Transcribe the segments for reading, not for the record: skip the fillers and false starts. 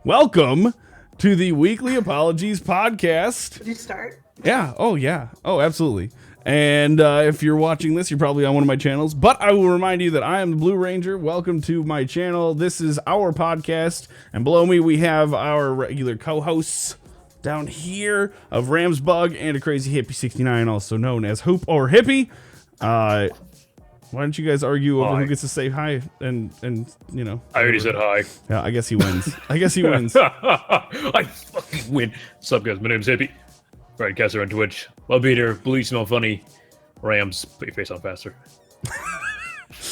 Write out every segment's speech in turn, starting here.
Welcome to the Weekly Apologies podcast. Did you start? Yeah. Oh, yeah. Oh, absolutely. And if you're watching this, you're probably on one of my channels. But I will remind you that I am the Blue Ranger. Welcome to my channel. This is our podcast. And below me, we have our regular co-hosts down here of Ramsbug and a crazy hippie 69, also known as Hoop or Hippie. Why don't you guys argue over who gets to say hi and you know? I already said hi. Yeah, I guess he wins. I guess he wins. I fucking win. What's up, guys? My name's Hippie. Broadcaster on Twitch. Love beater. Blue smell funny. Rams. Put your face on faster.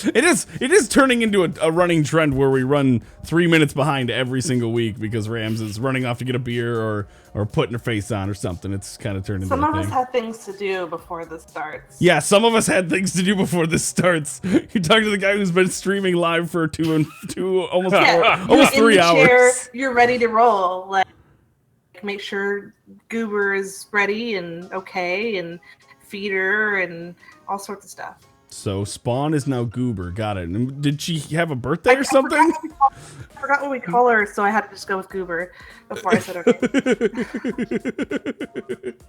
It is turning into a running trend where we run 3 minutes behind every single week because Rams is running off to get a beer or putting her face on or something. It's kind of turned into Some a of thing. us had things to do before this starts. Yeah, some of us had things to do before this starts. You talk to the guy who's been streaming live for almost 3 in the chair, hours. you're ready to roll. Like, make sure Goober is ready and okay, and feed her and all sorts of stuff. So Spawn is now Goober. Got it. And did she have a birthday or something? I forgot what we call her, so I had to just go with Goober before I said okay.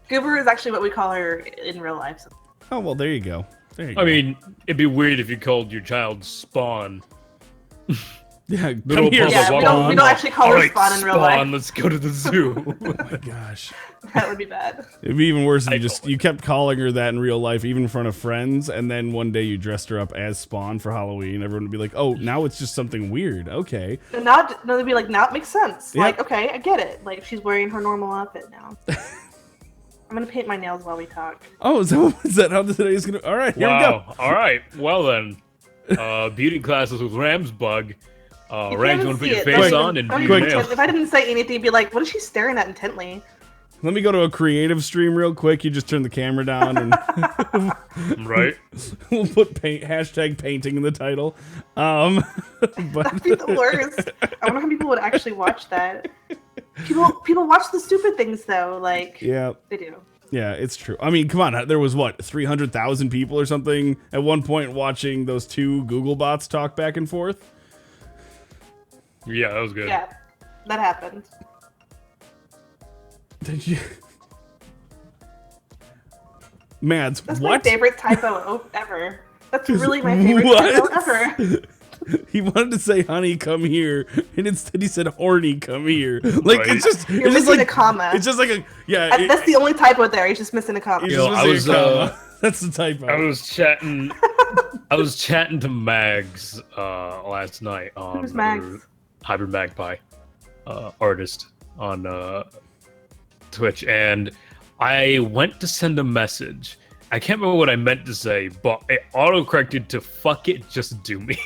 Goober is actually what we call her in real life. So. Oh, well, there you go. There you go. I mean, it'd be weird if you called your child Spawn. Yeah, Little come here, Yeah, Spawn. we don't actually call her Spawn in real life. Spawn, let's go to the zoo. Oh my gosh. That would be bad. It'd be even worse if you kept calling her that in real life, even in front of friends, and then one day you dressed her up as Spawn for Halloween. Everyone would be like, "Oh, now it's just something weird." Okay. And now they'd be like, "Now it makes sense." Yep. Like, okay, I get it. Like, she's wearing her normal outfit now. I'm gonna paint my nails while we talk. Oh, is that how today's gonna? All right, here we go. All right. Well then, beauty classes with Ramsbug. Rams, you want to put your face on and do your nails? If I didn't say anything, you'd be like, "What is she staring at intently?" Let me go to a creative stream real quick. You just turn the camera down and Right. we'll put hashtag painting in the title. But That'd be the worst. I wonder how people would actually watch that. People watch the stupid things though, like yeah. they do. Yeah, it's true. I mean, come on. There was, 300,000 people or something at one point watching those two Google bots talk back and forth? Yeah, that was good. Yeah, that happened. Did you... Mads, That's what? my favorite typo ever. That's really my favorite typo ever. He wanted to say, honey, come here. And instead he said, horny, come here. Like, Right. it's just... You're it's just missing like a comma. It's just like a... Yeah. That's the only typo there. He's just missing a comma. He's You know, just missing a comma. That's the typo. I was chatting to Mags last night on Who's Mags? Hybrid Magpie artist on Twitch, and I went to send a message. I can't remember what I meant to say, but it auto-corrected to "fuck it, just do me."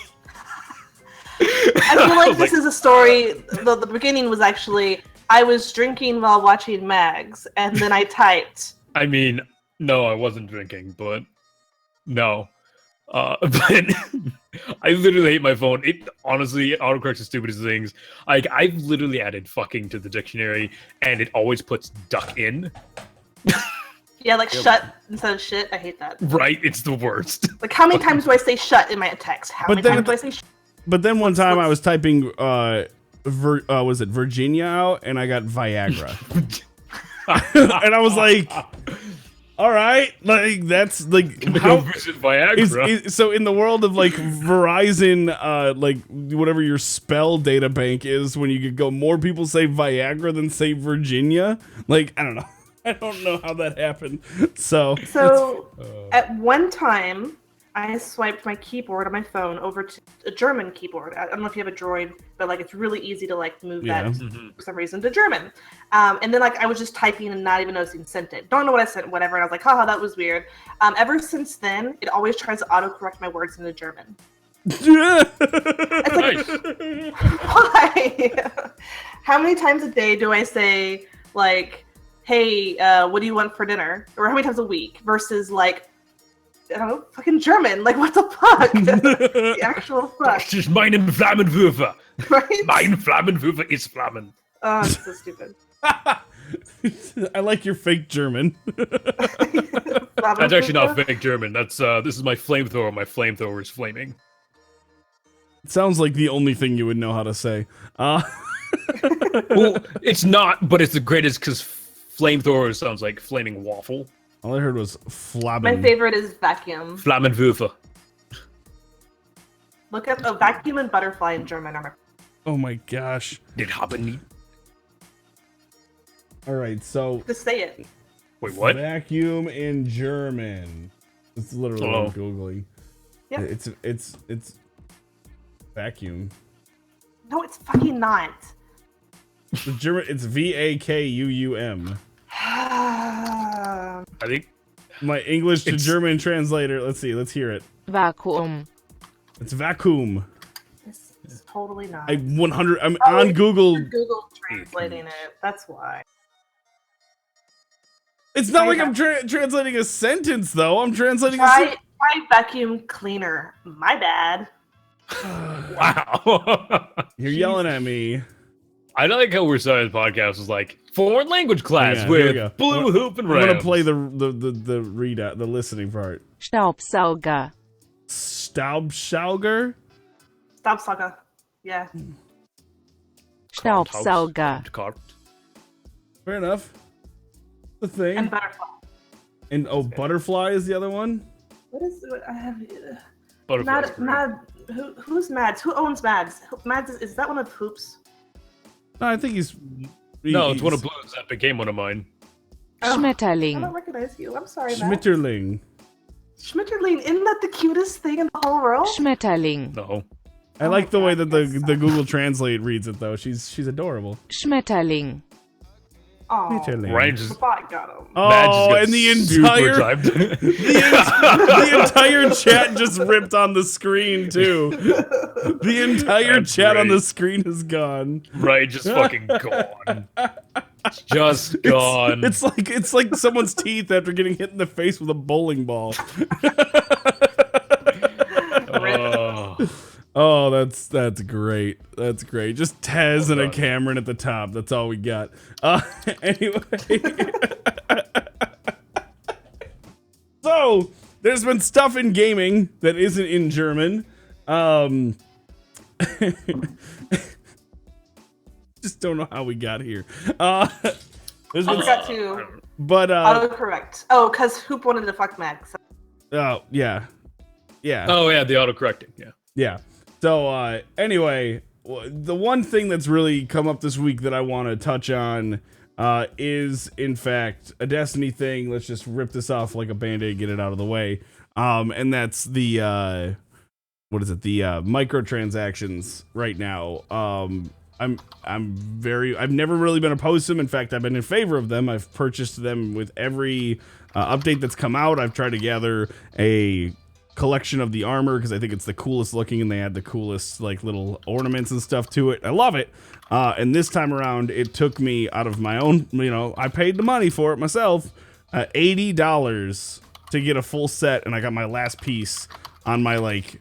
I feel like this is a story. The beginning was actually I was drinking while watching Mags, and then I typed. I mean, no, I wasn't drinking, but no. But I literally hate my phone. It honestly autocorrects the stupidest things. Like, I've literally added fucking to the dictionary, and it always puts duck in. Yeah, like shut instead of shit. I hate that. Right? It's the worst. Like, how many times do I say shut in my text? How many times do I say shut? But then one time I was typing, was it Virginia out, and I got Viagra. And I was like... All right, like that's like how Viagra. So in the world of like Verizon, like whatever your spell data bank is, when you could go, more people say Viagra than say Virginia. Like I don't know how that happened. So at one time, I swiped my keyboard on my phone over to a German keyboard. I don't know if you have a Droid, but like it's really easy to like move that for some reason to German. And then like I was just typing and not even noticing sent it. Don't know what I sent, whatever. And I was like, haha, that was weird. Ever since then, it always tries to autocorrect my words into German. It's like, why? How many times a day do I say like, hey, what do you want for dinner? Or how many times a week versus like, I don't know, fucking German. Like, what the fuck? The actual fuck. Das ist mein Flammenwürfer. Right? Mein Flammenwürfer ist Flammen. Oh, it's so stupid. I like your fake German. That's actually not fake German. That's this is my flamethrower. My flamethrower is flaming. It sounds like the only thing you would know how to say. Well, it's not, but it's the greatest because flamethrower sounds like flaming waffle. All I heard was flabben. My favorite is vacuum. Flammenwürfe. Look up vacuum and butterfly in German. Oh my gosh. Did haben. All right, so Just say it. Wait, what? vacuum in German. It's literally what I'm googling. Yeah. It's vacuum. No, it's fucking not. The German. It's VAKUUM. I think My English to German translator. Let's see. Let's hear it. Vakuum. It's vacuum. This is totally not. I'm on Google. Google translating it. That's why. It's not like I'm translating a sentence, though. I'm translating a Try vacuum cleaner. My bad. wow. You're yelling at me. I like how we're starting the podcast was like foreign language class Yeah, here we go. with Blue Hoop and Rams. I'm gonna play the readout, the listening part. Staubsauger. Staubsauger? Staubsauger. Yeah. Staubsauger. Fair enough. The thing. And butterfly. And butterfly is the other one? What is it? I have Butterfly's Mad. Who's Mads? Who owns Mads? Mads is that one of Hoops? No, I think he's. No, it's one of Blue's that became one of mine. I Schmetterling. don't recognize you. I'm sorry, Mads. Schmetterling. Schmetterling. Isn't that the cutest thing in the whole world? Schmetterling. No. I like the way that the Google Translate reads it though. She's adorable. Schmetterling. Oh, Schmetterling. Ryan just Robot got him. Oh, and the entire the entire chat just ripped on the screen too. The entire That's chat on great. the screen is gone. Right, just fucking gone. Just gone. It's like someone's teeth after getting hit in the face with a bowling ball. Oh, that's great. That's great. Just Tez and a Cameron at the top. That's all we got. Anyway. So, there's been stuff in gaming that isn't in German. Just don't know how we got here. There's been got to but autocorrect. Oh, because Hoop wanted to fuck Max. oh, yeah. Yeah. Oh yeah, the autocorrecting. Yeah. Yeah. So anyway, the one thing that's really come up this week that I want to touch on is in fact a Destiny thing. Let's just rip this off like a Band-Aid, get it out of the way. And that's the what is it? The microtransactions right now. I've never really been opposed to them. In fact, I've been in favor of them. I've purchased them with every update that's come out. I've tried to gather a collection of the armor because I think it's the coolest looking and they add the coolest like little ornaments and stuff to it. I love it. And this time around it took me out of my own, I paid the money for it myself, $80 to get a full set, and I got my last piece on my like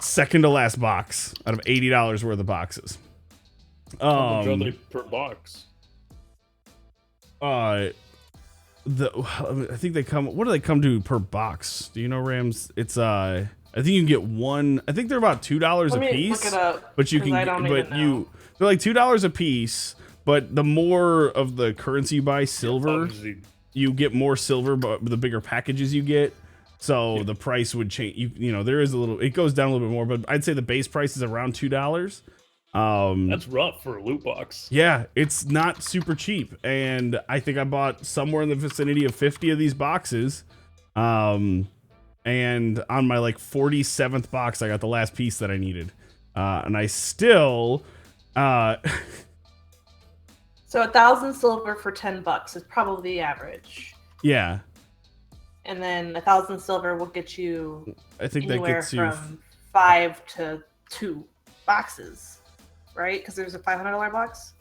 second to last box out of $80 worth of boxes. How much are they per box? I think they come. What do they come to per box? Do you know, Rams? It's I think you can get one. I think they're about $2 a piece. Look it up, but you can. They're like $2 a piece. But the more of the currency you buy, silver, you get more silver. But the bigger packages you get, so the price would change. There is a little. It goes down a little bit more, but I'd say the base price is around $2. That's rough for a loot box. Yeah, it's not super cheap, and I think I bought somewhere in the vicinity of 50 of these boxes, and on my like 47th box I got the last piece that I needed, and I still So 1,000 silver for $10 is probably the average. Yeah, And then 1,000 silver will get you I think that anywhere gets you from 5 to 2 boxes, right? Because there's a $500 box.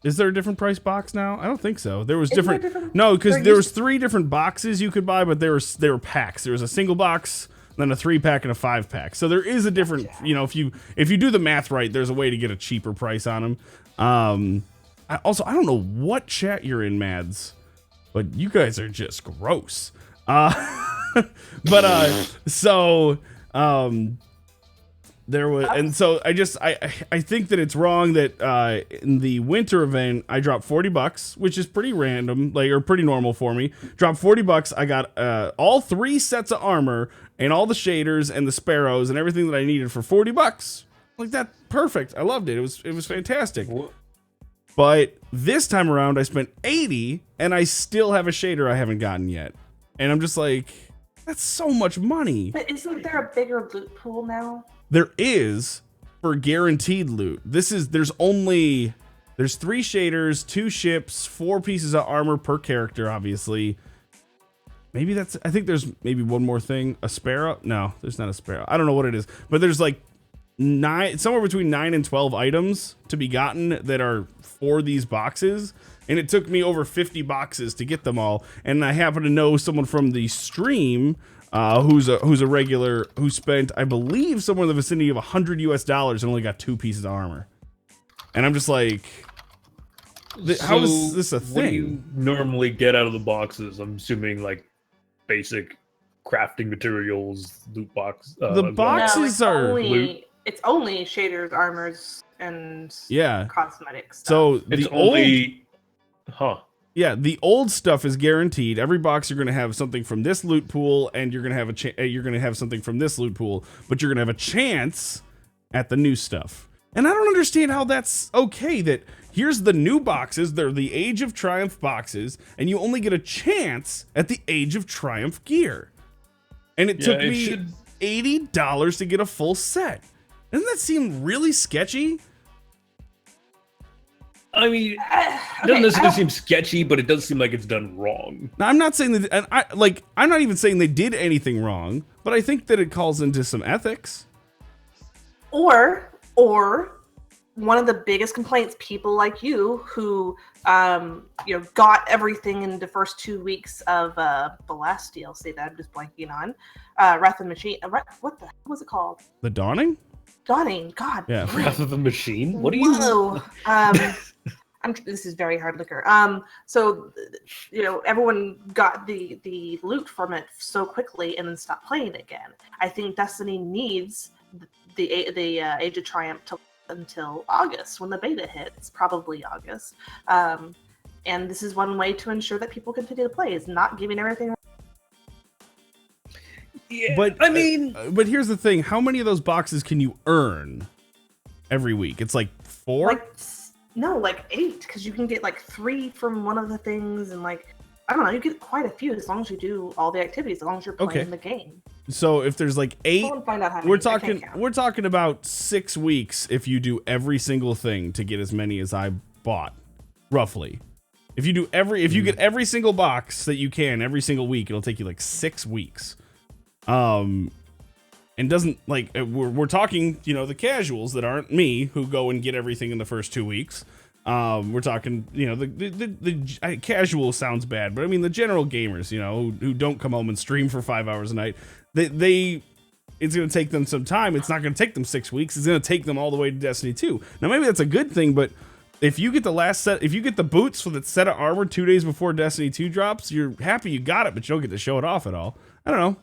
Is there a different price box now? I don't think so. There was Isn't there different. No, because there there used was 3 different boxes you could buy, but they were packs. There was a single box, then a 3-pack, and a 5-pack. So there is a different. If you do the math right, there's a way to get a cheaper price on them. I don't know what chat you're in, Mads, but you guys are just gross. There was, and so I think that it's wrong that in the winter event I dropped $40, which is pretty random, like, or pretty normal for me. Dropped $40. I got all 3 sets of armor and all the shaders and the sparrows and everything that I needed for $40. Like, that perfect. I loved it. It was fantastic. What? But this time around I spent $80 and I still have a shader I haven't gotten yet, and I'm just like, that's so much money. But isn't there a bigger loot pool now? There is, for guaranteed loot. There's 3 shaders, 2 ships, 4 pieces of armor per character, obviously. Maybe I think there's maybe one more thing. A sparrow? No, there's not a sparrow. I don't know what it is, but there's like somewhere between 9 and 12 items to be gotten that are for these boxes. And it took me over 50 boxes to get them all. And I happen to know someone from the stream who's a regular, who spent, I believe, somewhere in the vicinity of $100 and only got 2 pieces of armor. And I'm just like, how is this a thing? What do you normally get out of the boxes? I'm assuming like basic crafting materials, loot box. The boxes are loot. It's only shaders, armors, and cosmetics stuff. So it's only, the old stuff is guaranteed. Every box you're going to have something from this loot pool, and you're going to have something from this loot pool, but you're going to have a chance at the new stuff. And I don't understand how that's okay. That here's the new boxes. They're the Age of Triumph boxes, and you only get a chance at the Age of Triumph gear. And it took me $80 to get a full set. Doesn't that seem really sketchy? I mean, it doesn't necessarily seem sketchy, but it does seem like it's done wrong. Now, I'm not saying that, and I'm not even saying they did anything wrong, but I think that it calls into some ethics. Or one of the biggest complaints, people like you who got everything in the first 2 weeks of the last DLC that I'm just blanking on, Wrath of the Machine. What the hell was it called? The Dawning? Dawning, God. Yeah. Wrath of the Machine? What do you know? This is very hard liquor. So everyone got the loot from it so quickly and then stopped playing it again. I think Destiny needs the Age of Triumph until August when the beta hits, probably August. And this is one way to ensure that people continue to play, is not giving everything. Yeah, but I mean, but here's the thing: how many of those boxes can you earn every week? It's like 4. Like 8, because you can get like 3 from one of the things, and like I don't know, you get quite a few as long as you do all the activities, as long as you're playing the game. So if there's like 8, find out how we're talking about 6 weeks if you do every single thing to get as many as I bought, roughly. If you get every single box that you can every single week, it'll take you like 6 weeks. And doesn't, like, we're talking, the casuals that aren't me who go and get everything in the first 2 weeks. We're talking, the casual sounds bad, but I mean the general gamers, who don't come home and stream for 5 hours a night. It's going to take them some time. It's not going to take them 6 weeks. It's going to take them all the way to Destiny 2. Now, maybe that's a good thing, but if you get if you get the boots for the set of armor 2 days before Destiny 2 drops, you're happy you got it, but you don't get to show it off at all. I don't know.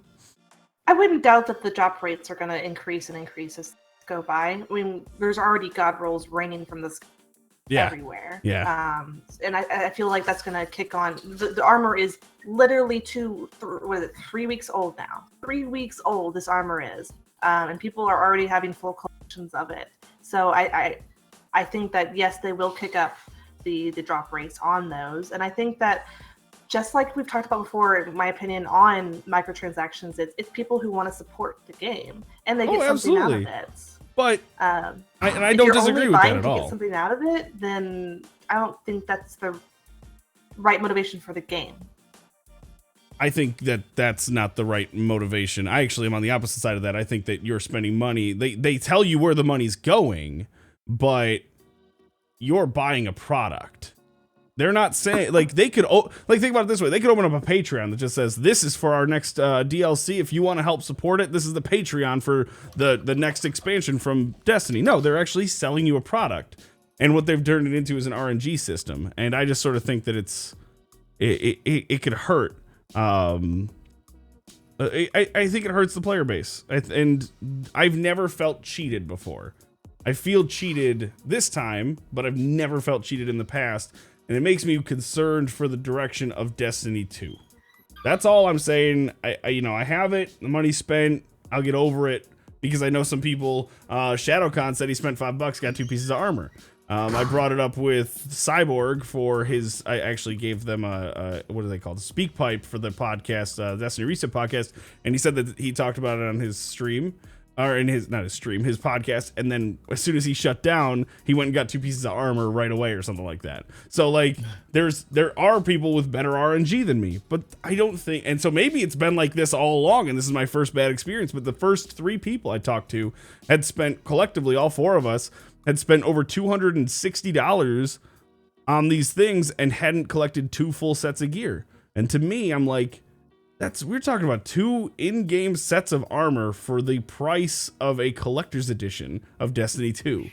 I wouldn't doubt that the drop rates are going to increase as go by. I mean, there's already god rolls raining from the sky everywhere. Yeah. And I feel like that's going to kick on. The armor is literally 3 weeks old now. 3 weeks old this armor is. And people are already having full collections of it. So I think that, yes, they will kick up the drop rates on those. And I think that, just like we've talked about before, in my opinion, on microtransactions, it's people who want to support the game and they get something out of it. But I don't disagree with that at all. If you're only buying to get something out of it, then I don't think that's the right motivation for the game. I think that that's not the right motivation. I actually am on the opposite side of that. I think that you're spending money. They tell you where the money's going, but you're buying a product. They're not saying, like, they could, think about it this way. They could open up a Patreon that just says, this is for our next DLC. If you want to help support it, this is the Patreon for the next expansion from Destiny. No, they're actually selling you a product. And what they've turned it into is an RNG system. And I just sort of think that it could hurt. I think it hurts the player base, and I've never felt cheated before. I feel cheated this time, but I've never felt cheated in the past, and it makes me concerned for the direction of Destiny 2. That's all I'm saying. I have it. The money's spent. I'll get over it because I know some people. ShadowCon said he spent $5, got 2 pieces of armor. I brought it up with Cyborg for his. I actually gave them a what are they called? Speak pipe for the podcast, Destiny Reset podcast, and he said that he talked about it on his stream, or in his not his stream, his podcast, and then as soon as he shut down, he went and got 2 pieces of armor right away or something like that. So like, there are people with better RNG than me, but I don't think, and so maybe it's been like this all along, and this is my first bad experience. But the first 3 people I talked to had spent collectively, all 4 of us. Had spent over $260 on these things and hadn't collected 2 full sets of gear. And to me, I'm like, we're talking about 2 in-game sets of armor for the price of a collector's edition of Destiny 2.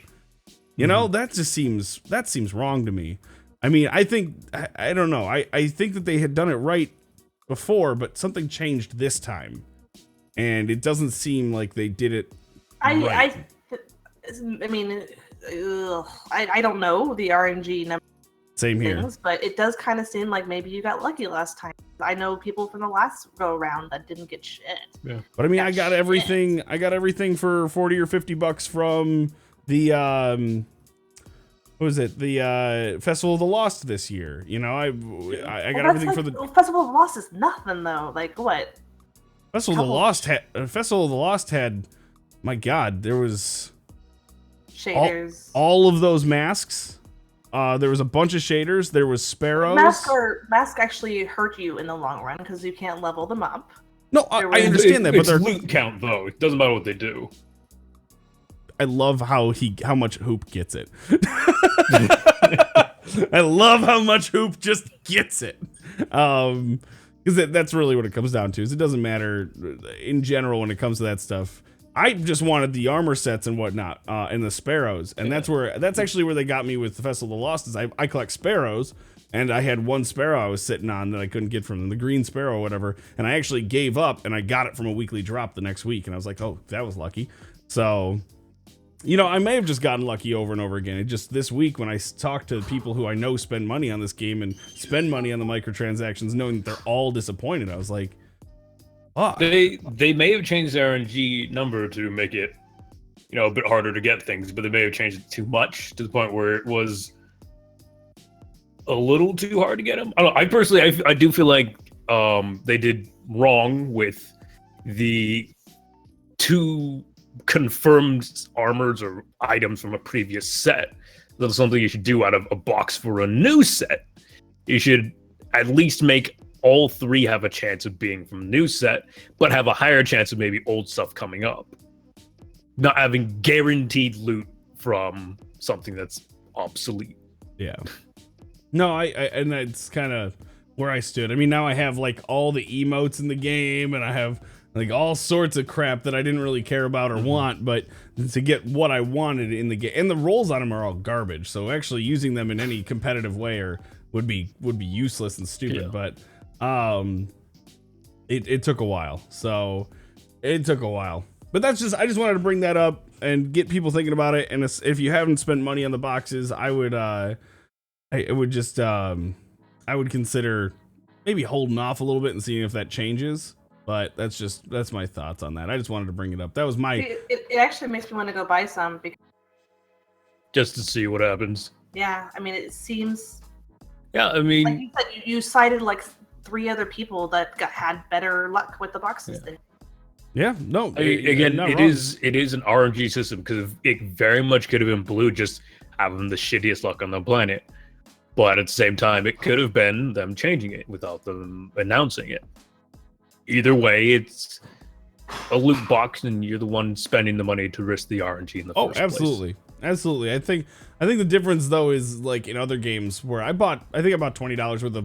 You know, that seems wrong to me. I mean, I don't know. I think that they had done it right before, but something changed this time. And it doesn't seem like they did it right. I mean, I don't know the RNG number. Same here. But it does kind of seem like maybe you got lucky last time. I know people from the last go around that didn't get shit. Yeah. But I mean, I got everything. I got everything for $40 or $50 from the what was it? The Festival of the Lost this year. You know, I got everything for the Festival of the Lost is nothing though. Like what? Festival of the Lost had. My God, there was. Shaders. All of those masks. There was a bunch of shaders. There was sparrows. Mask actually hurt you in the long run because you can't level them up. No, I understand that, but their loot count though. It doesn't matter what they do. I love how much Hoop gets it. I love how much Hoop just gets it. Because that's really what it comes down to. Is it doesn't matter in general when it comes to that stuff. I just wanted the armor sets and whatnot, and the sparrows, and that's actually where they got me with the Festival of the Lost. Is I collect sparrows, and I had 1 sparrow I was sitting on that I couldn't get from them, the green sparrow or whatever, and I actually gave up, and I got it from a weekly drop the next week, and I was like, oh, that was lucky. So, you know, I may have just gotten lucky over and over again. It just this week when I talked to people who I know spend money on this game and spend money on the microtransactions, knowing that they're all disappointed, I was like. They may have changed the RNG number to make it, you know, a bit harder to get things, but they may have changed it too much to the point where it was a little too hard to get them. I don't know. I personally, I do feel like they did wrong with the 2 confirmed armors or items from a previous set. That's something you should do out of a box for a new set. You should at least make all 3 have a chance of being from the new set, but have a higher chance of maybe old stuff coming up. Not having guaranteed loot from something that's obsolete. Yeah. No, and that's kind of where I stood. I mean, now I have like all the emotes in the game, and I have like all sorts of crap that I didn't really care about or want, but to get what I wanted in the game, and the rolls on them are all garbage. So actually using them in any competitive way would be useless and stupid. Yeah. But it took a while. So it took a while. But I just wanted to bring that up and get people thinking about it. And if you haven't spent money on the boxes, I would consider maybe holding off a little bit and seeing if that changes. But that's my thoughts on that. I just wanted to bring it up. That was my. It actually makes me want to go buy some because just to see what happens. Yeah, I mean, it seems. Yeah, I mean, like you said, you cited like 3 other people that had better luck with the boxes. Yeah. Yeah, no. It is an RNG system because it very much could have been Blue just having the shittiest luck on the planet, but at the same time, it could have been them changing it without them announcing it. Either way, it's a loot box, and you're the one spending the money to risk the RNG in the first absolutely. place. Absolutely. I think the difference though is like in other games where I bought $20 worth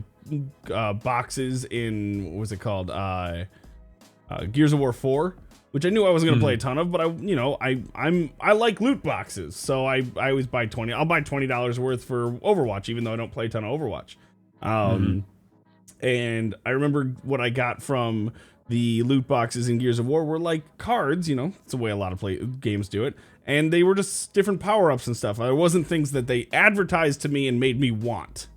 of boxes in what was it called Gears of War 4, which I knew I wasn't going to play a ton of, but I like loot boxes, so I always buy I'll buy $20 worth for Overwatch, even though I don't play a ton of Overwatch. And I remember what I got from the loot boxes in Gears of War were like cards, it's the way a lot of games do it. And they were just different power-ups and stuff. It wasn't things that they advertised to me and made me want.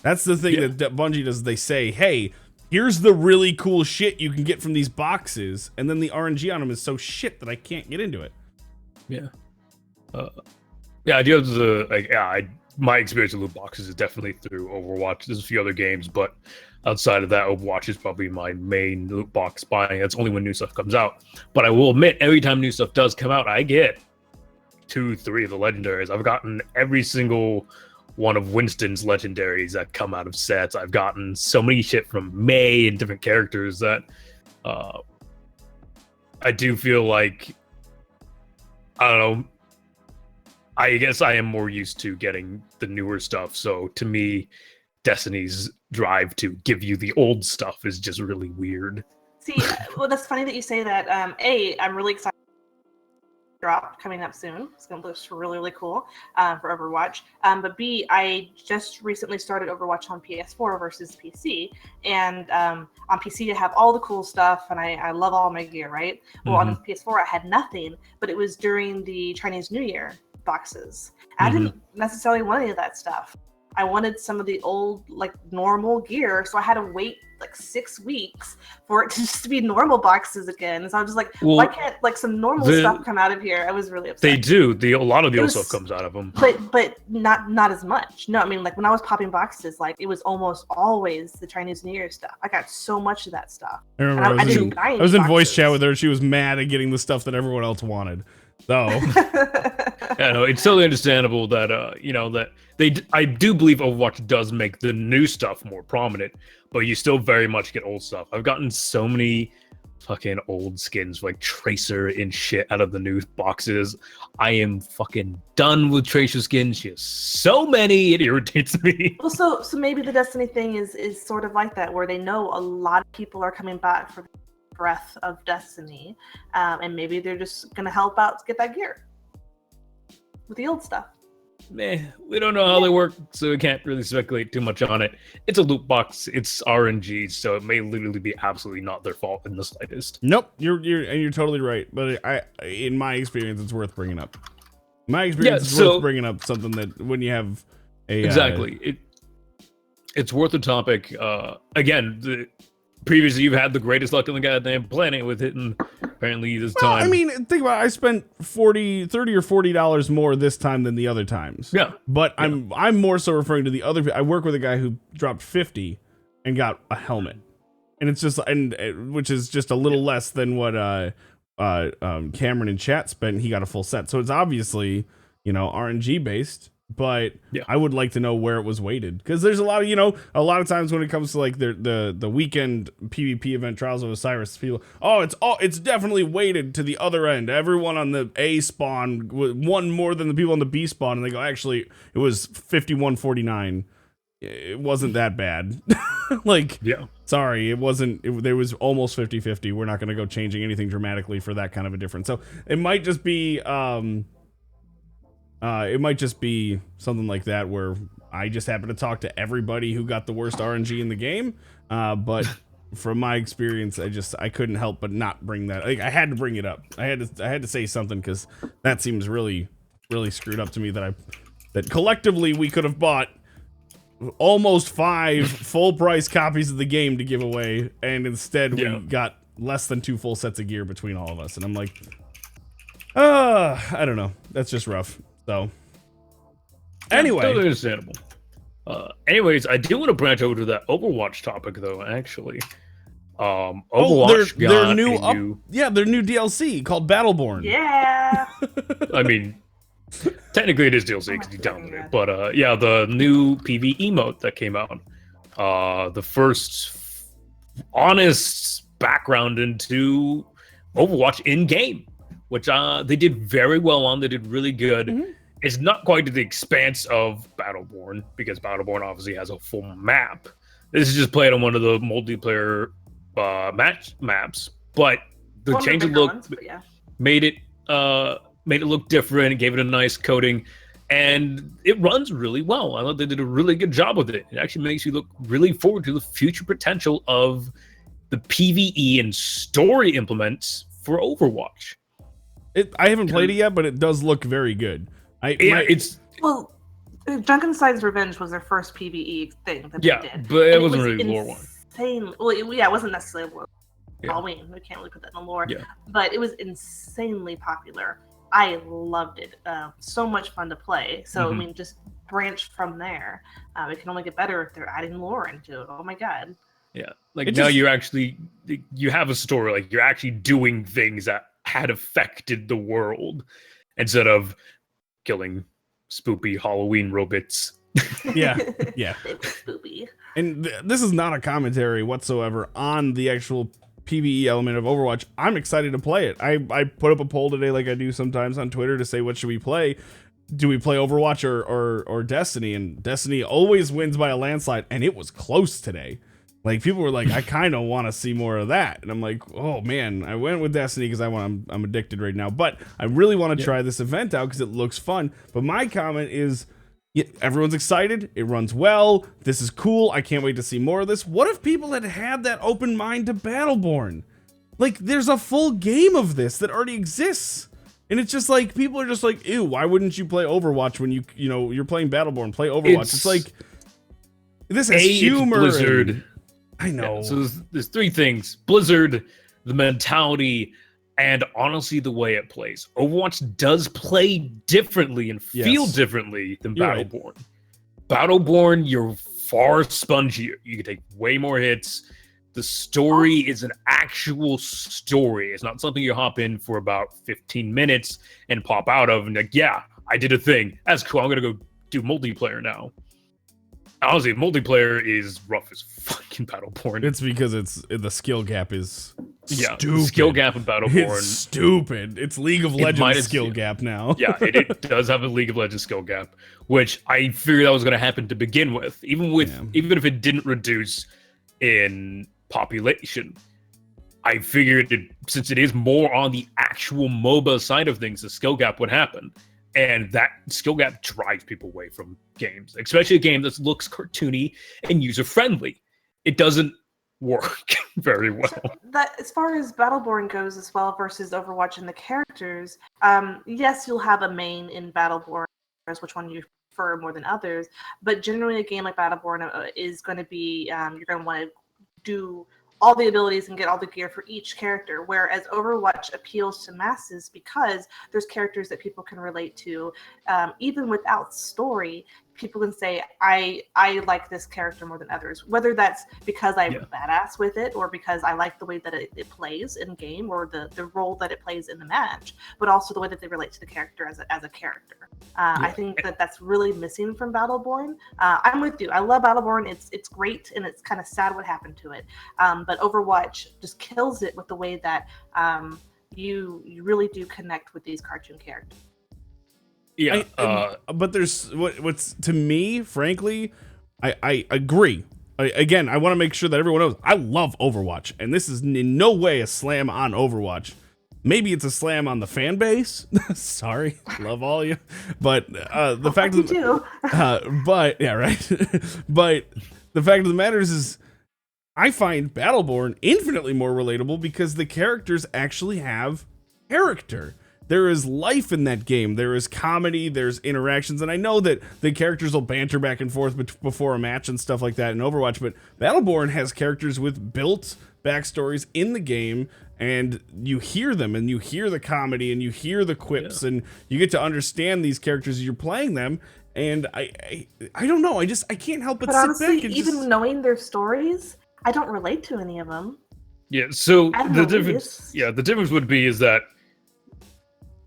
That's the thing that Bungie does. They say, hey, here's the really cool shit you can get from these boxes. And then the RNG on them is so shit that I can't get into it. Yeah. I do have my experience with loot boxes is definitely through Overwatch. There's a few other games, but outside of that, Overwatch is probably my main loot box buying. That's only when new stuff comes out. But I will admit, every time new stuff does come out, I get 2-3 of the legendaries. I've gotten every single one of Winston's legendaries that come out of sets. I've gotten so many shit from Mei and different characters that I do feel like, I don't know, I guess I am more used to getting the newer stuff. So to me, Destiny's drive to give you the old stuff is just really weird. See, well, that's funny that you say that. I'm really excited. Drop coming up soon. It's going to look really, really cool for Overwatch. But B, I just recently started Overwatch on PS4 versus PC. And on PC, I have all the cool stuff, and I love all my gear, right? Well, on PS4, I had nothing, but it was during the Chinese New Year boxes. I didn't necessarily want any of that stuff. I wanted some of the old, like, normal gear, so I had to wait like 6 weeks for it to just be normal boxes again. So I was just like, why can't like some normal stuff come out of here? I was really upset. They do. A lot of the old stuff comes out of them, but not as much. No, I mean, like when I was popping boxes, like it was almost always the Chinese New Year stuff. I got so much of that stuff. I remember I was in voice chat with her. She was mad at getting the stuff that everyone else wanted. So yeah, no, it's totally understandable that that I do believe Overwatch does make the new stuff more prominent, but you still very much get old stuff. I've gotten so many fucking old skins like Tracer and shit out of the new boxes. I am fucking done with Tracer skins. She has so many, it irritates me. Well, so maybe the Destiny thing is sort of like that, where they know a lot of people are coming back for breath of Destiny, and maybe they're just gonna help out get that gear with the old stuff. We don't know how they work, so we can't really speculate too much on it. It's a loot box, it's RNG, so it may literally be absolutely not their fault in the slightest. Nope, you're totally right. But in my experience, it's worth bringing up. My experience is worth bringing up something that when you have a exactly it's worth the topic. Again, previously you've had the greatest luck on the goddamn planet with hitting apparently this time. I mean, think about it. I spent $30 or $40 more this time than the other times. Yeah. But I'm more so referring to the other. I work with a guy who dropped 50 and got a helmet. And it's just which is just a little less than what Cameron in chat spent. He got a full set. So it's obviously, RNG based. But I would like to know where it was weighted, because there's a lot of times when it comes to like the weekend PvP event, Trials of Osiris, people, it's definitely weighted to the other end. Everyone on the A spawn won more than the people on the B spawn, and they go, actually, it was 51-49. It wasn't that bad. Sorry, it wasn't. There was almost 50-50. We're not going to go changing anything dramatically for that kind of a difference. So it might just be. It might just be something like that where I just happen to talk to everybody who got the worst RNG in the game. But from my experience, I couldn't help but not bring that. Like, I had to bring it up. I had to say something, because that seems really, really screwed up to me that collectively we could have bought almost 5 full price copies of the game to give away, and instead we got less than 2 full sets of gear between all of us. And I'm like, I don't know. That's just rough. So, anyway. Totally understandable. Anyways, I do want to branch over to that Overwatch topic, though, actually. Overwatch their new DLC called Battleborn. Yeah. I mean, technically it is DLC because you download it. But, the new PvE emote that came out. The first honest background into Overwatch in-game, which they did very well on. They did really good. Mm-hmm. It's not quite to the expanse of Battleborn, because Battleborn obviously has a full map. This is just played on one of the multiplayer maps, but the change of look made it look different. It gave it a nice coating. and it runs really well. I thought they did a really good job with it. It actually makes you look really forward to the future potential of the PvE and story implements for Overwatch. I haven't played it yet, but it does look very good. Well, Junkenstein's Revenge was their first PvE thing that they did. But it wasn't really lore one. Well, it wasn't necessarily lore. Halloween. We can't really put that in the lore. Yeah. But it was insanely popular. I loved it. So much fun to play. So, I mean, just branch from there. It can only get better if they're adding lore into it. Oh my god. Yeah. Like now you have a story. Like you're actually doing things that had affected the world instead of killing spoopy Halloween robots. Yeah. Spoopy. And this is not a commentary whatsoever on the actual PvE element of Overwatch. I'm excited to play it. I put up a poll today, like I do sometimes on Twitter, to say what should we play. Do we play Overwatch or Destiny? And Destiny always wins by a landslide, and it was close today. Like, people were like, I kind of want to see more of that. And I'm like, oh man, I went with Destiny because I'm addicted right now. But I really want to try this event out because it looks fun. But my comment is, everyone's excited. It runs well. This is cool. I can't wait to see more of this. What if people had that open mind to Battleborn? Like, there's a full game of this that already exists. And it's just like, people are just like, ew, why wouldn't you play Overwatch when you're playing Battleborn? Play Overwatch. It's like, this is humor. Blizzard. I know. Yeah, so there's three things: Blizzard, the mentality, and honestly the way it plays. Overwatch does play differently and feel differently than Battleborn. Right. Battleborn, you're far spongier. You can take way more hits. The story is an actual story. It's not something you hop in for about 15 minutes and pop out of and like, yeah, I did a thing. That's cool. I'm gonna go do multiplayer now. Honestly, multiplayer is rough as fucking Battleborn. It's because the skill gap is stupid. The skill gap in Battleborn. It's stupid. It's League of Legends skill gap now. Yeah, it does have a League of Legends skill gap, which I figured that was going to happen to begin with. Even if it didn't reduce in population, I figured since it is more on the actual MOBA side of things, the skill gap would happen. And that skill gap drives people away from games, especially a game that looks cartoony and user-friendly. It doesn't work very well. So as far as Battleborn goes as well versus Overwatch and the characters, yes, you'll have a main in Battleborn, which one you prefer more than others, but generally a game like Battleborn is going to be, you're going to want to do all the abilities and get all the gear for each character, whereas Overwatch appeals to masses because there's characters that people can relate to. Even without story, people can say, I like this character more than others, whether that's because I'm badass with it or because I like the way that it plays in game or the role that it plays in the match, but also the way that they relate to the character as a character. I think that's really missing from Battleborn. I'm with you. I love Battleborn. It's great, and it's kind of sad what happened to it. But Overwatch just kills it with the way that you really do connect with these cartoon characters. Yeah, but there's what's to me, frankly, I agree. Again, I want to make sure that everyone knows I love Overwatch, and this is in no way a slam on Overwatch. Maybe it's a slam on the fan base. Sorry, love all you, but the fact of the but yeah, right. But the fact of the matter is I find Battleborn infinitely more relatable because the characters actually have character. There is life in that game. There is comedy, there's interactions, and I know that the characters will banter back and forth before a match and stuff like that in Overwatch, but Battleborn has characters with built backstories in the game, and you hear them, and you hear the comedy, and you hear the quips, and you get to understand these characters as you're playing them, and I don't know, I can't help but sit honestly, back and even knowing their stories, I don't relate to any of them. Yeah, so the difference would be is that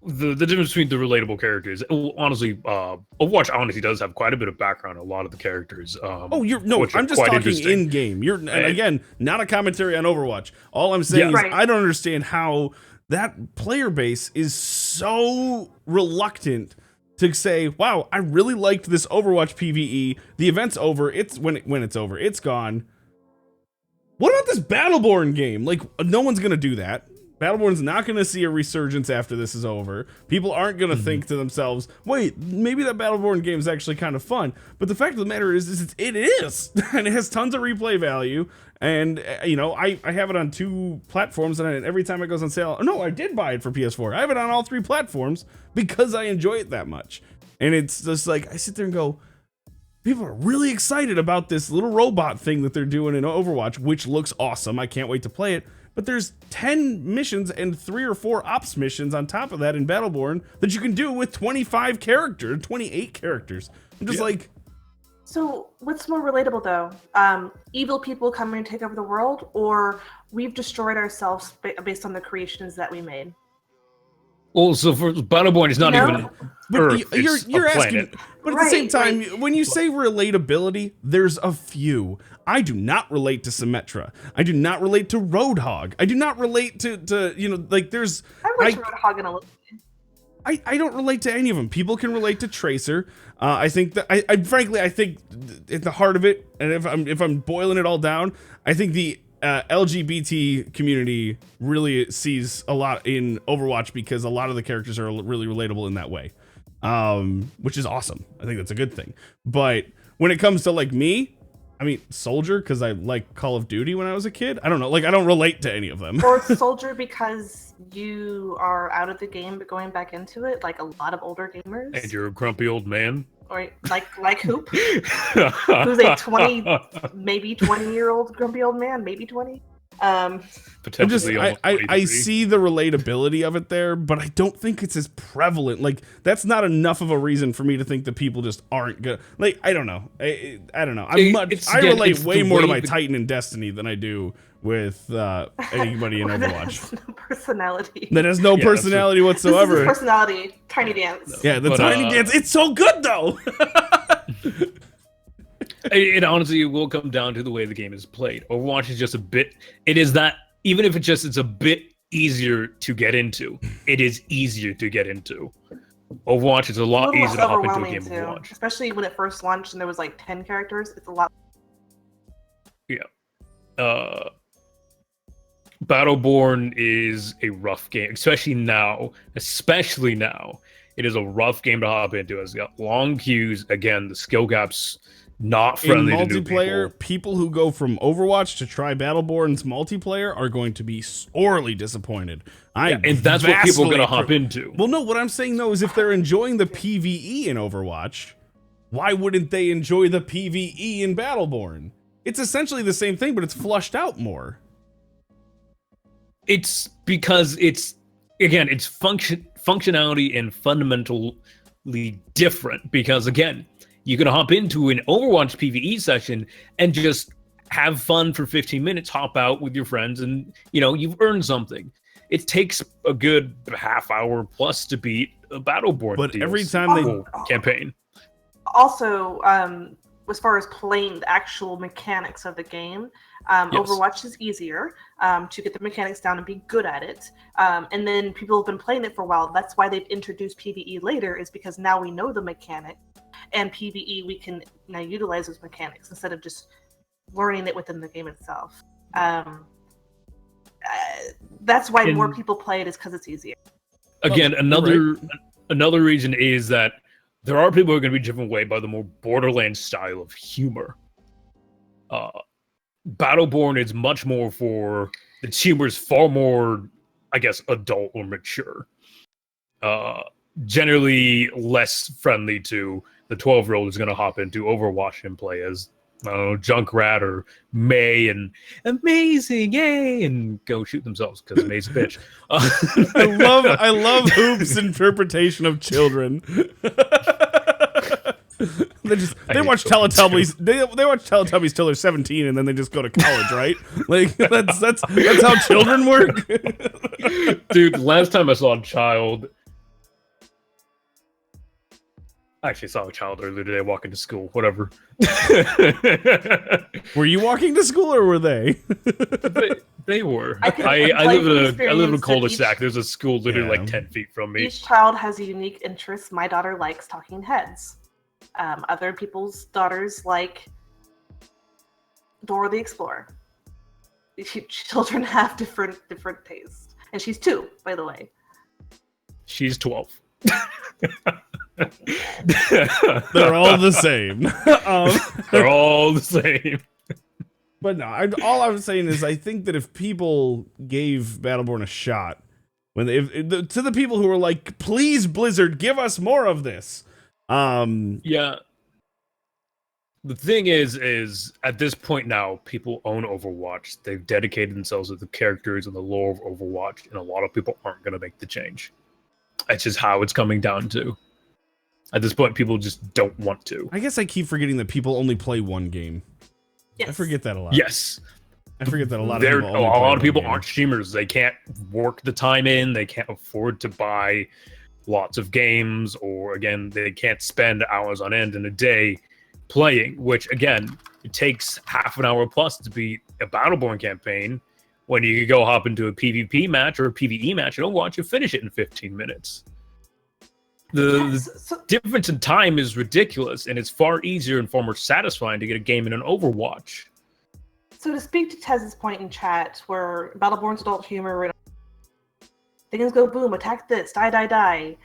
the difference between the relatable characters, honestly, Overwatch honestly does have quite a bit of background on a lot of the characters. I'm just talking in game. And again, not a commentary on Overwatch. All I'm saying is I don't understand how that player base is so reluctant to say, wow, I really liked this Overwatch PvE. The event's over. It's when it's over, it's gone. What about this Battleborn game? Like, no one's gonna do that. Battleborn's not going to see a resurgence after this is over. People aren't going to think to themselves, wait, maybe that Battleborn game is actually kind of fun. But the fact of the matter is it is. And it has tons of replay value. And, you know, I have it on 2 platforms, and every time it goes on sale, no, I did buy it for PS4. I have it on all 3 platforms because I enjoy it that much. And it's just like, I sit there and go, people are really excited about this little robot thing that they're doing in Overwatch, which looks awesome. I can't wait to play it. But there's 10 missions and 3 or 4 ops missions on top of that in Battleborn that you can do with 28 characters. I'm just like... So what's more relatable, though? Evil people coming to take over the world, or we've destroyed ourselves based on the creations that we made? Well, so for Battleborn, it's not even Earth, you're asking, but at the same time, right. when you say relatability, there's a few. I do not relate to Symmetra. I do not relate to Roadhog. I do not relate to you know, like there's. I relate to Roadhog in a little bit. I don't relate to any of them. People can relate to Tracer. I think that I frankly I think at the heart of it, and if I'm boiling it all down, I think the LGBT community really sees a lot in Overwatch because a lot of the characters are really relatable in that way, which is awesome. I think that's a good thing. But when it comes to like me, I mean, Soldier, because I like Call of Duty when I was a kid. I don't know, like I don't relate to any of them. Or Soldier because you are out of the game but going back into it, like a lot of older gamers. And you're a grumpy old man. Or like Hoop, who's a 20-year-old grumpy old man, maybe 20. Potentially, I see the relatability of it there, but I don't think it's as prevalent. Like that's not enough of a reason for me to think that people just aren't good. Like I don't know. I don't know. I relate way more to my Titan in Destiny than I do with anybody in Overwatch. That has no personality. That has no personality whatsoever. This is personality. Tiny Dance. Yeah, the Tiny Dance. It's so good though. It honestly will come down to the way the game is played. Overwatch is just a bit. It is that even if it's a bit easier to get into. It is easier to get into. Overwatch is a lot easier to hop into a game of Overwatch, especially when it first launched and there was like 10 characters. It's a lot. Yeah. Battleborn is a rough game, especially now. It is a rough game to hop into. It's got long queues. Again, the skill gaps not friendly in to new multiplayer. People who go from Overwatch to try Battleborn's multiplayer are going to be sorely disappointed. And that's what people are going to hop into. Well, no, what I'm saying though is if they're enjoying the PvE in Overwatch, why wouldn't they enjoy the PvE in Battleborn? It's essentially the same thing, but it's flushed out more. It's because it's functionality and fundamentally different. Because again, you can hop into an Overwatch PvE session and just have fun for 15 minutes, hop out with your friends, and you've earned something. It takes a good half hour plus to beat a Battleborn. But every time they campaign. Also, as far as playing the actual mechanics of the game, yes. Overwatch is easier to get the mechanics down and be good at it. And then people have been playing it for a while. That's why they've introduced PvE later, is because now we know the mechanic. And PvE, we can now utilize those mechanics instead of just learning it within the game itself. That's why more people play it, is because it's easier. Again, another reason is that there are people who are going to be driven away by the more Borderlands style of humor. Battleborn is much more for its humor is far more, I guess, adult or mature. Generally less friendly to the 12-year-old who's going to hop into Overwatch and play as, I don't know, Junkrat or May and amazing, yay, and go shoot themselves because May's a bitch. I love Hoop's interpretation of children. They watch Teletubbies. They watch Teletubbies till they're 17, and then they just go to college, right? Like that's how children work. Dude, last time I saw a child. I actually saw a child earlier today walking to school. Whatever. Were you walking to school, or were they? They were. I live in a cul-de-sac. There's a school literally like 10 feet from me. Each child has a unique interest. My daughter likes talking heads. Other people's daughters like Dora the Explorer. Children have different tastes. And she's 2, by the way. She's 12. They're all the same. They're all the same. But no, all I was saying is I think that if people gave Battleborn a shot, to the people who were like, please Blizzard, give us more of this. Yeah. The thing is at this point now, people own Overwatch. They've dedicated themselves to the characters and the lore of Overwatch, and a lot of people aren't going to make the change. That's just how it's coming down to. At this point, people just don't want to. I guess I keep forgetting that people only play one game. Yes. I forget that a lot. Yes. I forget that a lot of people aren't streamers. They can't work the time in. They can't afford to buy lots of games, or again, they can't spend hours on end in a day playing, which again, it takes half an hour plus to beat a Battleborn campaign, when you could go hop into a PvP match or a PvE match and Overwatch and finish it in 15 minutes. The difference in time is ridiculous, and it's far easier and far more satisfying to get a game in an Overwatch. So to speak to Tez's point in chat, where Battleborn's adult humor, things go boom, attack this, die,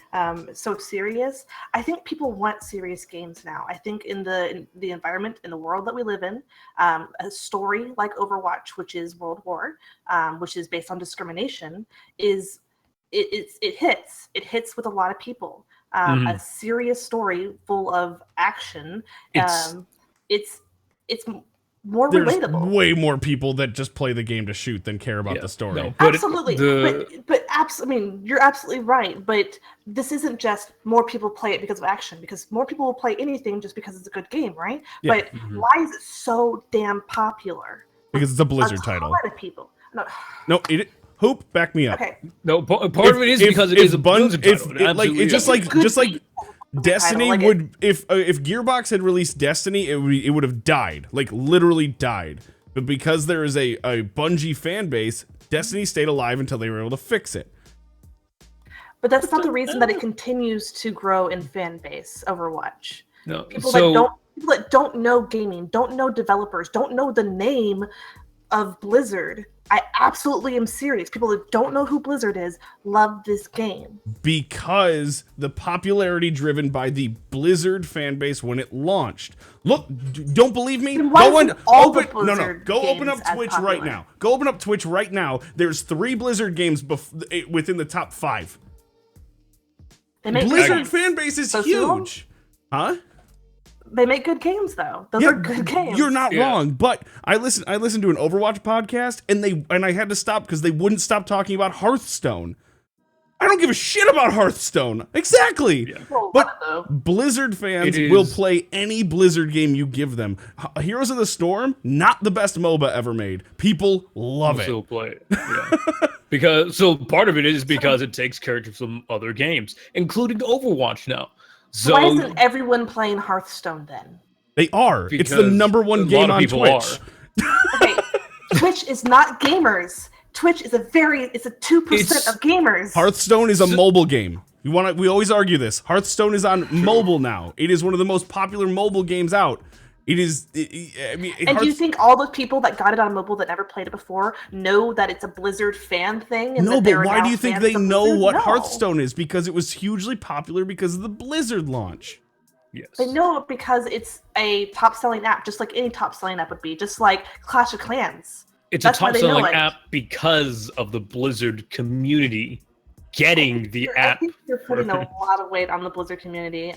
so serious. I think people want serious games now. I think in the environment, in the world that we live in, a story like Overwatch, which is World War, which is based on discrimination, it hits with a lot of people. A serious story full of action. It's more relatable. Way more people that just play the game to shoot than care about the story. No, absolutely, I mean, you're absolutely right. But this isn't just more people play it because of action, because more people will play anything just because it's a good game, right? Yeah. But why is it so damn popular? Because it's a Blizzard title. A lot of people. No, Hope, back me up. Okay. No, part of it is because it is a Blizzard title. Just like Destiny would, if Gearbox had released Destiny, it would have died, like literally died. But because there is a Bungie fan base, Destiny stayed alive until they were able to fix it. But that's not the reason that it continues to grow in fan base. Overwatch. No, people that don't know gaming, don't know developers, don't know the name of Blizzard. I absolutely am serious. People that don't know who Blizzard is love this game. Because the popularity driven by the Blizzard fan base when it launched. Look, don't believe me? Go open up Twitch right now. Go open up Twitch right now. There's 3 Blizzard games within the top 5. Blizzard fan base is huge. Huh? They make good games, though. Those are good games. You're not wrong, but I listened to an Overwatch podcast, and I had to stop because they wouldn't stop talking about Hearthstone. I don't give a shit about Hearthstone. Exactly. Yeah. But Blizzard fans will play any Blizzard game you give them. Heroes of the Storm, not the best MOBA ever made. People love it. Still play it. Yeah. So part of it is because it takes characters from other games, including Overwatch now. So why isn't everyone playing Hearthstone then? They are. It's the #1 game on Twitch. Okay, Twitch is not gamers. Twitch is it's a 2% of gamers. Hearthstone is a mobile game. We always argue this. Hearthstone is on mobile now. It is one of the most popular mobile games out. It is. Do you think all the people that got it on mobile that never played it before know that it's a Blizzard fan thing? No, but why do you think they know what Hearthstone is? Because it was hugely popular because of the Blizzard launch. Yes. They know it because it's a top-selling app, just like any top-selling app would be, just like Clash of Clans. It's a top-selling app because of the Blizzard community getting the app. I think you're putting a lot of weight on the Blizzard community.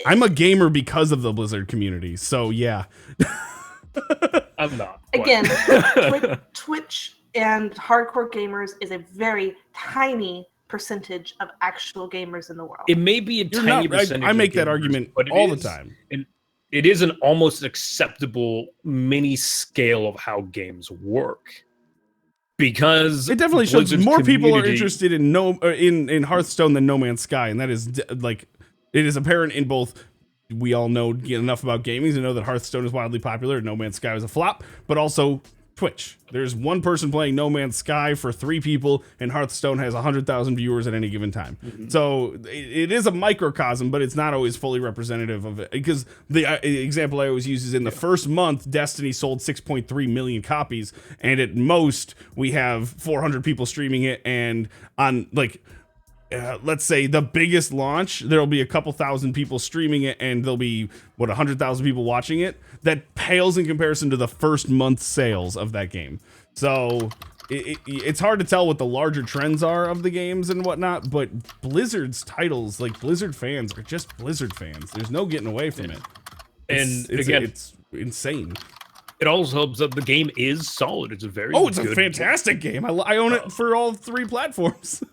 I'm a gamer because of the Blizzard community, so yeah. I'm not. Again, Twitch and hardcore gamers is a very tiny percentage of actual gamers in the world. It may be a tiny percentage. I make that argument all the time. It is an almost acceptable mini scale of how games work. Because it definitely shows more people are interested in Hearthstone than No Man's Sky, and that is like it is apparent in both. We all know enough about gaming to know that Hearthstone is wildly popular and No Man's Sky was a flop, but also Twitch. There's one person playing No Man's Sky for 3 people, and Hearthstone has 100,000 viewers at any given time. So it is a microcosm, but it's not always fully representative of it. Because the example I always use is in the first month, Destiny sold 6.3 million copies, and at most we have 400 people streaming it, and on like. Let's say the biggest launch, there'll be a couple thousand people streaming it, and there'll be 100,000 people watching it. That pales in comparison to the first month sales of that game. So it's hard to tell what the larger trends are of the games and whatnot. But Blizzard's titles, like Blizzard fans, are just Blizzard fans. There's no getting away from it. It's insane. It also helps that the game is solid. It's a very it's a fantastic game. I own it for all 3 platforms.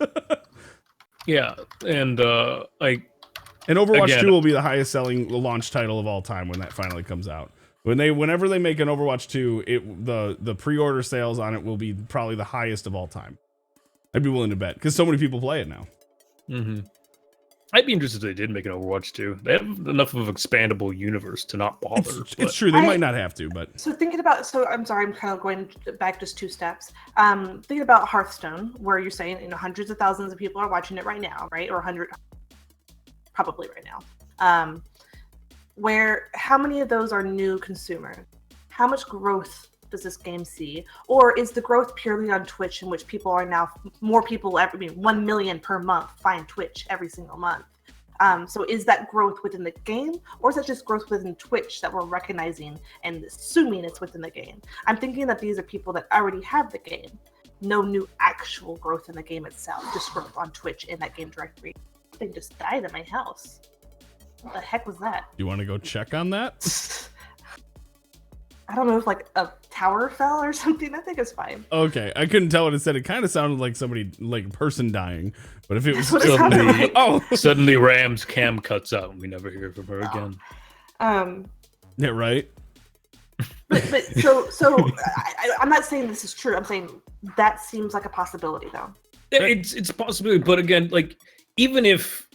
Yeah, and Overwatch 2 will be the highest selling launch title of all time when that finally comes out. Whenever they make an Overwatch 2, the pre-order sales on it will be probably the highest of all time. I'd be willing to bet because so many people play it now. I'd be interested if they did make an Overwatch 2. They have enough of an expandable universe to not bother. It's true. They might not have to, but... So I'm sorry, I'm kind of going back just 2 steps. Thinking about Hearthstone, where you're saying, hundreds of thousands of people are watching it right now, right? Or 100, probably right now. How many of those are new consumers? How much growth does this game see? Or is the growth purely on Twitch, in which people are now, more people, 1 million per month find Twitch every single month? So is that growth within the game, or is that just growth within Twitch that we're recognizing and assuming it's within the game? I'm thinking that these are people that already have the game. No new actual growth in the game itself, just growth on Twitch in that game directory. Something just died at my house. What the heck was that? You want to go check on that? I don't know if like a tower fell or something. I think it's fine. Okay, I couldn't tell what it said. It kind of sounded like somebody, like a person dying. But if it was suddenly Ram's cam cuts out and we never hear from her again. Yeah, right. But I'm not saying this is true. I'm saying that seems like a possibility, though. It's a possibility, but again, like even if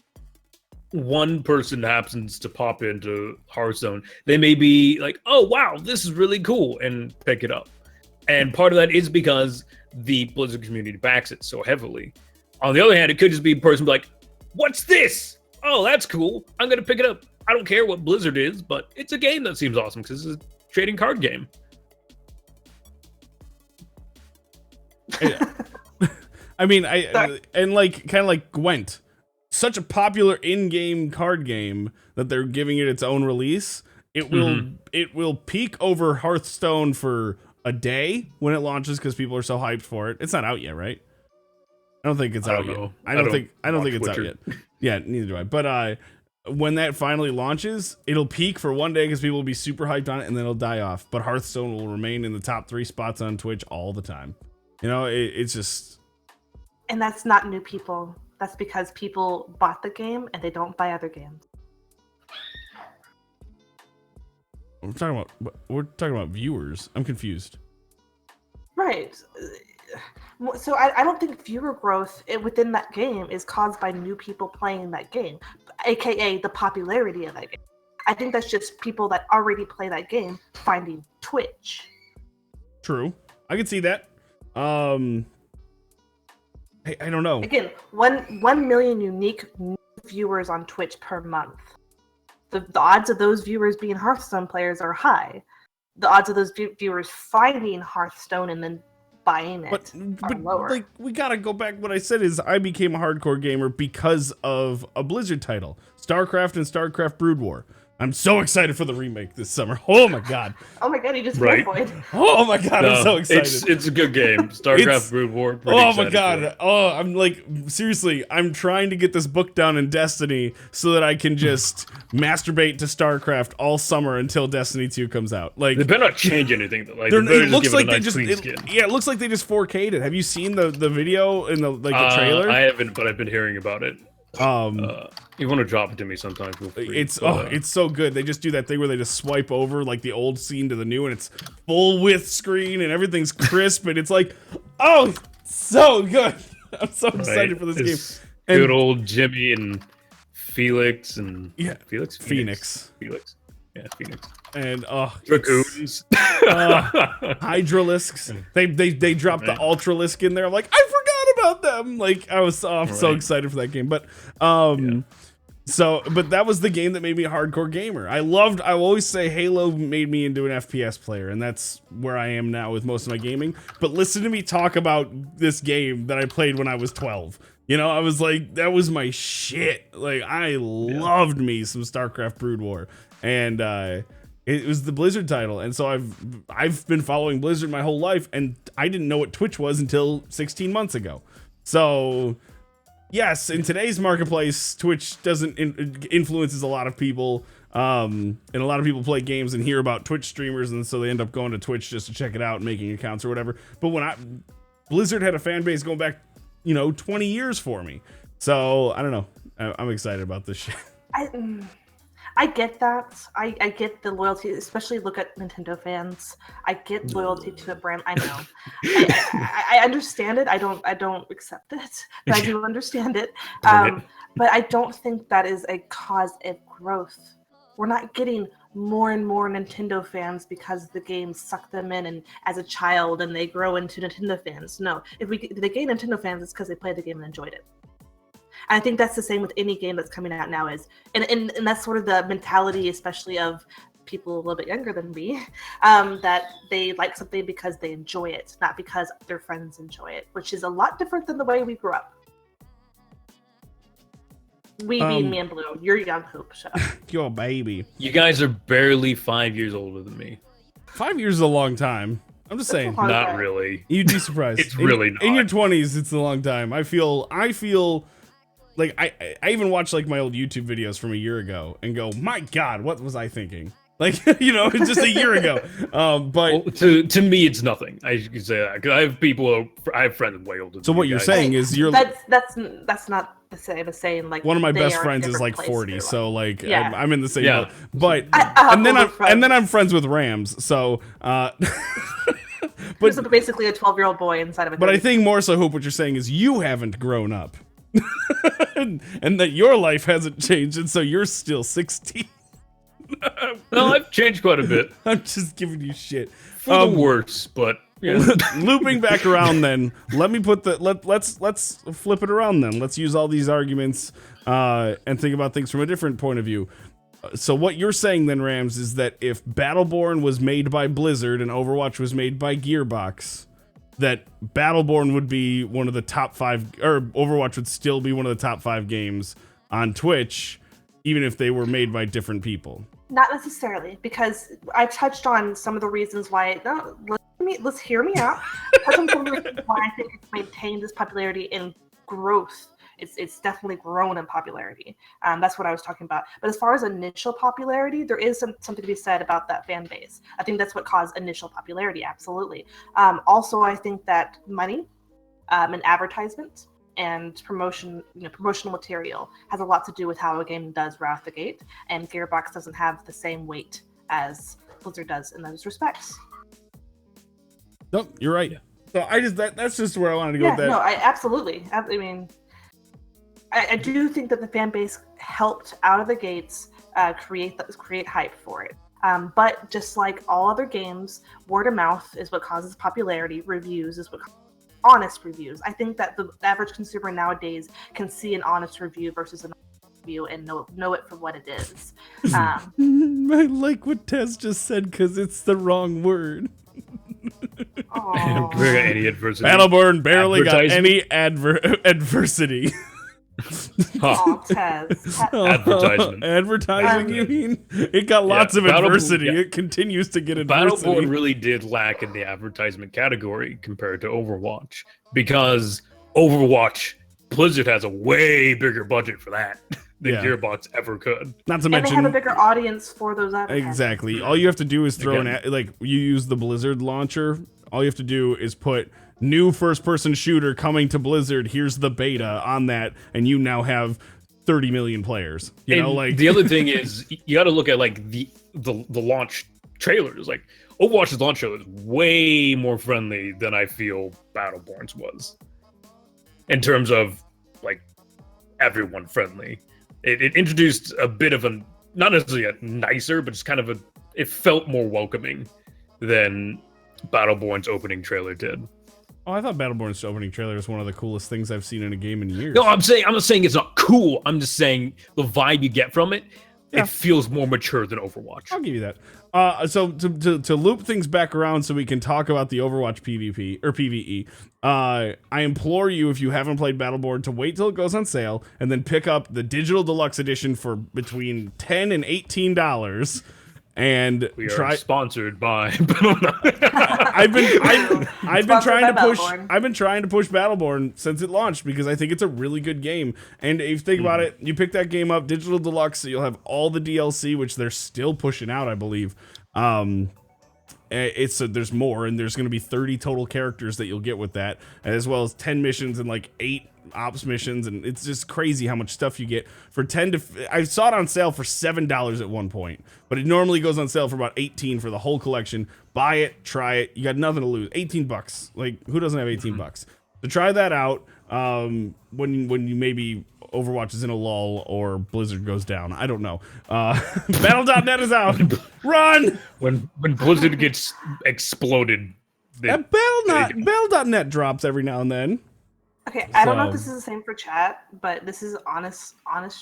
one person happens to pop into Hearthstone, they may be like, oh wow, this is really cool, and pick it up. And part of that is because the Blizzard community backs it so heavily. On the other hand, it could just be a person like, what's this? Oh, that's cool. I'm gonna pick it up. I don't care what Blizzard is, but it's a game that seems awesome because it's a trading card game. I mean, and like kind of like Gwent. Such a popular in-game card game that they're giving it its own release. It will peak over Hearthstone for a day when it launches because people are so hyped for it. It's not out yet, right? I don't think it's out yet. I don't think it's out yet. Yeah, neither do I. But when that finally launches, it'll peak for one day because people will be super hyped on it, and then it'll die off. But Hearthstone will remain in the top 3 spots on Twitch all the time. It's just... And that's not new people. That's because people bought the game and they don't buy other games. We're talking about viewers. I'm confused. Right. So I don't think viewer growth within that game is caused by new people playing that game, aka the popularity of that game. I think that's just people that already play that game finding Twitch. True. I can see that. I don't know. Again, 1 million unique viewers on Twitch per month. The odds of those viewers being Hearthstone players are high. The odds of those viewers finding Hearthstone and then buying it are lower. Like, we gotta go back. What I said is I became a hardcore gamer because of a Blizzard title, StarCraft and StarCraft Brood War. I'm so excited for the remake this summer. Oh my god. Oh my god, you just fanboyed. Oh my god, I'm so excited. It's a good game. StarCraft Brood War. Oh my god. Oh, I'm like, seriously, I'm trying to get this book down in Destiny so that I can just masturbate to StarCraft all summer until Destiny 2 comes out. Like, they better not change anything. Like, it looks like they just it looks like they just 4K'd it. Have you seen the video in the the trailer? I haven't, but I've been hearing about it. You want to drop it to me sometime? Feel free. It's so good. They just do that thing where they just swipe over like the old scene to the new, and it's full width screen and everything's crisp, and it's like, oh, so good. I'm so excited for this game. Good old Jimmy and Felix and Phoenix. Yeah, Phoenix. And Dragoons. Hydralisks. They dropped the Ultralisk in there. I'm like, I forgot about them. Like I was so excited for that game. But but that was the game that made me a hardcore gamer. I always say Halo made me into an FPS player, and that's where I am now with most of my gaming. But listen to me talk about this game that I played when I was 12. You know, I was like, that was my shit. Like I loved me some StarCraft Brood War. And it was the Blizzard title, and so I've been following Blizzard my whole life, and I didn't know what Twitch was until 16 months ago. So yes, in today's marketplace, Twitch influences a lot of people, and a lot of people play games and hear about Twitch streamers, and so they end up going to Twitch just to check it out and making accounts or whatever. But when Blizzard had a fan base going back, 20 years for me. So I don't know. I'm excited about this shit. I get that. I get the loyalty, especially look at Nintendo fans. I get loyalty to a brand. I know. I understand it. I don't accept it, but I do understand it. But I don't think that is a cause of growth. We're not getting more and more Nintendo fans because the games suck them in and as a child and they grow into Nintendo fans. No, if they gain Nintendo fans, it's because they played the game and enjoyed it. I think that's the same with any game that's coming out now and that's sort of the mentality, especially of people a little bit younger than me, that they like something because they enjoy it, not because their friends enjoy it, which is a lot different than the way we grew up. We being me and Blue, you're young Hoop, shut up. You're a baby. You guys are barely 5 years older than me. 5 years is a long time. I'm just saying. Not really. You'd be surprised. It's really not. In your 20s, it's a long time. I feel like I even watched like my old YouTube videos from a year ago and go, my God, what was I thinking? Like, it's just a year ago. But well, to me, it's nothing. I can say that because I have friends way older. So what you're saying is that's not the same as saying like one of my best friends is like 40, so like I'm in the same boat. But and then I'm friends with Rams, so but basically a 12-year-old boy inside of a. But I think more so, Hope, what you're saying is you haven't grown up. and that your life hasn't changed, and so you're still 16. No, I've changed quite a bit. I'm just giving you shit. For the worse, but yeah. Looping back around then, let me put let's flip it around then. Let's use all these arguments and think about things from a different point of view. So what you're saying then, Rams, is that if Battleborn was made by Blizzard and Overwatch was made by Gearbox, that Battleborn would be one of the top 5, or Overwatch would still be one of the top 5 games on Twitch, even if they were made by different people. Not necessarily, because I touched on some of the reasons why. No, let's hear me out. Touch on some of the reasons why I think it's maintained this popularity and growth. It's definitely grown in popularity. That's what I was talking about. But as far as initial popularity, there is something to be said about that fan base. I think that's what caused initial popularity, absolutely. Also, I think that money and advertisement and promotional material has a lot to do with how a game does right off the gate, and Gearbox doesn't have the same weight as Blizzard does in those respects. Nope, you're right. So that's just where I wanted to go with that. No, absolutely. I mean, I do think that the fan base helped out of the gates create hype for it. But just like all other games, word of mouth is what causes popularity. Reviews is what honest reviews. I think that the average consumer nowadays can see an honest review versus an honest review and know it for what it is. I like what Tess just said because it's the wrong word. Any adversity. Battleborn barely got any adversity. Oh, Tess. Advertisement. Advertising, you mean? It got lots of adversity. It continues to get adversity. Battleborn really did lack in the advertisement category compared to Overwatch, because Overwatch, Blizzard has a way bigger budget for that than Gearbox ever could. Not to mention, they have a bigger audience for those advertisements. Exactly. All you have to do is throw you use the Blizzard launcher. All you have to do is put new first-person shooter coming to Blizzard. Here's the beta on that, and you now have 30 million players. The other thing is you got to look at like the launch trailers. Like Overwatch's launch trailer is way more friendly than I feel Battleborn's was, in terms of like everyone friendly. It introduced a bit of a not necessarily nicer, but just kind of it felt more welcoming than Battleborn's opening trailer did. Oh, I thought Battleborn's opening trailer was one of the coolest things I've seen in a game in years. No, I'm not saying it's not cool. I'm just saying the vibe you get from it, it feels more mature than Overwatch. I'll give you that. So to loop things back around so we can talk about the Overwatch PvP or PvE, I implore you, if you haven't played Battleborn, to wait till it goes on sale and then pick up the digital deluxe edition for between $10 and $18. And we are sponsored by. I've been trying to push Battleborn since it launched because I think it's a really good game. And if you think about it, you pick that game up, digital deluxe, so you'll have all the DLC, which they're still pushing out, I believe. There's more, and there's going to be 30 total characters that you'll get with that, as well as 10 missions and like 8 ops missions, and it's just crazy how much stuff you get for 10 to. I saw it on sale for $7 at one point, but it normally goes on sale for about 18 for the whole collection. Buy it, try it. You got nothing to lose. $18. Like, who doesn't have $18? So try that out. When you maybe Overwatch is in a lull or Blizzard goes down. I don't know. Battle.net is out. Run! When Blizzard gets exploded. Battle.net drops every now and then. Okay, I don't know if this is the same for chat, but this is honest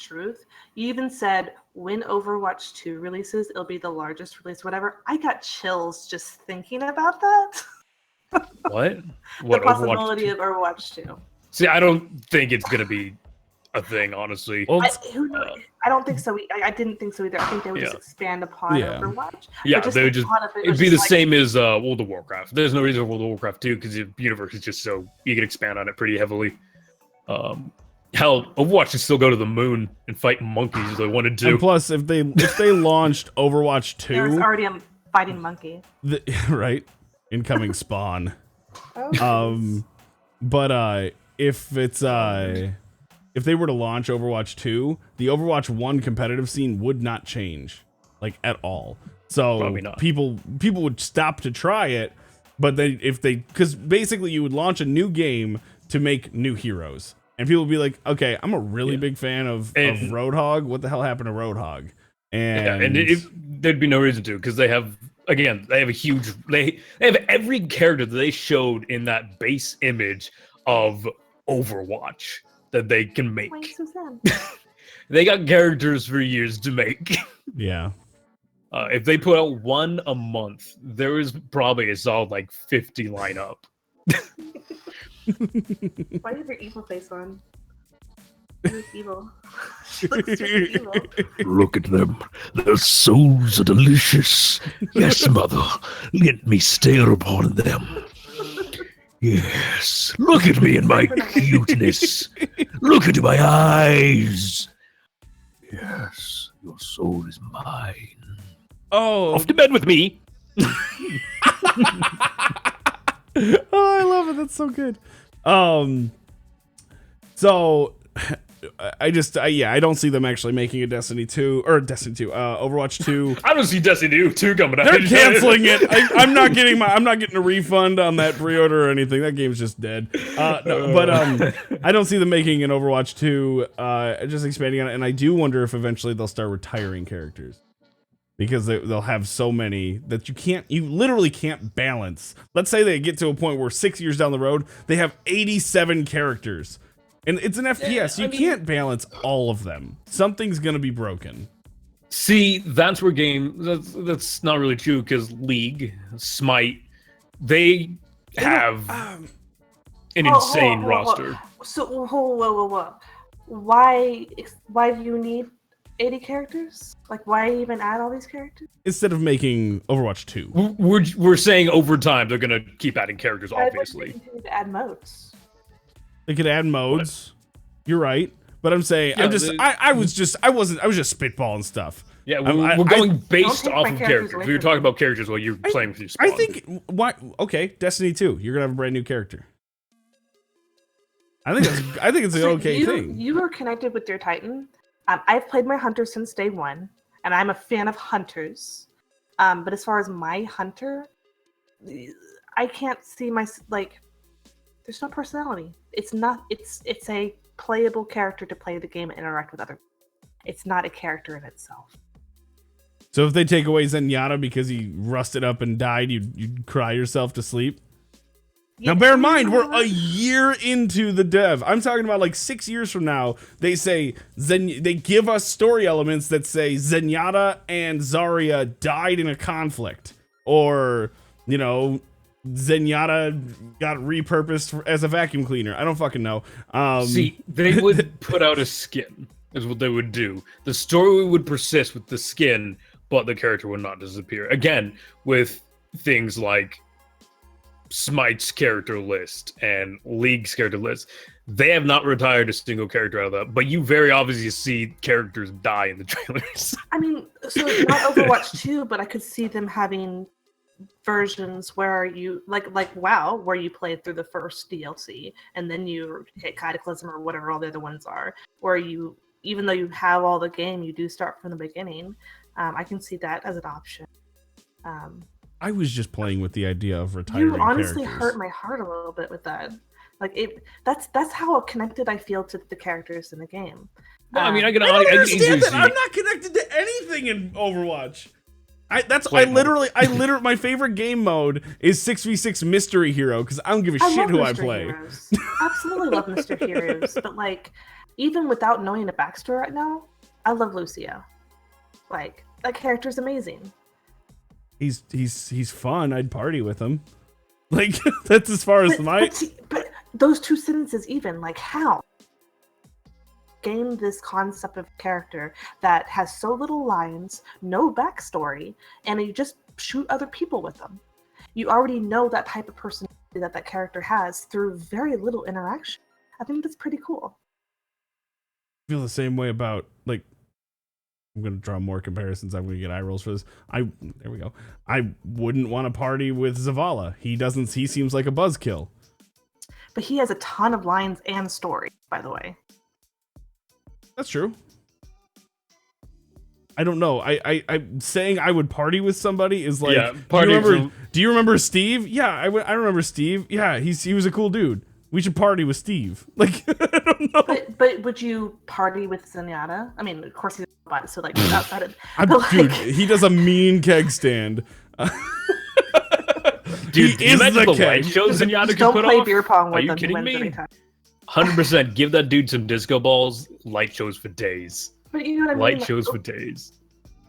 truth. You even said when Overwatch 2 releases, it'll be the largest release, whatever. I got chills just thinking about that. What? The possibility of Overwatch 2. See, I don't think it's going to be a thing, honestly. Well, I don't think so. I didn't think so either. I think they would just expand upon Overwatch. Yeah, they would just. It'd be the same as World of Warcraft. There's no reason for World of Warcraft 2 because the universe is just so you can expand on it pretty heavily. Hell, Overwatch can still go to the moon and fight monkeys if they wanted to. And plus, if they launched Overwatch 2, there's already a fighting monkey. Right, incoming spawn. Oh, but if they were to launch Overwatch 2, the Overwatch 1 competitive scene would not change, like, at all. So people would stop to try it, but because basically you would launch a new game to make new heroes, and people would be like, okay, I'm a really big fan of Roadhog. What the hell happened to Roadhog? And there'd be no reason to, because they have every character that they showed in that base image of Overwatch that they can make. They got characters for years to make. Yeah. If they put out one a month, there is probably a solid like 50 lineup. Why do you have your evil face on? You're evil. She looks really evil. Look at them. Their souls are delicious. Yes, mother. Let me stare upon them. Yes. Look at me and my cuteness. Look into my eyes. Yes. Your soul is mine. Oh. Off to bed with me. Oh, I love it. That's so good. So I don't see them actually making a Overwatch 2. I don't see Destiny 2 coming out. They're canceling it. I'm not getting a refund on that pre-order or anything. That game's just dead. I don't see them making an Overwatch 2, just expanding on it. And I do wonder if eventually they'll start retiring characters, because they'll have so many that you literally can't balance. Let's say they get to a point where 6 years down the road, they have 87 characters. And it's an FPS. You can't balance all of them. Something's going to be broken. See, that's where that's not really true, because League, Smite, they have an insane roster. So, whoa. Why do you need 80 characters? Like, why even add all these characters? Instead of making Overwatch 2. We're saying over time they're going to keep adding characters, obviously. They continue to add modes. They could add modes. What? You're right. But I'm saying, I was just spitballing stuff. Yeah, we're going based off of characters. We were talking about characters while you're playing with your spawn. I think, Destiny 2, you're going to have a brand new character. I think it's an okay thing. You are connected with your Titan. I've played my hunter since day one, and I'm a fan of hunters. But as far as my hunter, I can't see there's no personality. It's a playable character to play the game and interact with other. It's not a character in itself. So if they take away Zenyatta because he rusted up and died, you'd cry yourself to sleep? Now, bear in mind, we're a year into the dev. I'm talking about like 6 years from now. They say they give us story elements that say Zenyatta and Zarya died in a conflict, or Zenyatta got repurposed as a vacuum cleaner. I don't fucking know. See, they would put out a skin, is what they would do. The story would persist with the skin, but the character would not disappear. Again, with things like Smite's character list and League's character list, they have not retired a single character out of that, but you very obviously see characters die in the trailers. I mean, so not Overwatch 2, but I could see them having versions where you like WoW, where you played through the first DLC and then you hit Cataclysm or whatever all the other ones are, where you, even though you have all the game, you do start from the beginning. I can see that as an option. I was just playing with the idea of retiring You honestly characters. hurt my heart a little bit with that. Like that's how connected I feel to the characters in the game. No, I mean, I I don't understand that. I'm not connected to anything in Overwatch. I literally my favorite game mode is 6v6 Mystery Hero because I don't give a shit who I play. Heroes. Absolutely love Mr. Heroes, but like even without knowing the backstory right now, I love Lucio. Like that character's amazing. He's fun. I'd party with him. Like that's as far as but those two sentences, even like how game this concept of character that has so little lines, no backstory, and you just shoot other people with them. You already know that type of personality that character has through very little interaction. I think that's pretty cool. I feel the same way about like. I'm gonna draw more comparisons. I'm gonna get eye rolls for this. There we go. I wouldn't want to party with Zavala. He seems like a buzzkill. But he has a ton of lines and story, by the way. That's true. I don't know. I'm saying I would party with somebody is like. Yeah, do you remember Steve? Yeah, I remember Steve. Yeah, he was a cool dude. We should party with Steve. Like I don't know. But would you party with Zenyatta? I mean, of course he's about it, so like outside of. Dude, he does a mean keg stand. Dude, he is the light shows Zenyatta can put play off. Beer pong with Are you kidding me? 100%. Give that dude some disco balls. Light shows for days. But you know what I mean? Light shows for days.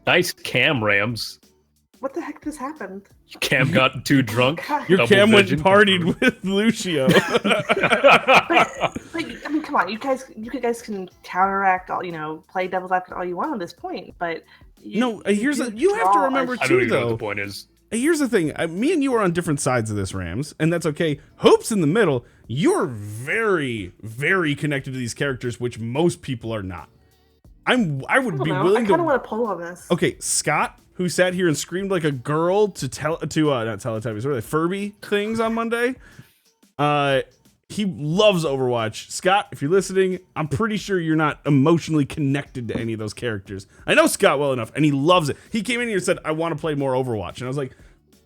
Nice cam, Rams. What the heck just happened? Cam got too drunk. Your Cam went and partied with Lucio. but I mean, come on, you guys can counteract all, play devil's advocate all you want on this point, but you have to remember too, I don't even though. know what the point is. Here's the thing: me and you are on different sides of this, Rams, and that's okay. Hope's in the middle. You're very, very connected to these characters, which most people are not. I would be willing to. I kind of want to pull on this. Okay, Scott, who sat here and screamed like a girl to not Teletubbies, what are they, Furby things on Monday? He loves Overwatch. Scott, if you're listening, I'm pretty sure you're not emotionally connected to any of those characters. I know Scott well enough, and he loves it. He came in here and said, I want to play more Overwatch. And I was like,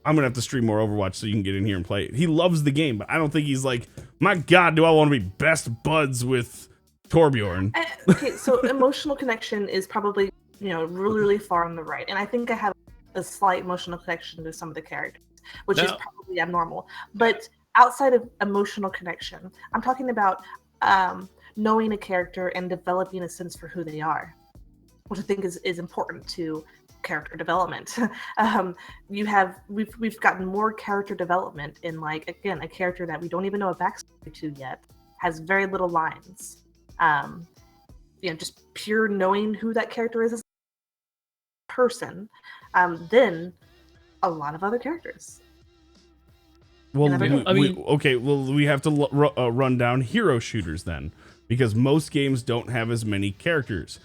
I'm going to have to stream more Overwatch so you can get in here and play it. He loves the game, but I don't think he's like, my God, do I want to be best buds with Torbjorn? Okay, so emotional connection is probably, really, really far on the right. And I think I have a slight emotional connection to some of the characters, which is probably abnormal. But outside of emotional connection, I'm talking about knowing a character and developing a sense for who they are, which I think is important to character development. We've gotten more character development in, like, again, a character that we don't even know a backstory to yet, has very little lines. Just pure knowing who that character is as a person, then a lot of other characters. Well, we have to run down hero shooters then, because most games don't have as many characters.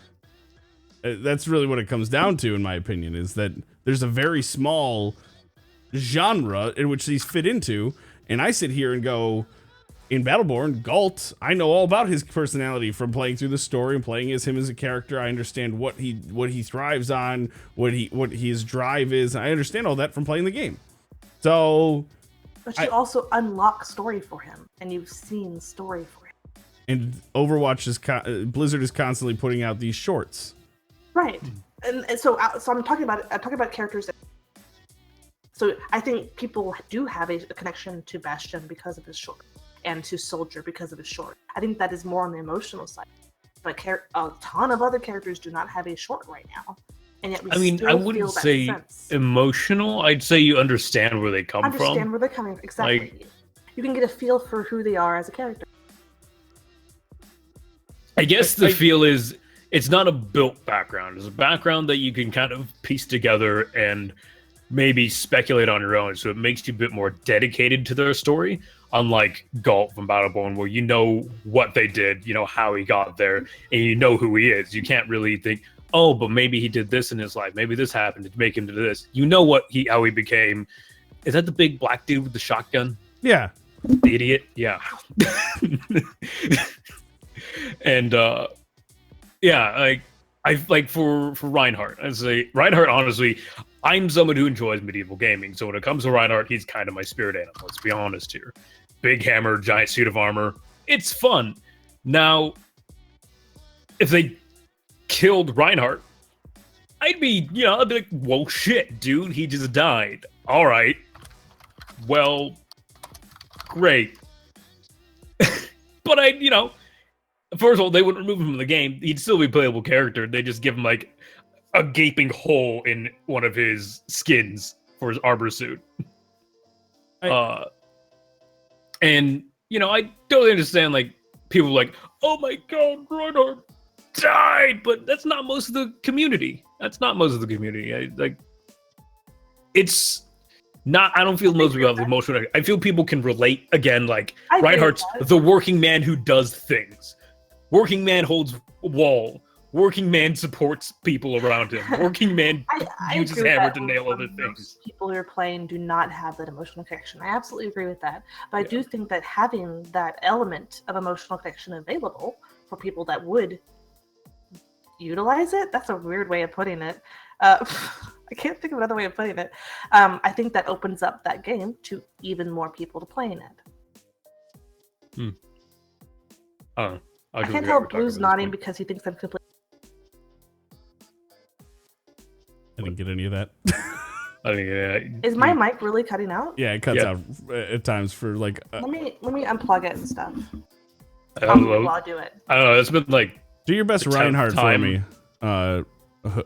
That's really what it comes down to, in my opinion, is that there's a very small genre in which these fit into, and I sit here and go, in Battleborn, Galt, I know all about his personality from playing through the story and playing as him as a character. I understand what he thrives on, what his drive is. I understand all that from playing the game. So, but you also unlock story for him, and you've seen story for him. And Overwatch Blizzard is constantly putting out these shorts. Right. and so I'm talking about characters. So I think people do have a connection to Bastion because of his short, and to Soldier because of his short. I think that is more on the emotional side. But a ton of other characters do not have a short right now, and yet I wouldn't say emotional. I'd say you understand where they come from. Understand where they're coming from, exactly. Like, you can get a feel for who they are as a character. I guess the feel is it's not a built background. It's a background that you can kind of piece together and maybe speculate on your own. So it makes you a bit more dedicated to their story. Unlike Galt from Battleborn, where you know what they did, you know how he got there, and you know who he is. You can't really think, oh, but maybe he did this in his life. Maybe this happened to make him do this. You know how he became. Is that the big black dude with the shotgun? Yeah. The idiot? Yeah. And I like for Reinhardt. I'd say Reinhardt, honestly, I'm someone who enjoys medieval gaming. So when it comes to Reinhardt, he's kind of my spirit animal. Let's be honest here. Big hammer, giant suit of armor. It's fun. Now, if they killed Reinhardt, I'd be like, whoa, shit, dude, he just died. All right. Well, great. But first of all, they wouldn't remove him from the game. He'd still be a playable character. They just give him like a gaping hole in one of his skins for his armor suit. And I totally understand like people like, oh my god, Reinhardt died, but that's not most of the community. It's not. I don't feel most about the emotional. I feel people can relate again. Like Reinhardt's the working man who does things. Working man holds a wall. Working man supports people around him. Working man uses hammer to nail other things. People who are playing do not have that emotional connection. I absolutely agree with that. But I do think that having that element of emotional connection available for people that would utilize it, that's a weird way of putting it. I can't think of another way of putting it. I think that opens up that game to even more people to play in it. I can't tell Blue's nodding because he thinks I'm completely. I didn't get any of that. Is my mic really cutting out? Yeah, it cuts out at times for like. Let me unplug it and stuff. I'll do it. I don't know. It's been like. Do your best Reinhardt for me.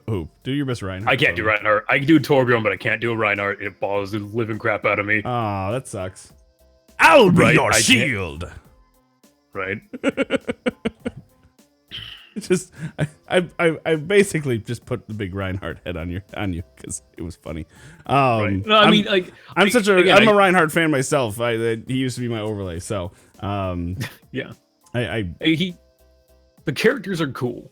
Hoop. Do your best Reinhardt. I can't do Reinhardt. I can do Torbjorn, but I can't do a Reinhardt. It bothers the living crap out of me. Oh, that sucks. I'll be your shield. Right. Just I basically just put the big Reinhardt head on you because it was funny. Right. No, I'm a Reinhardt fan myself. He used to be my overlay. So yeah. The characters are cool,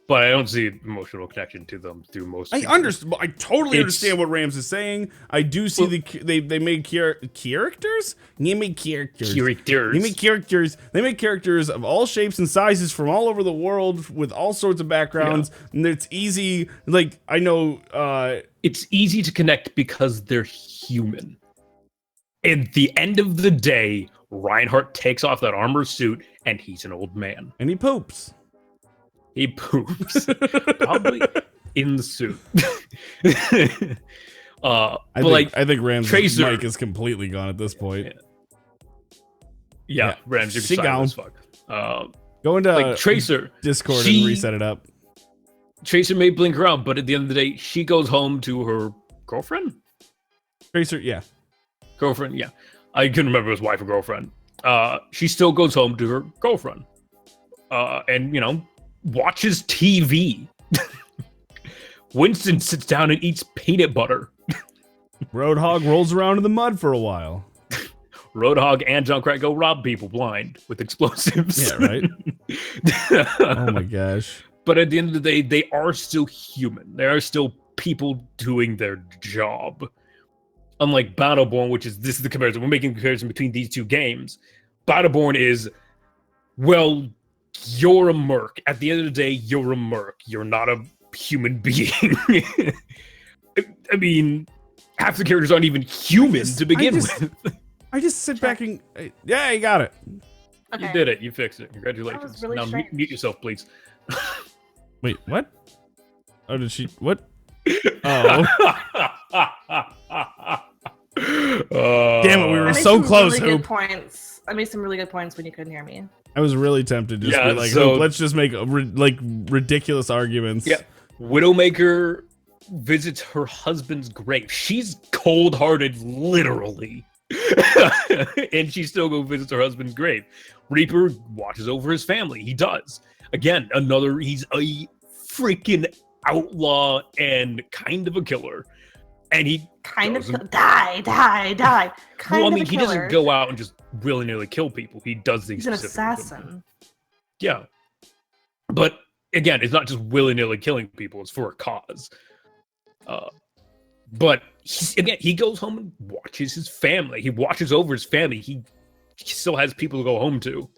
but I don't see emotional connection to them through most. I totally understand what Rams is saying. I do see they made characters. They make characters. They make characters of all shapes and sizes from all over the world with all sorts of backgrounds. Yeah. And it's easy. Like I know, it's easy to connect because they're human. At the end of the day, Reinhardt takes off that armor suit and he's an old man. And he poops. He poops. Probably in the suit. I think Ram's mic is completely gone at this point. Yeah. Rams, you're silent as fuck. Go into Tracer Discord and reset it up. Tracer may blink around, but at the end of the day, she goes home to her girlfriend? Tracer, yeah. Girlfriend, yeah. I couldn't remember his wife or girlfriend. She still goes home to her girlfriend. And, watches TV. Winston sits down and eats peanut butter. Roadhog rolls around in the mud for a while. Roadhog and Junkrat go rob people blind with explosives. Yeah, right? Oh my gosh. But at the end of the day, they are still human. They are still people doing their job. Unlike Battleborn, this is the comparison. We're making a comparison between these two games. Battleborn is, well, you're a merc. At the end of the day, you're a merc. You're not a human being. I mean, half the characters aren't even human to begin with. I just sit back and... Yeah, you got it. Okay. You did it. You fixed it. Congratulations. Really now mute yourself, please. Wait, what? Oh, did she? What? Oh. Damn it, we were so close, really Hoop. good points. I made some really good points when you couldn't hear me. I was really tempted to just be like, Hoop, let's just make ridiculous arguments. Yeah. Widowmaker visits her husband's grave. She's cold-hearted, literally. And she still goes visits her husband's grave. Reaper watches over his family. He does. Again, he's a freaking outlaw and kind of a killer. And he die. He doesn't go out and just willy-nilly kill people. He does things. He's an assassin. Yeah. But again, it's not just willy-nilly killing people. It's for a cause. But he goes home and watches his family. He watches over his family. He still has people to go home to.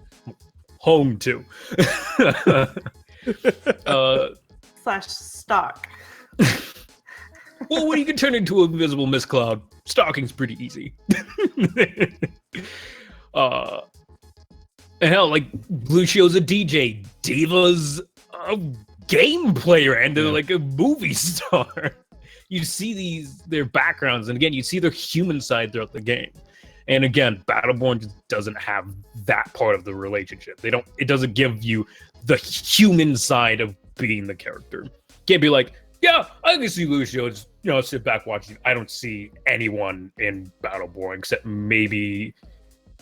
/ stalk. Well, when you can turn into an invisible mist cloud, stalking's pretty easy. And hell, like, Lucio's a DJ, Diva's a game player, and they're like a movie star. You see their backgrounds, and again, you see their human side throughout the game. And again, Battleborn just doesn't have that part of the relationship. It doesn't give you the human side of being the character. Can't be like, yeah, I can see Lucio just, sit back watching. I don't see anyone in Battleborn except maybe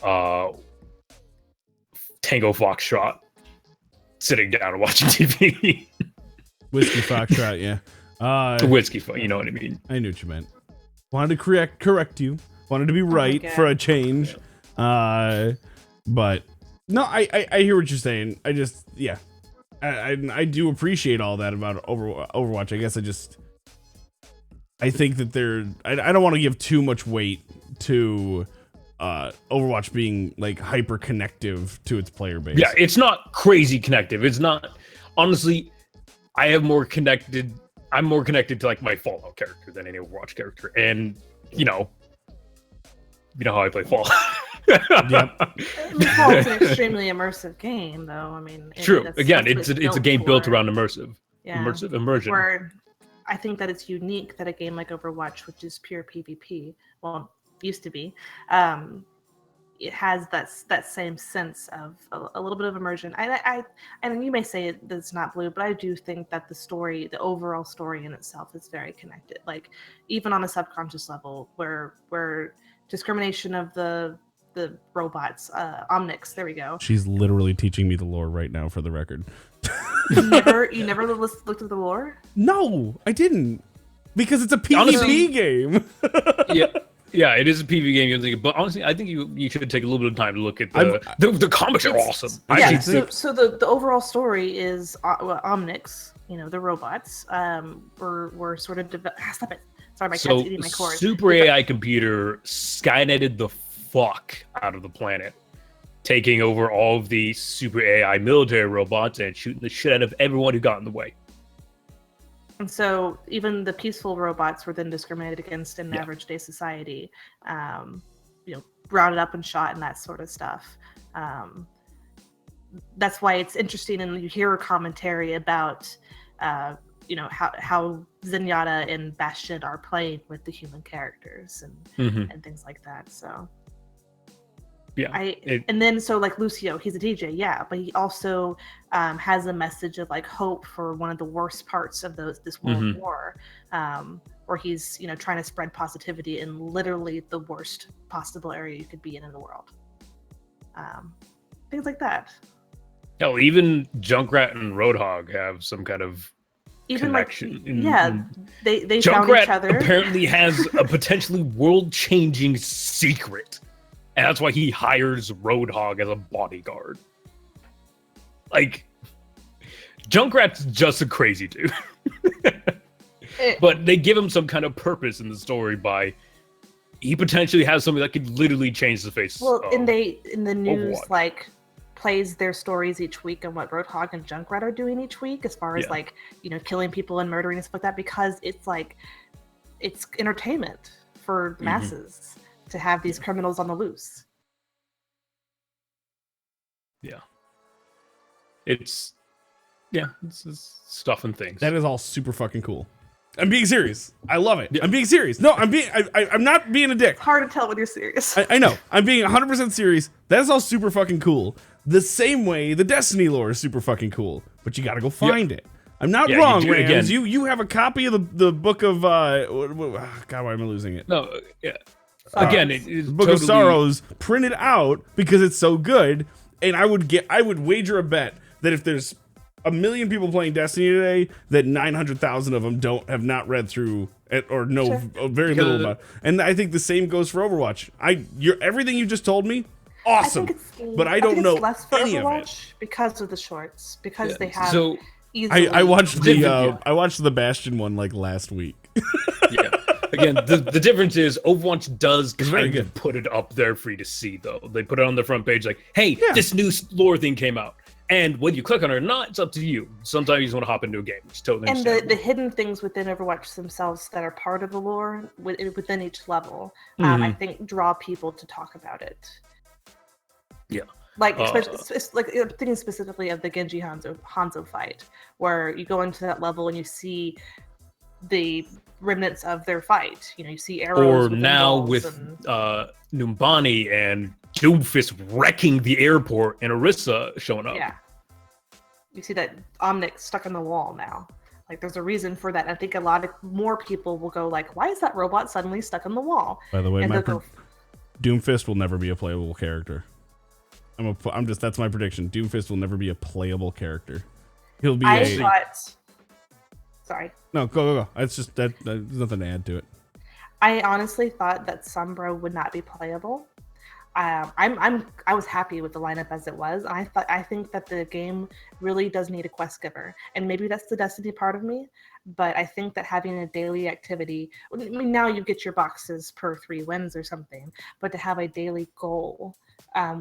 Tango Foxtrot sitting down and watching TV. Whiskey Foxtrot, yeah. Whiskey, you know what I mean. I knew what you meant. Wanted to correct you. Wanted to be right for a change. But no, I hear what you're saying. I just, yeah. I do appreciate all that about Overwatch. I guess I think that I don't want to give too much weight to Overwatch being like hyper connective to its player base. Yeah, it's not crazy connective. It's not, honestly, I'm more connected to like my Fallout character than any Overwatch character. And you know how I play Fallout. Fallout's an extremely immersive game, though. I mean, true. Again, it's a game built around immersion. Where I think that it's unique that a game like Overwatch, which is pure PvP, well, used to be, it has that same sense of a little bit of immersion. And you may say that it's not Blue, but I do think that the overall story in itself is very connected. Like even on a subconscious level, where discrimination of the robots, Omnics, there we go. She's literally teaching me the lore right now, for the record. You never looked at the lore? No, I didn't, because it's a PvP game. Yeah, it is a PvP game, but honestly, I think you should take a little bit of time to look at the comics are awesome. Yeah, so the overall story is Omnics, the robots, were sort of stop it. Sorry, my cat's eating my cord. Super AI computer Skyneted the fuck out of the planet, taking over all of the super AI military robots and shooting the shit out of everyone who got in the way. And so even the peaceful robots were then discriminated against in average day society, rounded up and shot and that sort of stuff. That's why it's interesting, and you hear a commentary about, how Zenyatta and Bastion are playing with the human characters and things like that. So. Yeah. And then so like Lucio, he's a DJ, but he also has a message of like hope for one of the worst parts of this world war, where he's trying to spread positivity in literally the worst possible area you could be in the world. Things like that. Hell, even Junkrat and Roadhog have some kind of connection. They Junkrat found each other. Apparently has a potentially world-changing secret. And that's why he hires Roadhog as a bodyguard. Like, Junkrat's just a crazy dude. But they give him some kind of purpose in the story by he potentially has something that could literally change the face. Well, in the news, Overwatch. like, plays their stories each week and what Roadhog and Junkrat are doing each week as far as like, killing people and murdering and stuff like that, because it's like, it's entertainment for the masses. To have these criminals on the loose. Yeah. It's Yeah, it's just stuff and things. That is all super fucking cool. I'm being serious. I love it. Yeah. I'm being serious. No, I'm not being a dick. It's hard to tell when you're serious. I know. I'm being 100% serious. That is all super fucking cool. The same way the Destiny lore is super fucking cool, but you gotta go find it. I'm not wrong, Rams. You have a copy of the book of God, why am I losing it? No, yeah. Again, it's the Book of Sorrows printed out because it's so good, and I would wager a bet that if there's 1 million people playing Destiny today, that 900,000 of them have not read through it or know very little about it. And I think the same goes for Overwatch. Everything you just told me, awesome, but I don't know less for any Overwatch of it because of the shorts, because they have. So I watched the Bastion one like last week. Yeah. Again, the difference is Overwatch does kind of put it up there for you to see, though. They put it on the front page like, hey, this new lore thing came out. And whether you click on it or not, it's up to you. Sometimes you just want to hop into a game, which is totally understandable. And the hidden things within Overwatch themselves that are part of the lore within each level, I think draw people to talk about it. Yeah. Like, especially, I'm thinking specifically of the Genji Hanzo fight, where you go into that level and you see the remnants of their fight. You see arrows. Or now with Numbani and Doomfist wrecking the airport and Orisa showing up. Yeah. You see that Omnic stuck in the wall now. Like, there's a reason for that. I think a lot of more people will go like, why is that robot suddenly stuck in the wall? By the way, Doomfist will never be a playable character. That's my prediction. Doomfist will never be a playable character. He'll be Sorry. No, go. It's just that there's nothing to add to it. I honestly thought that Sombra would not be playable. I was happy with the lineup as it was. I think that the game really does need a quest giver, and maybe that's the Destiny part of me. But I think that having a daily activity, I mean, now you get your boxes per 3 wins or something, but to have a daily goal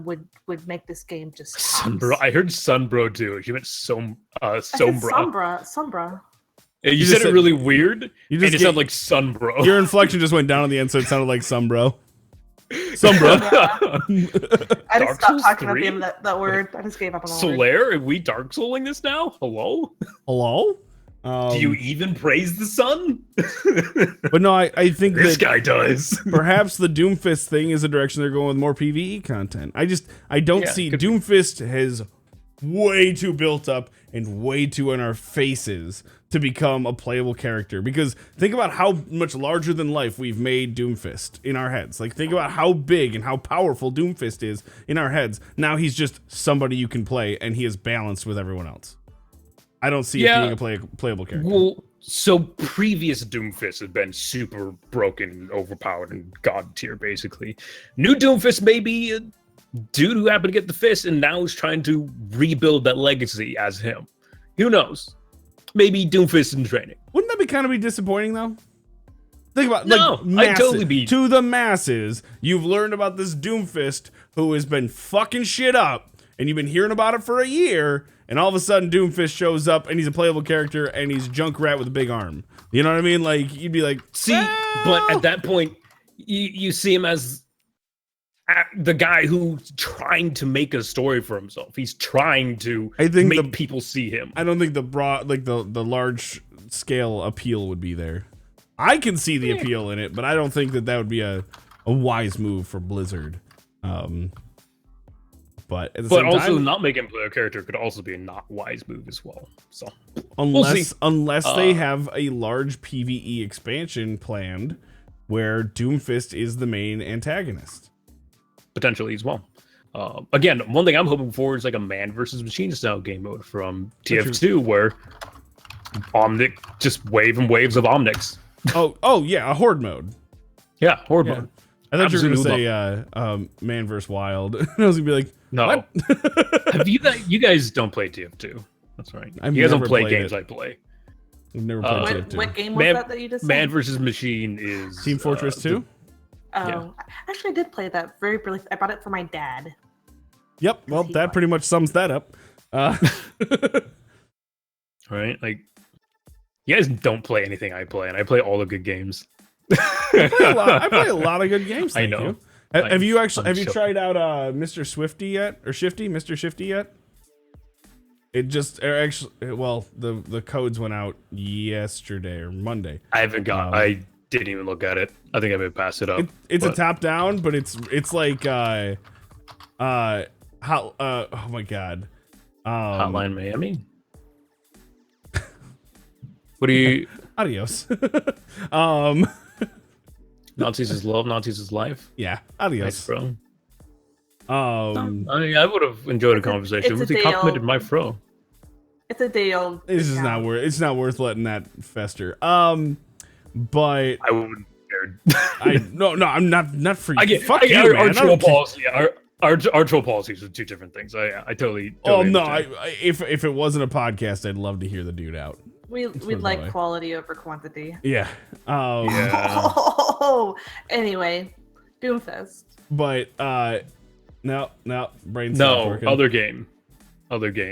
would make this game just Sunbro. I heard Sunbro too. You meant Sombra. Sombra. You said it really weird. It sounded like Sunbro. Your inflection just went down on the end, so it sounded like Sunbro. Sunbro. I just stopped talking about the end of that word. I just gave up on the word. Solaire, are we Dark Souling this now? Hello? Do you even praise the sun? But no, I think this guy does. Perhaps the Doomfist thing is the direction they're going with more PvE content. I don't see Doomfist has way too built up and way too in our faces to become a playable character, because think about how much larger than life we've made Doomfist in our heads. Like, think about how big and how powerful Doomfist is in our heads. Now he's just somebody you can play, and he is balanced with everyone else. I don't see it being a playable character. Well, so previous Doomfist has been super broken, overpowered, and god tier, basically. New Doomfist may be a dude who happened to get the fist and now is trying to rebuild that legacy as him. Who knows? Maybe Doomfist in training. Wouldn't that be kind of disappointing, though? Think about I'd totally be. To the masses, you've learned about this Doomfist who has been fucking shit up, and you've been hearing about it for a year, and all of a sudden Doomfist shows up, and he's a playable character, and he's Junkrat with a big arm. You know what I mean? Like, you'd be like, but at that point, you see him as the guy who's trying to make a story for himself. He's trying to make people see him. I don't think the broad, like the large scale appeal would be there. I can see the appeal in it, but I don't think that would be a wise move for Blizzard. But at the same also time, not making player character could also be a not wise move as well. So unless they have a large PvE expansion planned where Doomfist is the main antagonist. Potentially as well. Again, one thing I'm hoping for is like a man versus machine style game mode from TF2 where Omnic just waves of Omnics. Oh yeah, a horde mode. Yeah, horde mode. I thought you were gonna say man versus wild. I was gonna be like, no. What? Have you guys don't play TF2? That's right. You guys don't play games I play. I've never played TF2. What game was that you just said? Man versus Machine is Team Fortress 2? Actually, I did play that very briefly. I bought it for my dad. Yep. Well, that pretty much sums that up. Right? Like, you guys don't play anything I play, and I play all the good games. I play a lot of good games. I know. Have you tried out Mr. Swifty yet, or Mr. Shifty yet? It just actually, well, the codes went out yesterday or Monday. I haven't got. I didn't even look at it. I think I may pass it up. It's a top down, but it's like oh my god, Hotline Miami. What do you? Adios. Nazis is love. Nazis is life. Yeah, adios, Nice, bro. I I mean, I would have enjoyed a conversation with the complimented my fro. It's a day old. This is not worth. It's not worth letting that fester. But I wouldn't care. no, I'm not for you. I get. Fuck I get you, our man. troll policy. Our troll policies are two different things. I totally. Oh no! understand. If it wasn't a podcast, I'd love to hear the dude out. We'd like quality over quantity. Yeah. Yeah. Oh, anyway, Doomfist. But no, brain No, other game.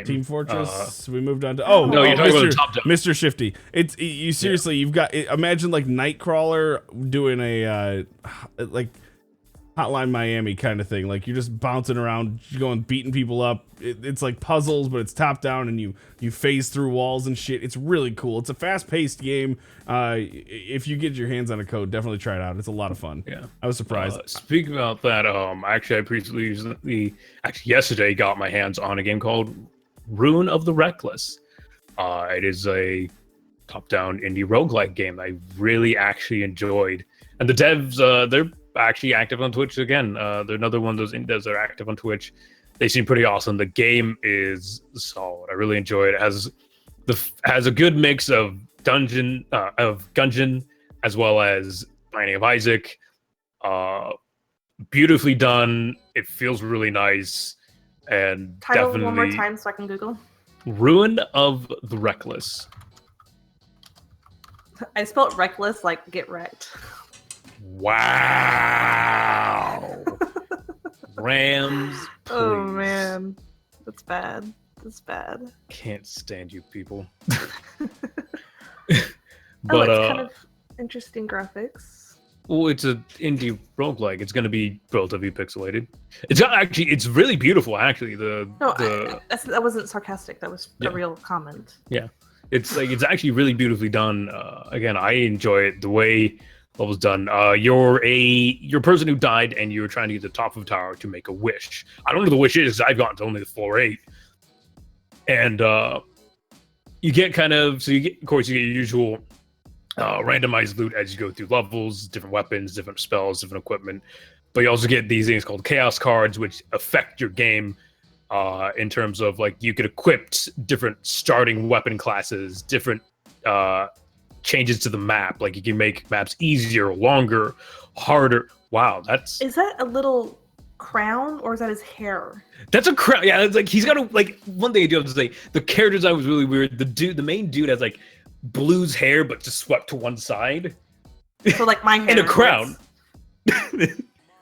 Team Fortress. We moved on to no, you're talking about the top down. Mr. Shifty. It's you seriously. You've got imagine like Nightcrawler doing a like Hotline Miami kind of thing. Like you're just bouncing around, going beating people up. It's like puzzles, but it's top down, and you phase through walls and shit. It's really cool. It's a fast paced game. If you get your hands on a code, definitely try it out. It's a lot of fun. Yeah, I was surprised. Speaking about that, actually, yesterday got my hands on a game called Ruin of the Reckless. It is a top-down indie roguelike game I really actually enjoyed, and the devs, they're actually active on Twitch again. They're another one of those indies that are active on Twitch. They seem pretty awesome. The game is solid. I really enjoy it. It has a good mix of Gungeon as well as Binding of Isaac. Beautifully done. It feels really nice, and Title definitely one more time so I can Google. Ruin of the Reckless. I spelled reckless like get wrecked. Wow. Rams. Please. Oh man, that's bad. That's bad. Can't stand you people. It's kind of interesting graphics. Well, it's an indie roguelike. It's going to be relatively pixelated. It's really beautiful. Actually, that wasn't sarcastic. That was a real comment. Yeah, it's actually really beautifully done. Again, I enjoy it the way what was done. You're a person who died, and you're trying to get to the top of a tower to make a wish. I don't know what the wish is because I've gotten to only the floor 8, and you get of course, you get your usual randomized loot as you go through levels, different weapons, different spells, different equipment. But you also get these things called chaos cards, which affect your game in terms of like you could equip different starting weapon classes, different changes to the map. Like you can make maps easier, longer, harder. Wow, is that a little crown or is that his hair? That's a crown. Yeah, it's like he's got one thing I do have to say, the character design was really weird. The main dude has like Blue's hair but just swept to one side. So like my hair and a crown.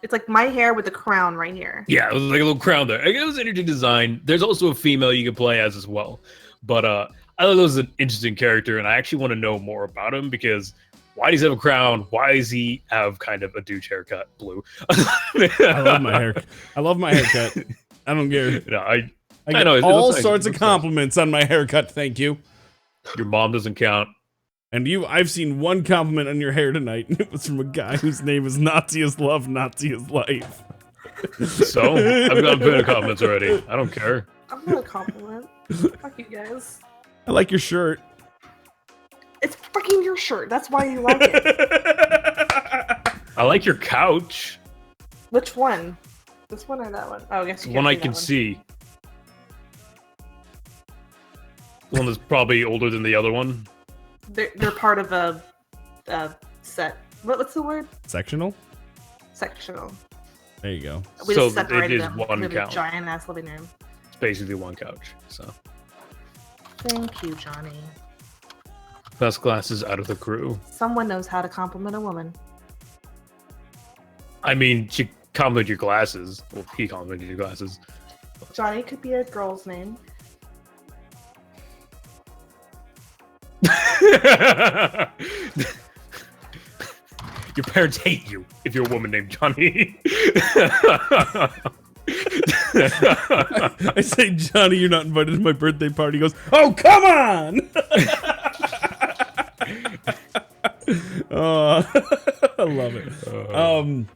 It's like my hair with a crown right here. Yeah, it was like a little crown there. It was an interesting design. There's also a female you can play as well. But I thought it was an interesting character, and I actually want to know more about him because why does he have a crown? Why does he have kind of a douche haircut, Blue? I love my haircut. I don't care. No, I get know, all sorts of compliments on my haircut. Thank you. Your mom doesn't count. And I've seen one compliment on your hair tonight, and it was from a guy whose name is Nazi is love, Nazi is life. So I've got a bit of compliments already. I don't care. I'm gonna compliment. Fuck you guys. I like your shirt. It's fucking your shirt. That's why you like it. I like your couch. Which one? This one or that one? Oh, I guess you one I can see. One that's probably older than the other one. They're part of a set. What's the word? Sectional. There you go. We so just separated it is them. one We have couch. a giant ass living room. It's basically one couch. So. Thank you, Johnny. Best glasses out of the crew. Someone knows how to compliment a woman. I mean, she complimented your glasses. Well, he complimented your glasses. Johnny could be a girl's name. Your parents hate you if you're a woman named Johnny. I say, Johnny, you're not invited to my birthday party. He goes, oh, come on! I love it.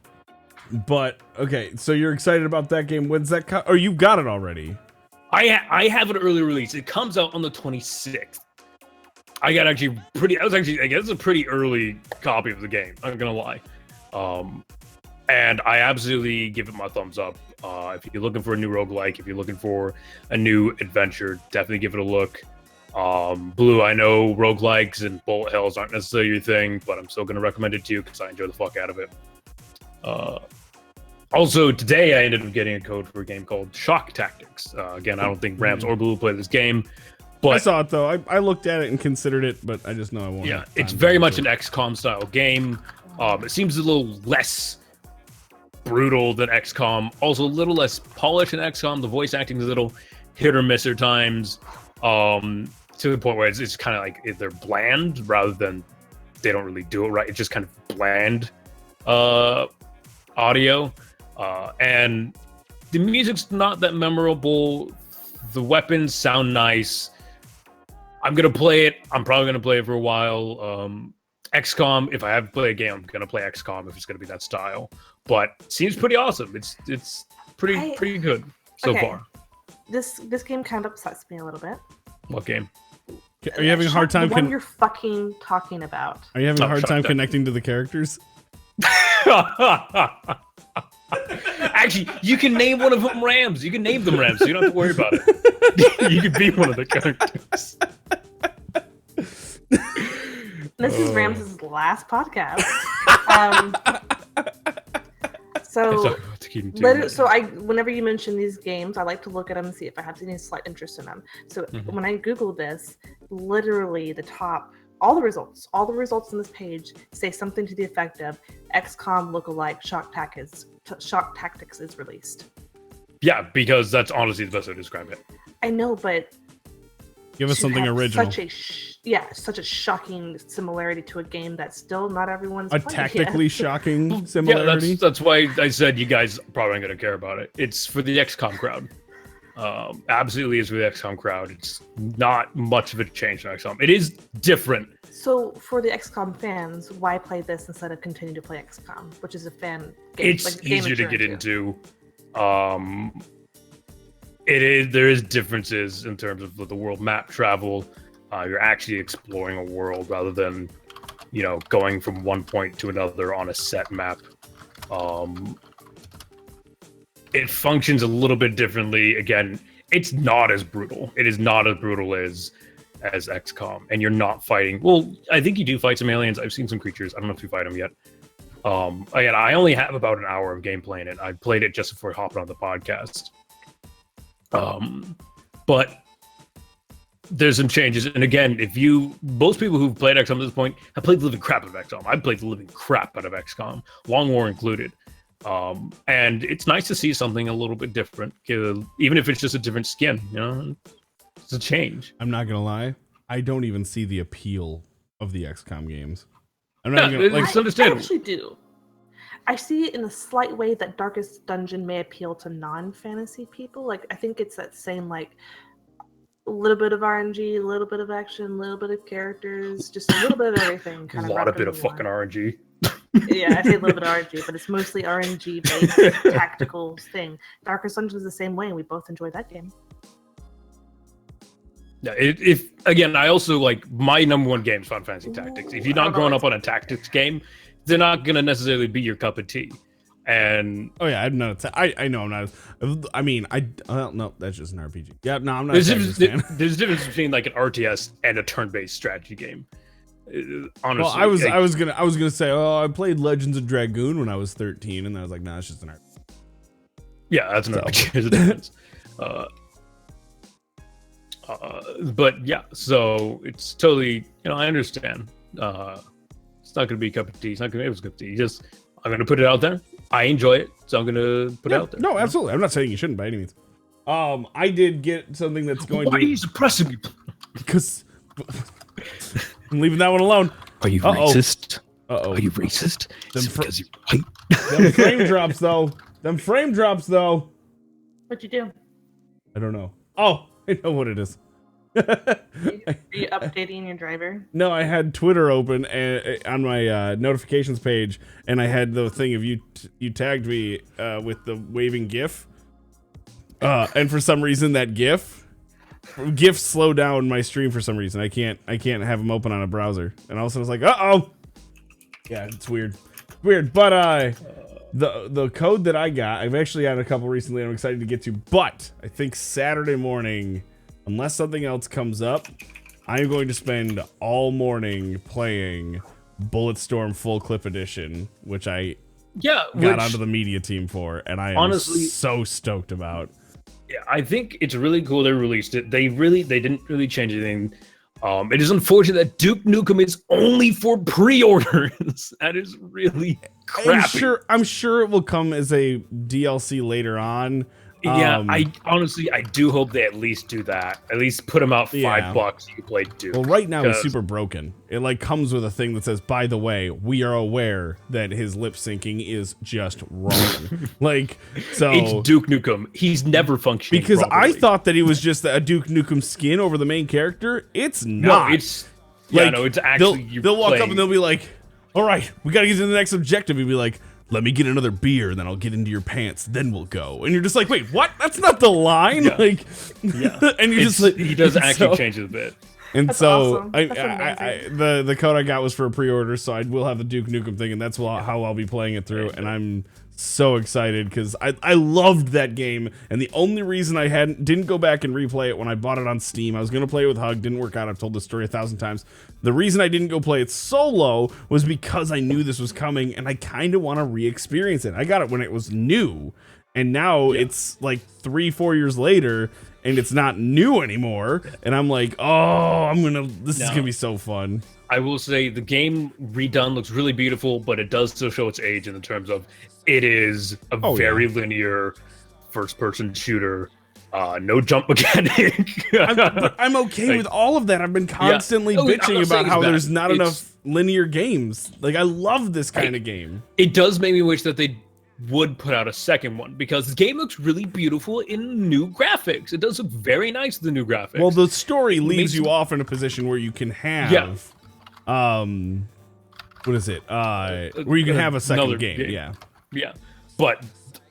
But okay, so you're excited about that game. When's that? Or you got it already? I have an early release. It comes out on the 26th. I got actually pretty. I guess, a pretty early copy of the game. I'm not gonna lie. And I absolutely give it my thumbs up. If you're looking for a new roguelike, if you're looking for a new adventure, definitely give it a look. Blue, I know roguelikes and bullet hells aren't necessarily your thing, but I'm still going to recommend it to you because I enjoy the fuck out of it. Also, today I ended up getting a code for a game called Shock Tactics. Again, I don't think Rams or Blue play this game, but I saw it though. I looked at it and considered it, but I just know I won't. Yeah, it's very much an XCOM style game. It seems a little less brutal than XCOM, also a little less polished than XCOM. The voice acting is a little hit or miss at times, to the point where it's kind of like they're bland rather than they don't really do it right. It's just kind of bland audio, and the music's not that memorable. The weapons sound nice. I'm gonna play it. I'm probably gonna play it for a while. XCOM, if I have to play a game, I'm gonna play XCOM if it's gonna be that style. But it seems pretty awesome. It's pretty good so far. This game kind of upsets me a little bit. What game? Are you having a hard time? The one you're fucking talking about. Are you having a hard time connecting to the characters? Actually, you can name one of them Rams. You can name them Rams, so you don't have to worry about it. You can be one of the characters. This is Rams's last podcast. Whenever you mention these games, I like to look at them and see if I have any slight interest in them. So when I Google this, literally all the results in this page say something to the effect of XCOM lookalike Shock Tactics is released. Yeah, because that's honestly the best way to describe it. I know, but give us something original. Such a shocking similarity to a game that still not everyone's playing tactically yet. shocking similarity. Yeah, that's why I said you guys probably aren't gonna care about it. It's for the XCOM crowd. Absolutely is for the XCOM crowd. It's not much of a change from XCOM. It is different. So for the XCOM fans, why play this instead of continue to play XCOM, which is a fan game? It's easier to get into. There is differences in terms of the world map travel. You're actually exploring a world rather than, going from one point to another on a set map. It functions a little bit differently. Again, it's not as brutal. It is not as brutal as XCOM, and you're not fighting. Well, I think you do fight some aliens. I've seen some creatures. I don't know if you fight them yet. Again, I only have about an hour of gameplay in it. I played it just before hopping on the podcast. But there's some changes, and again, most people who've played XCOM at this point have played the living crap out of XCOM. I've played the living crap out of XCOM, Long War included. And it's nice to see something a little bit different, even if it's just a different skin. It's a change. I'm not gonna lie, I don't even see the appeal of the XCOM games. It's understandable. I actually do. I see it in a slight way that Darkest Dungeon may appeal to non-fantasy people. Like, I think it's that same, a little bit of RNG, a little bit of action, a little bit of characters, just a little bit of everything. A lot of fucking RNG. Yeah, I say a little bit of RNG, but it's mostly RNG-based tactical thing. Darkest Dungeon is the same way, and we both enjoy that game. Yeah, again, I also my number one game is Final Fantasy Tactics. If you're not growing up on a tactics game, they're not gonna necessarily be your cup of tea. And I'm not. I know I'm not. I mean, no, that's just an RPG. Yeah, no, I'm not. There's a difference between an RTS and a turn-based strategy game. Honestly, well, I was gonna say, I played Legends of Dragoon when I was 13, and I was like, nah, it's just an RPG. Yeah, that's an RPG. There's a difference. But yeah, so it's totally, I understand. It's not gonna be a cup of tea. It's not gonna be a cup of tea. I'm gonna put it out there. I enjoy it, so I'm gonna put it out there. No, absolutely. I'm not saying you shouldn't by any means. I did get something that's going Why are you suppressing me? Because I'm leaving that one alone. Are you racist? Uh-oh. Are you racist? Is it because you're white? Them frame drops, though. What'd you do? I don't know. Oh, I know what it is. Are you updating your driver? No, I had Twitter open on my notifications page, and I had the thing of you tagged me with the waving GIF, and for some reason that GIFs slow down my stream for some reason. I can't have them open on a browser, and all of a sudden it's like, yeah, it's weird, but the code that I got, I've actually had a couple recently. I'm excited to get to, but I think Saturday morning, unless something else comes up, I'm going to spend all morning playing Bulletstorm Full Clip Edition, which I got onto the media team for, and I am honestly so stoked about. Yeah, I think it's really cool they released it. They didn't really change anything. It is unfortunate that Duke Nukem is only for pre-orders. That is really crappy. I'm sure it will come as a DLC later on. Yeah, I do hope they at least do that. At least put them out $5. You can play Duke. Well, right now it's super broken. It like comes with a thing that says, "By the way, we are aware that his lip syncing is just wrong." Like, so it's Duke Nukem. He's never functioning because properly. I thought that he was just a Duke Nukem skin over the main character. It's not. No, it's it's actually they'll walk up and they'll be like, "All right, we gotta get to the next objective." He'd be like, "Let me get another beer, then I'll get into your pants, then we'll go." And you're just like, "Wait, what? That's not the line." Yeah. Like, and you're just like, he does actually change it a bit. And that's so awesome. That's the code I got was for a pre-order, so I will have the Duke Nukem thing, and that's how I'll be playing it through. And I'm so excited because I loved that game, and the only reason I didn't go back and replay it when I bought it on Steam, I was gonna play it with Hug, didn't work out. I've told this story 1,000 times. The reason I didn't go play it solo was because I knew this was coming, and I kind of want to re-experience it. I got it when it was new, and now it's like 3-4 years later, and it's not new anymore. And I'm like, oh, this is gonna be so fun. I will say the game redone looks really beautiful, but it does still show its age in the terms of it is a very linear first-person shooter. No jump mechanic. I'm okay with all of that. I've been constantly bitching about how there's not enough linear games. Like, I love this kind of game. It does make me wish that they would put out a second one, because the game looks really beautiful in new graphics. It does look very nice with the new graphics. Well, the story leaves you off in a position where you can have, what is it? Where you can have a second game. Yeah. But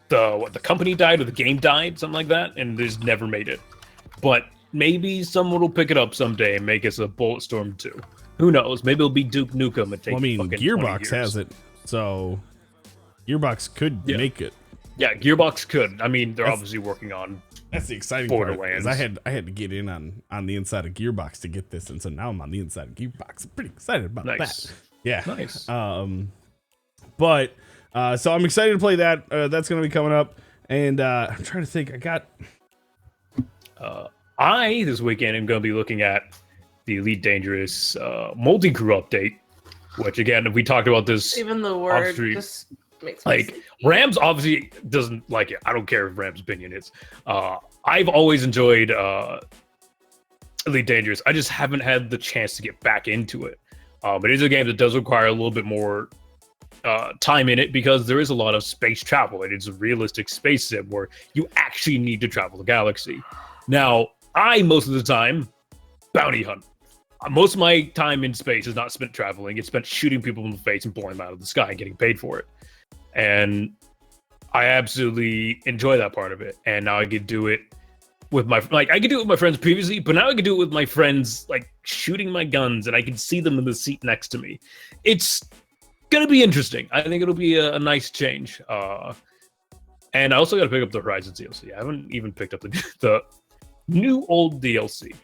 the company died or the game died, something like that, and they just never made it. But maybe someone will pick it up someday and make us a Bulletstorm 2. Who knows? Maybe it'll be Duke Nukem and take Gearbox has it, so Gearbox could make it. Yeah, Gearbox could. I mean, they're obviously working on that's the exciting Borderlands. part. I had to get in on the inside of Gearbox to get this, and so now I'm on the inside of Gearbox. I'm pretty excited about that. Yeah. Nice. But so I'm excited to play that. That's going to be coming up, and I'm trying to think. I got. This weekend am going to be looking at the Elite Dangerous multi-crew update, which again, we talked about this. Even the word just makes me like Rams obviously doesn't like it. I don't care if Rams' opinion is. I've always enjoyed Elite Dangerous. I just haven't had the chance to get back into it. But it is a game that does require a little bit more time in it, because there is a lot of space travel. It is a realistic space sim where you actually need to travel the galaxy. Now, most of the time, bounty hunt. Most of my time in space is not spent traveling. It's spent shooting people in the face and blowing them out of the sky and getting paid for it. And I absolutely enjoy that part of it. And now I could do it with I could do it with my friends previously, but now I could do it with my friends, like shooting my guns, and I can see them in the seat next to me. It's gonna be interesting. I think it'll be a nice change. And I also got to pick up the Horizons DLC. I haven't even picked up the new old DLC,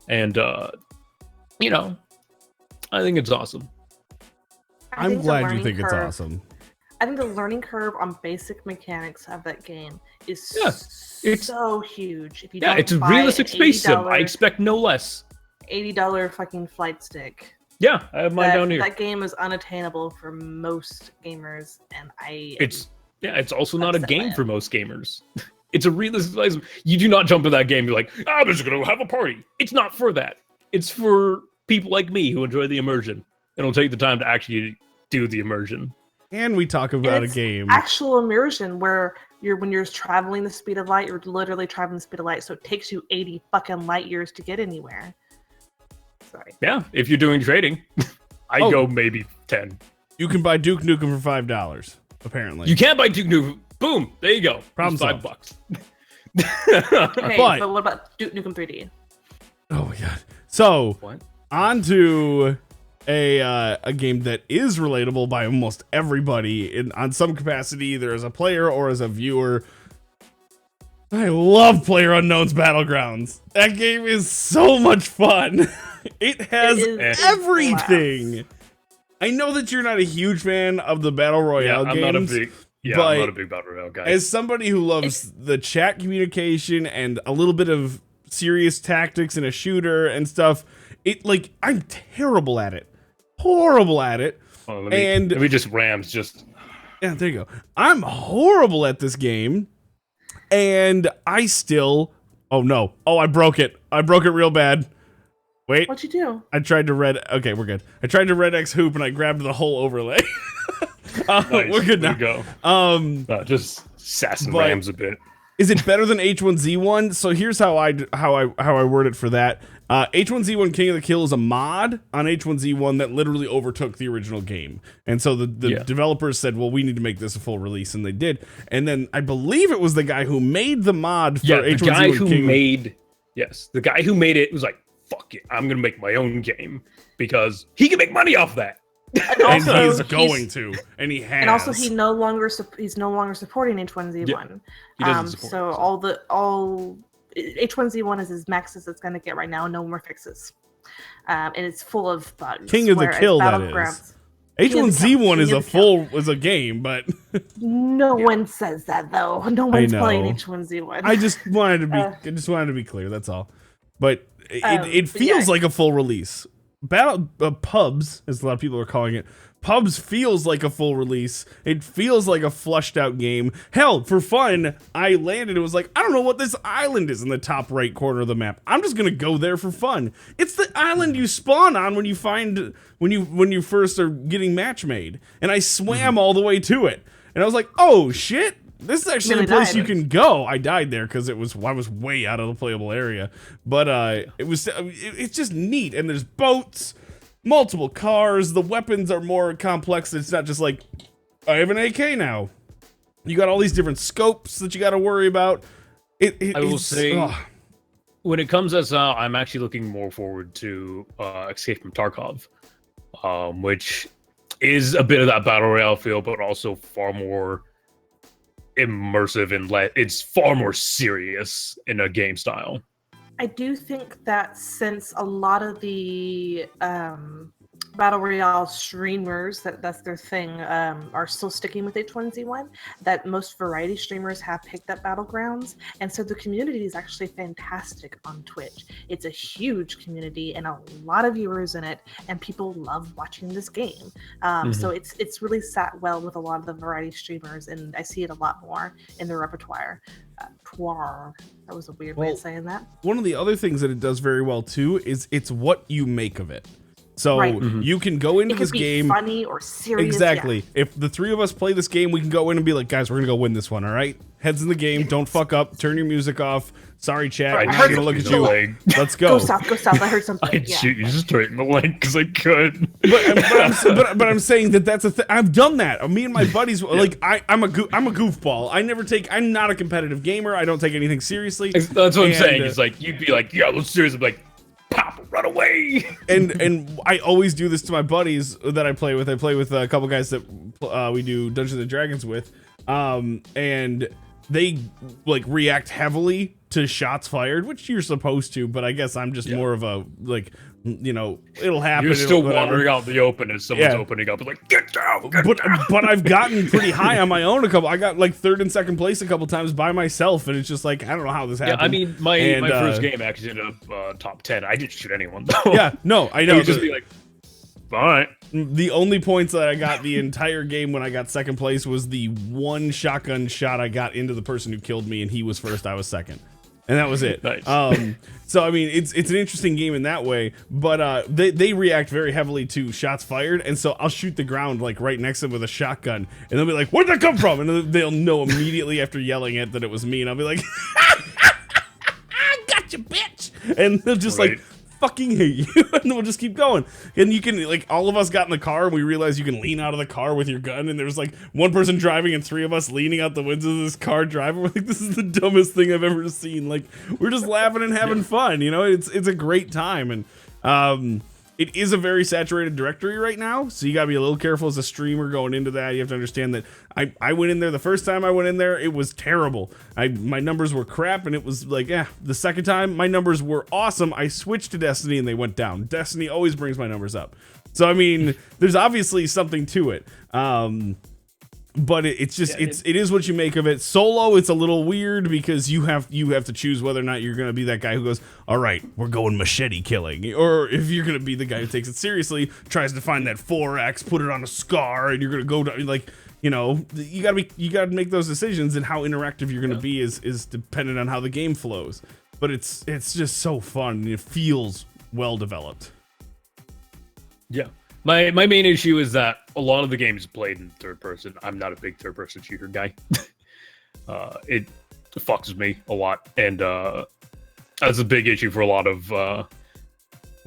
and I think it's awesome. I'm glad you think it's awesome. I think the learning curve on basic mechanics of that game is so huge. If you it's a realistic space sim. I expect no less. $80 fucking flight stick. Yeah, I have mine down here. That game is unattainable for most gamers, and it's also not a game for most gamers. It's a realistic place. You do not jump in that game. You're like, I'm just gonna have a party. It's not for that. It's for people like me who enjoy the immersion and will take the time to actually do the immersion. and we talk about a it's game. actual immersion where when you're traveling the speed of light, you're literally traveling the speed of light, so it takes you 80 fucking light years to get anywhere. Sorry. Yeah, if you're doing trading, I go maybe 10. You can buy Duke Nukem for $5, apparently. You can't buy Duke Nukem. Boom, there you go. Problem $5. Okay, But- but what about Duke Nukem 3D? Oh my god. So, What? on to a game that is relatable by almost everybody on some capacity, either as a player or as a viewer. I love PlayerUnknown's Battlegrounds. That game is so much fun. It has It is everything. I know that you're not a huge fan of the Battle Royale I'm games. not a big. Yeah, but I'm not a big Battle Royale guy. As somebody who loves the chat communication and a little bit of serious tactics in a shooter and stuff, I'm terrible at it. Horrible at it. Oh, let me just Rams just. Yeah, there you go. I'm horrible at this game, and I still. Oh no! Oh, I broke it. I broke it real bad. Wait. What'd you do? I tried to red. Okay, we're good. I tried to red X hoop, and I grabbed the whole overlay. Nice. We're good now. There you go. Just sassing but- Rams a bit. Is it better than H1Z1? So here's how I word it for that. H1Z1 King of the Kill is a mod on H1Z1 that literally overtook the original game. And so the developers said, well, we need to make this a full release, and they did. And then I believe it was the guy who made the mod for H1Z1 the guy who King. the guy who made it was like, fuck it, I'm gonna make my own game because he can make money off that. And he's going to, and he has. And also, he's no longer supporting H1Z1. Yeah, he doesn't support so it, all H1Z1 is as max as it's going to get right now. No more fixes, and it's full of bugs. King of the Kill, that is. H1Z1 is a game, but no one says that though. No one's playing H1Z1. I just wanted to be clear. That's all. But it feels like a full release. Pubs, as a lot of people are calling it, Pubs feels like a full release. It feels like a flushed out game. Hell, for fun, I landed. It was like, I don't know what this island is in the top right corner of the map. I'm just gonna go there for fun. It's the island you spawn on when you first are getting match made. And I swam all the way to it, and I was like, oh shit. This is actually a place you can go. I died there because I was way out of the playable area, but it's just neat. And there's boats, multiple cars. The weapons are more complex. It's not just like I have an AK now. You got all these different scopes that you got to worry about. I will say, when it comes as I'm actually looking more forward to Escape from Tarkov, which is a bit of that battle royale feel, but also far more immersive and it's far more serious in a game style. I do think that since a lot of the Battle Royale streamers, that's their thing, are still sticking with H1Z1, that most variety streamers have picked up Battlegrounds, and so the community is actually fantastic on Twitch. It's a huge community and a lot of viewers in it, and people love watching this game. So it's really sat well with a lot of the variety streamers, and I see it a lot more in their repertoire. That was a weird way of saying that. One of the other things that it does very well too is it's what you make of it. So you can go into this game funny or serious. Exactly. Yeah. If the three of us play this game, we can go in and be like, guys, we're gonna go win this one. All right, heads in the game. Don't fuck up. Turn your music off. Sorry, chat. I'm not gonna look at you. Let's go. Go south. I heard something. I'd shoot you straight in the leg because I could. But I'm saying that's a thing. I've done that. Me and my buddies, like I'm a goofball. I'm not a competitive gamer. I don't take anything seriously. That's what I'm saying. It's like you'd be like, yeah, let's seriously be like, pop, run away. And I always do this to my buddies that I play with. I play with a couple guys that we do Dungeons and Dragons with, and they like react heavily to shots fired, which you're supposed to, but I guess I'm just more of a like, you know, it'll happen. You're still wandering out in the open as someone's opening up. It's like, get down. But I've gotten pretty high on my own I got like third and second place a couple times by myself, and it's just like, I don't know how this happened. Yeah, I mean, my first game actually ended up top 10. I didn't shoot anyone though. Yeah, no, I know. You'd just be like, all right. The only points that I got the entire game when I got second place was the one shotgun shot I got into the person who killed me, and he was first, I was second. and that was it. Nice. So I mean, it's an interesting game in that way, but they react very heavily to shots fired, and so I'll shoot the ground like right next to them with a shotgun, and they'll be like, "Where'd that come from?" And they'll know immediately after yelling it that it was me, and I'll be like, "Gotcha, bitch!" And they'll just like fucking hate you, and we'll just keep going. And you can, like, all of us got in the car and we realized you can lean out of the car with your gun, and there's like one person driving and 3 of us leaning out the windows of this car driving. We're like, this is the dumbest thing I've ever seen. Like, we're just laughing and having fun, you know. It's a great time. And it is a very saturated directory right now, so you gotta be a little careful as a streamer going into that. You have to understand that I went in there the first time I went in there, it was terrible. My numbers were crap, and it was like, the second time my numbers were awesome. I switched to Destiny and they went down. Destiny always brings my numbers up. So I mean, there's obviously something to it. But it's just it is what you make of it. Solo, it's a little weird because you have to choose whether or not you're gonna be that guy who goes, all right, we're going machete killing, or if you're gonna be the guy who takes it seriously, tries to find that 4X, put it on a scar, and you're gonna go to, like, you know, you gotta make those decisions, and how interactive you're gonna be is dependent on how the game flows. But it's just so fun, and it feels well developed. Yeah. My main issue is that a lot of the games played in third person. I'm not a big third person shooter guy. It fucks with me a lot, and that's a big issue for a lot of well,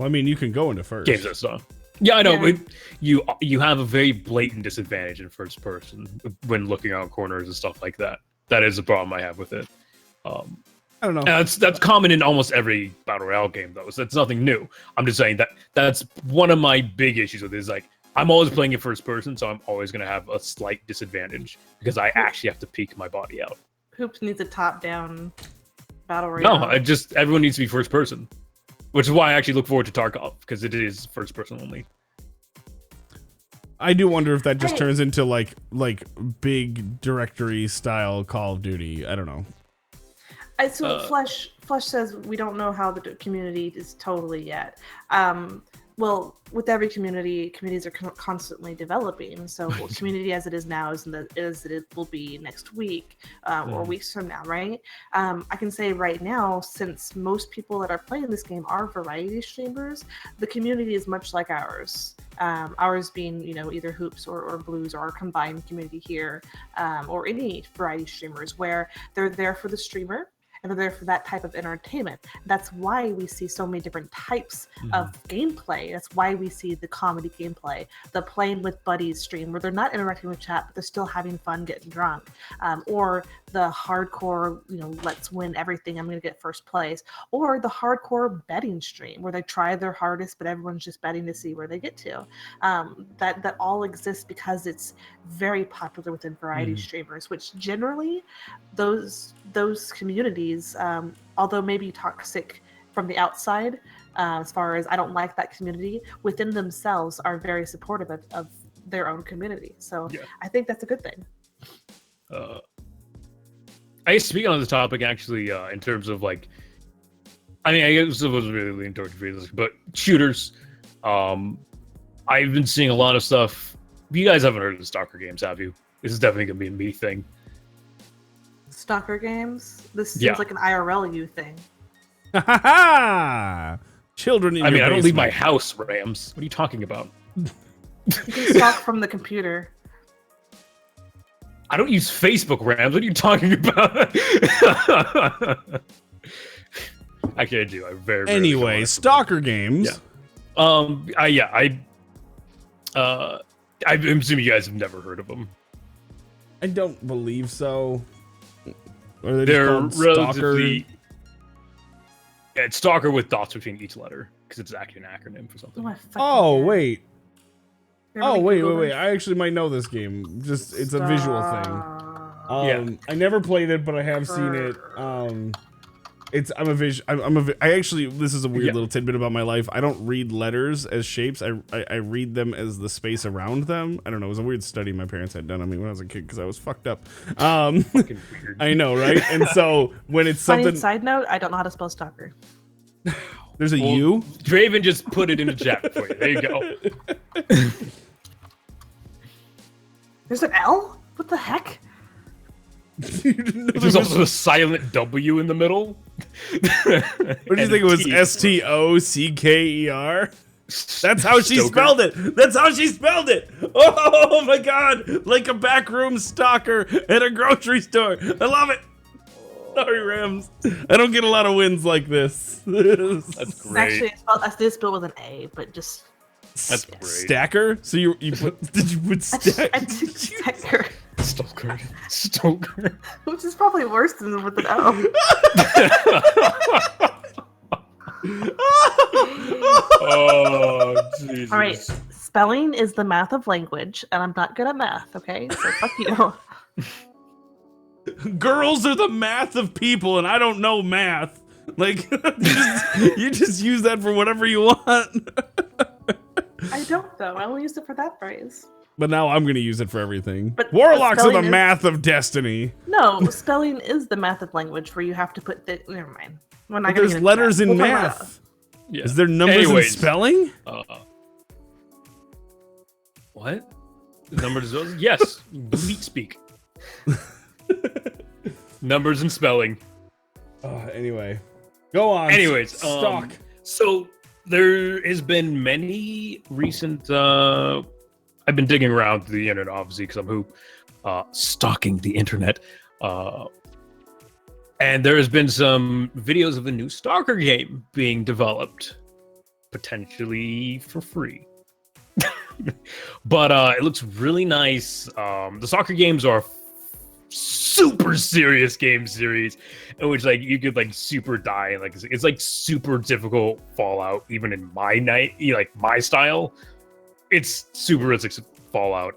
I mean, you can go into first games and stuff. Yeah, I know. But you have a very blatant disadvantage in first person when looking out corners and stuff like that. That is a problem I have with it. I don't know. That's common in almost every battle royale game, though. So that's nothing new. I'm just saying that's one of my big issues with it. Is like, I'm always playing in first person, so I'm always going to have a slight disadvantage because I actually have to peek my body out. Hoops needs a top-down battle royale. No, everyone needs to be first person, which is why I actually look forward to Tarkov, because it is first person only. I do wonder if that just turns into like big directory style Call of Duty. I don't know. So Flesh says we don't know how the community is totally yet. Well, with every community, communities are constantly developing. So community as it is now is as it will be next week or weeks from now, right? I can say right now, since most people that are playing this game are variety streamers, the community is much like ours. Ours being, you know, either Hoops or Blues or our combined community here, or any variety streamers where they're there for the streamer. And they're there for that type of entertainment. That's why we see so many different types of gameplay. That's why we see the comedy gameplay, the playing with buddies stream, where they're not interacting with chat, but they're still having fun getting drunk. Or the hardcore, you know, let's win everything, I'm going to get first place. Or the hardcore betting stream, where they try their hardest, but everyone's just betting to see where they get to. That all exists because it's very popular within variety streamers, which generally those communities, although maybe toxic from the outside, as far as I don't like that community, within themselves are very supportive of their own community. So I think that's a good thing. I speak on this topic actually in terms of like, I mean, I guess it was really leaning towards realistic, but shooters. I've been seeing a lot of stuff. You guys haven't heard of the Stalker games, have you? This is definitely gonna be a me thing. Stalker games? This seems like an IRL you thing. Ha ha ha! Children in your basement. I don't leave my house, Rams. What are you talking about? You can stalk from the computer. I don't use Facebook, Rams. What are you talking about? Actually, I do. I very anyway, Stalker games. Yeah. I'm assuming you guys have never heard of them. I don't believe so. They're relatively. Yeah, it's Stalker with dots between each letter because it's actually an acronym for something. Wait. Wait. I actually might know this game. Just it's a visual thing. I never played it, but I have seen it. I actually, this is a weird little tidbit about my life. I don't read letters as shapes. I read them as the space around them. I don't know. It was a weird study my parents had done on me when I was a kid because I was fucked up. I know, right? And so when it's something. Funny side note, I don't know how to spell stalker. There's a U? Draven just put it in the chat for you. There you go. There's an L? What the heck? There's also a silent W in the middle. What do you think it was? Stocker? That's how she spelled it. That's how she spelled it. Oh my god! Like a backroom stalker at a grocery store. I love it. Sorry, Rams. I don't get a lot of wins like this. That's great. Actually, I did spell with an A, but just That's great. Stacker? So you put did you put stack? I did Stacker, Stoker. which is probably worse than with an O. Oh, Jesus. All right, spelling is the math of language, and I'm not good at math. Okay, so fuck you. Girls are the math of people, and I don't know math. Like, you just use that for whatever you want. I don't though. I only used it for that phrase. But now I'm going to use it for everything. But Warlocks are the spelling is- math of destiny. No, spelling is the math of language where you have to put the. Never mind. We're not But gonna there's get into letters that. in We'll talk about math. Yeah. Is there numbers in spelling? What? Numbers? Yes. Bleak speak. Numbers and spelling. Anyway, go on. Anyways, stock. So there has been many recent. I've been digging around through the internet, obviously, because I'm stalking the internet. And there has been some videos of a new Stalker game being developed, potentially for free. But it looks really nice. The Stalker games are super serious game series in which like you could like super die, and like it's like super difficult Fallout, even in my my style. It's super realistic Fallout.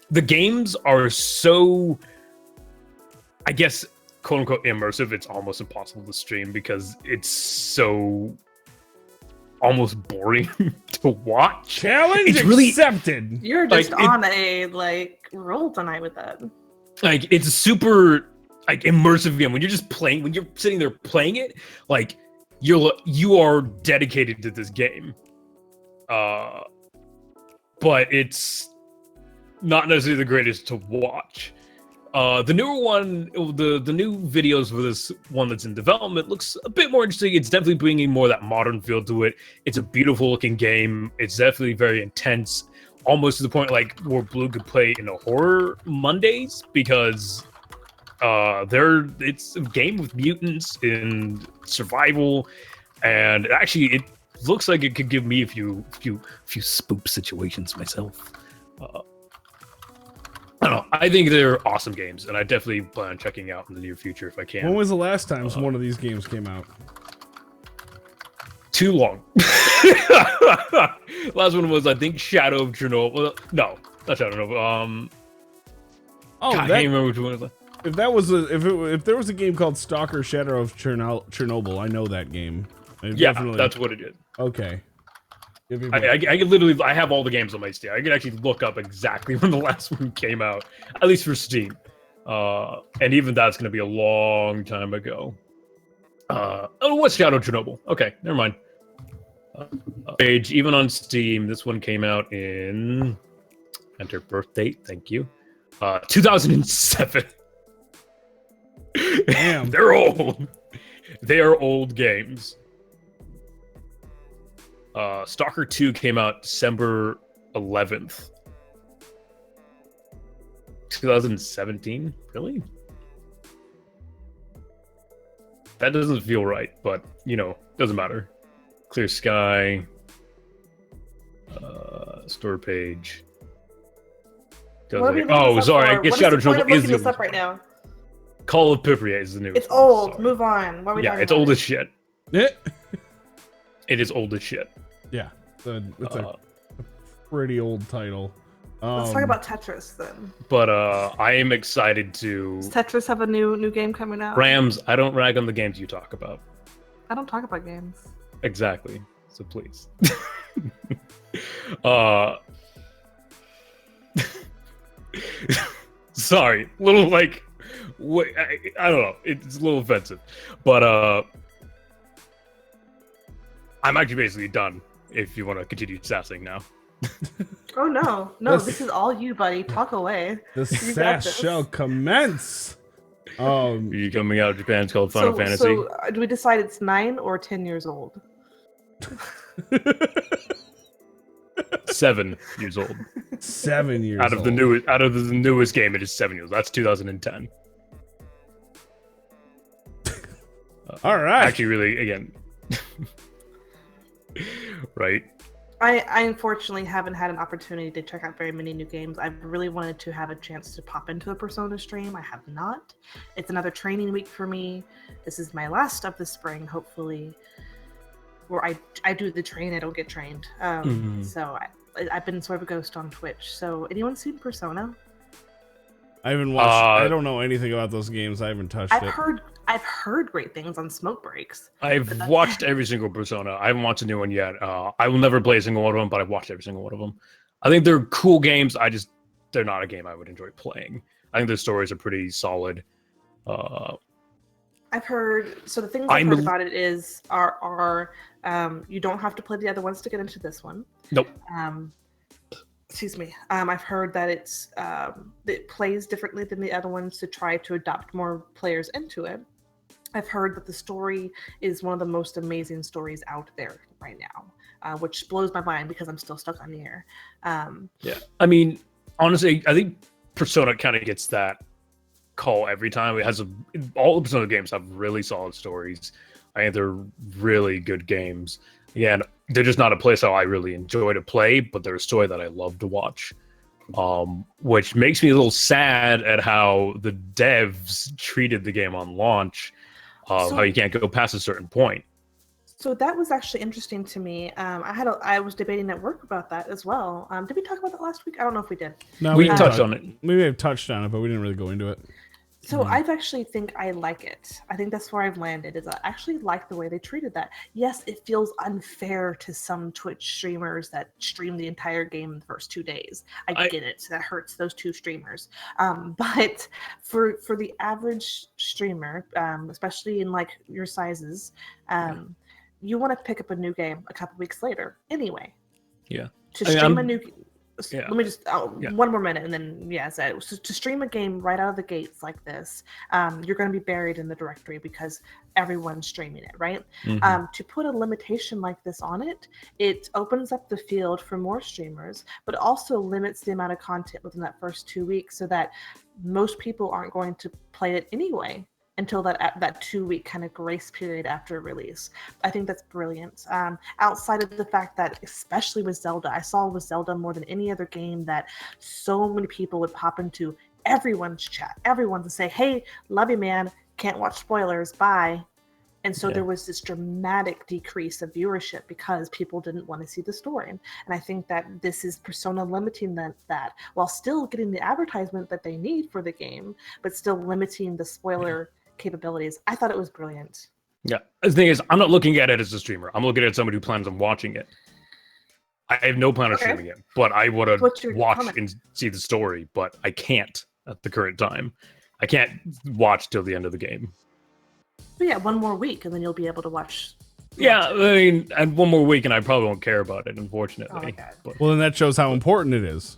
The games are so, I guess, quote unquote immersive. It's almost impossible to stream because it's so almost boring to watch. Challenge It's really accepted. You're just Like, on a roll tonight with that. Like it's a super like immersive game when you're just playing. When you're sitting there playing it, like you are dedicated to this game. But it's not necessarily the greatest to watch. The newer one, the new videos for this one that's in development looks a bit more interesting. It's definitely bringing more of that modern feel to it. It's a beautiful looking game. It's definitely very intense, almost to the point like where Blue could play in a horror Mondays because it's a game with mutants and survival, and actually it looks like it could give me a few spook situations myself. I don't know. I think they're awesome games, and I definitely plan on checking out in the near future if I can. When was the last time one of these games came out? Too long. Last one was, I think, Shadow of Chernobyl. No, not Shadow of Chernobyl. God, I can't remember which one it was. If that was if there was a game called Stalker Shadow of Chernobyl, I know that game. That's what it is. Okay. I could literally, I have all the games on my Steam. I could actually look up exactly when the last one came out, at least for Steam. And even that's going to be a long time ago. What's Shadow of Chernobyl? Okay, never mind. Page, even on Steam, this one came out in, enter birth date, thank you, 2007. Damn. They're old. They are old games. Stalker 2 came out December 11th. 2017? Really? That doesn't feel right, but, doesn't matter. Clear Sky. Store page. Oh, sorry. I guess Shadow of Chernobyl is the up right now. Call of Pripyat is the new. It's old. Sorry. Move on. What are we talking it's about? old as shit. It is old as shit. Yeah, it's a pretty old title. Let's talk about Tetris then. But I am excited to. Does Tetris have a new game coming out? Rams, I don't rag on the games you talk about. I don't talk about games. Exactly. So please. Sorry, little I don't know. It's a little offensive, but I'm actually basically done. If you want to continue sassing now. Oh no, this is all you, buddy. Talk away. The sass shall commence. You're coming out of Japan. It's called Final Fantasy. So do we decide it's 9 or 10 years old? 7 years old. 7 years out of old. the newest game, it is 7 years. That's 2010. All right. Actually, really, again, right. I unfortunately haven't had an opportunity to check out very many new games. I've really wanted to have a chance to pop into a Persona stream. I have not. It's another training week for me. This is my last of the spring, hopefully, where I do the train, I don't get trained. So I've been sort of a ghost on Twitch. So anyone seen Persona? I haven't watched. I don't know anything about those games. I haven't touched it. I've heard great things on Smoke Breaks. I've watched every single Persona. I haven't watched a new one yet. I will never play a single one of them, but I've watched every single one of them. I think they're cool games. They're not a game I would enjoy playing. I think the stories are pretty solid. I've heard. So the things I've heard about it are you don't have to play the other ones to get into this one. Nope. Excuse me. I've heard that it plays differently than the other ones to try to adopt more players into it. I've heard that the story is one of the most amazing stories out there right now, which blows my mind because I'm still stuck on the air. Yeah, I mean, honestly, I think Persona kind of gets that call every time. It has all the Persona games have really solid stories. I think they're really good games. Again, they're just not a playstyle I really enjoy to play, but they're a story that I love to watch. Which makes me a little sad at how the devs treated the game on launch. How you can't go past a certain point. So that was actually interesting to me. I was debating at work about that as well. Did we talk about that last week? I don't know if we did. No, we touched on it. We may have touched on it, but we didn't really go into it. So I've actually think I like it. I think that's where I've landed, is I actually like the way they treated that. Yes, it feels unfair to some Twitch streamers that stream the entire game in the first 2 days. I get it. That hurts those 2 streamers. But for the average streamer, especially in like your sizes, you want to pick up a new game a couple weeks later anyway. Yeah. To stream a new Yeah. Let me just one more minute, and then so to stream a game right out of the gates like this, you're going to be buried in the directory because everyone's streaming it, right? To put a limitation like this on it, it opens up the field for more streamers, but also limits the amount of content within that first 2 weeks, so that most people aren't going to play it anyway until that 2 week kind of grace period after release. I think that's brilliant. Outside of the fact that, especially with Zelda, I saw with Zelda more than any other game that so many people would pop into everyone's chat, everyone to say, hey, love you, man, can't watch spoilers, bye. And so there was this dramatic decrease of viewership because people didn't want to see the story. And I think that this is Persona limiting that while still getting the advertisement that they need for the game, but still limiting the spoiler capabilities. I thought it was brilliant. Yeah. The thing is, I'm not looking at it as a streamer. I'm looking at somebody who plans on watching it. I have no plan of streaming it, but I would have watched and see the story, but I can't at the current time. I can't watch till the end of the game. But yeah, 1 more week and then you'll be able to watch. Yeah, I mean, and 1 more week and I probably won't care about it, unfortunately. Oh my God. But, Well, then that shows how important it is.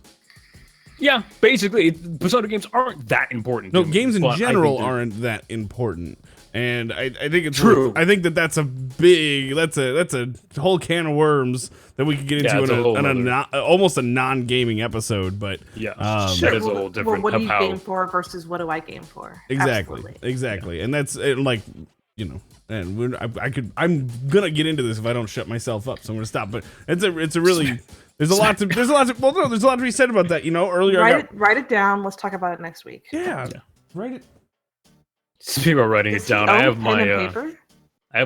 yeah, basically, Persona games aren't that important. No, to me, games in general they're aren't that important, and I think it's true. I think that's a whole can of worms that we could get into in almost a non-gaming episode. But yeah, that is a whole different. Well, what do you game for versus what do I game for? Exactly, Absolutely. and that's like, you know. And I'm gonna get into this if I don't shut myself up, so I'm gonna stop. But it's a really there's a lot to be said about that. You know, earlier write it down. Let's talk about it next week. Yeah. Write it. Speaking about writing it down, I have my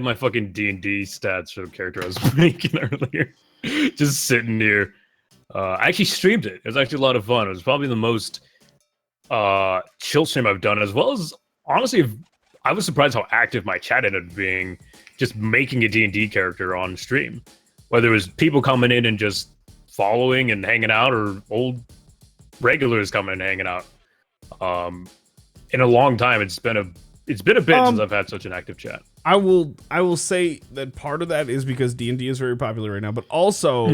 my fucking D&D stats for the character I was making earlier, just sitting here. I actually streamed it. It was actually a lot of fun. It was probably the most chill stream I've done, as well as honestly. I was surprised how active my chat ended up being, just making a D&D character on stream. Whether it was people coming in and just following and hanging out, or old regulars coming and hanging out. In a long time, it's been a bit since I've had such an active chat. I will say that part of that is because D&D is very popular right now, but also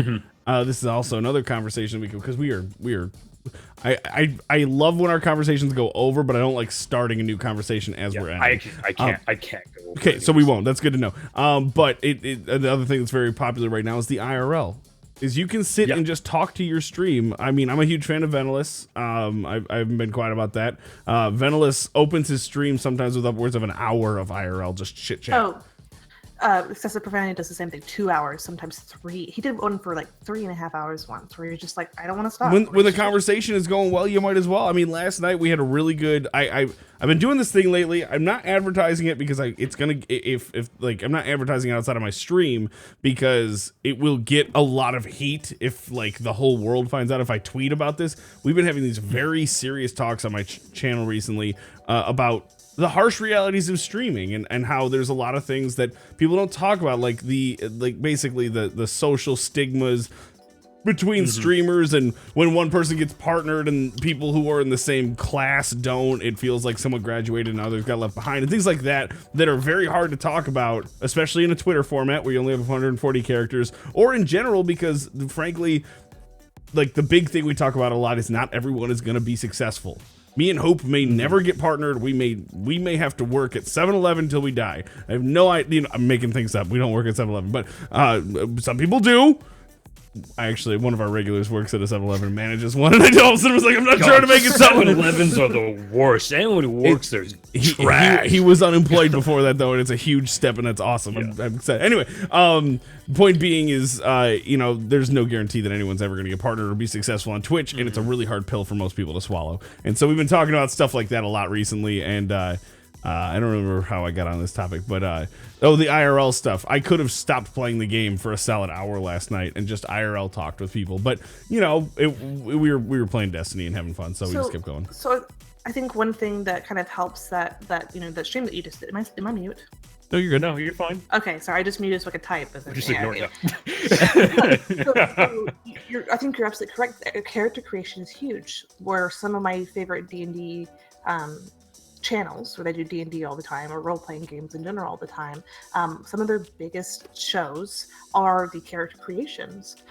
this is also another conversation because we are I love when our conversations go over, but I don't like starting a new conversation as we're ending. I can't go over Okay, it so we anyways. won't. That's good to know. But the other thing that's very popular right now is the IRL. Is you can sit and just talk to your stream. I mean, I'm a huge fan of Ventilus. I haven't been quiet about that. Ventilus opens his stream sometimes with upwards of an hour of IRL, just chit chat. Oh, Excessive Profanity does the same thing. 2 hours, sometimes 3. He did one for like 3.5 hours once, where you're just like, I don't want to stop. When the conversation is going well, you might as well. I mean, last night we had a really good. I've been doing this thing lately. I'm not advertising it because it's gonna if like I'm not advertising it outside of my stream because it will get a lot of heat if like the whole world finds out if I tweet about this. We've been having these very serious talks on my channel recently about the harsh realities of streaming and how there's a lot of things that people don't talk about, like basically the social stigmas between streamers, and when one person gets partnered and people who are in the same class don't, it feels like someone graduated and others got left behind, and things like that are very hard to talk about, especially in a Twitter format where you only have 140 characters, or in general, because frankly, like the big thing we talk about a lot is not everyone is going to be successful. Me and Hope may never get partnered. We may have to work at 7-Eleven till we die. I have no idea. I'm making things up. We don't work at 7-Eleven, but some people do. One of our regulars works at a 7-Eleven and manages one, and I told him, I was like, I'm not trying to make it 7-Elevens are the worst. Anyone who works there is trash. He was unemployed before that, though, and it's a huge step, and that's awesome. Yeah. I'm excited. Anyway, point being is, there's no guarantee that anyone's ever going to get partnered or be successful on Twitch, and it's a really hard pill for most people to swallow. And so we've been talking about stuff like that a lot recently, and I don't remember how I got on this topic, but the IRL stuff. I could have stopped playing the game for a solid hour last night and just IRL talked with people, but we were playing Destiny and having fun, so we just kept going. So I think one thing that kind of helps that stream that you just did. Am I mute? No, you're good. No, you're fine. Okay, sorry, I just muted so I could type. Just ignore it. I think you're absolutely correct. Character creation is huge. Where some of my favorite D&D channels where they do D&D all the time, or role-playing games in general all the time, some of their biggest shows are the character creations.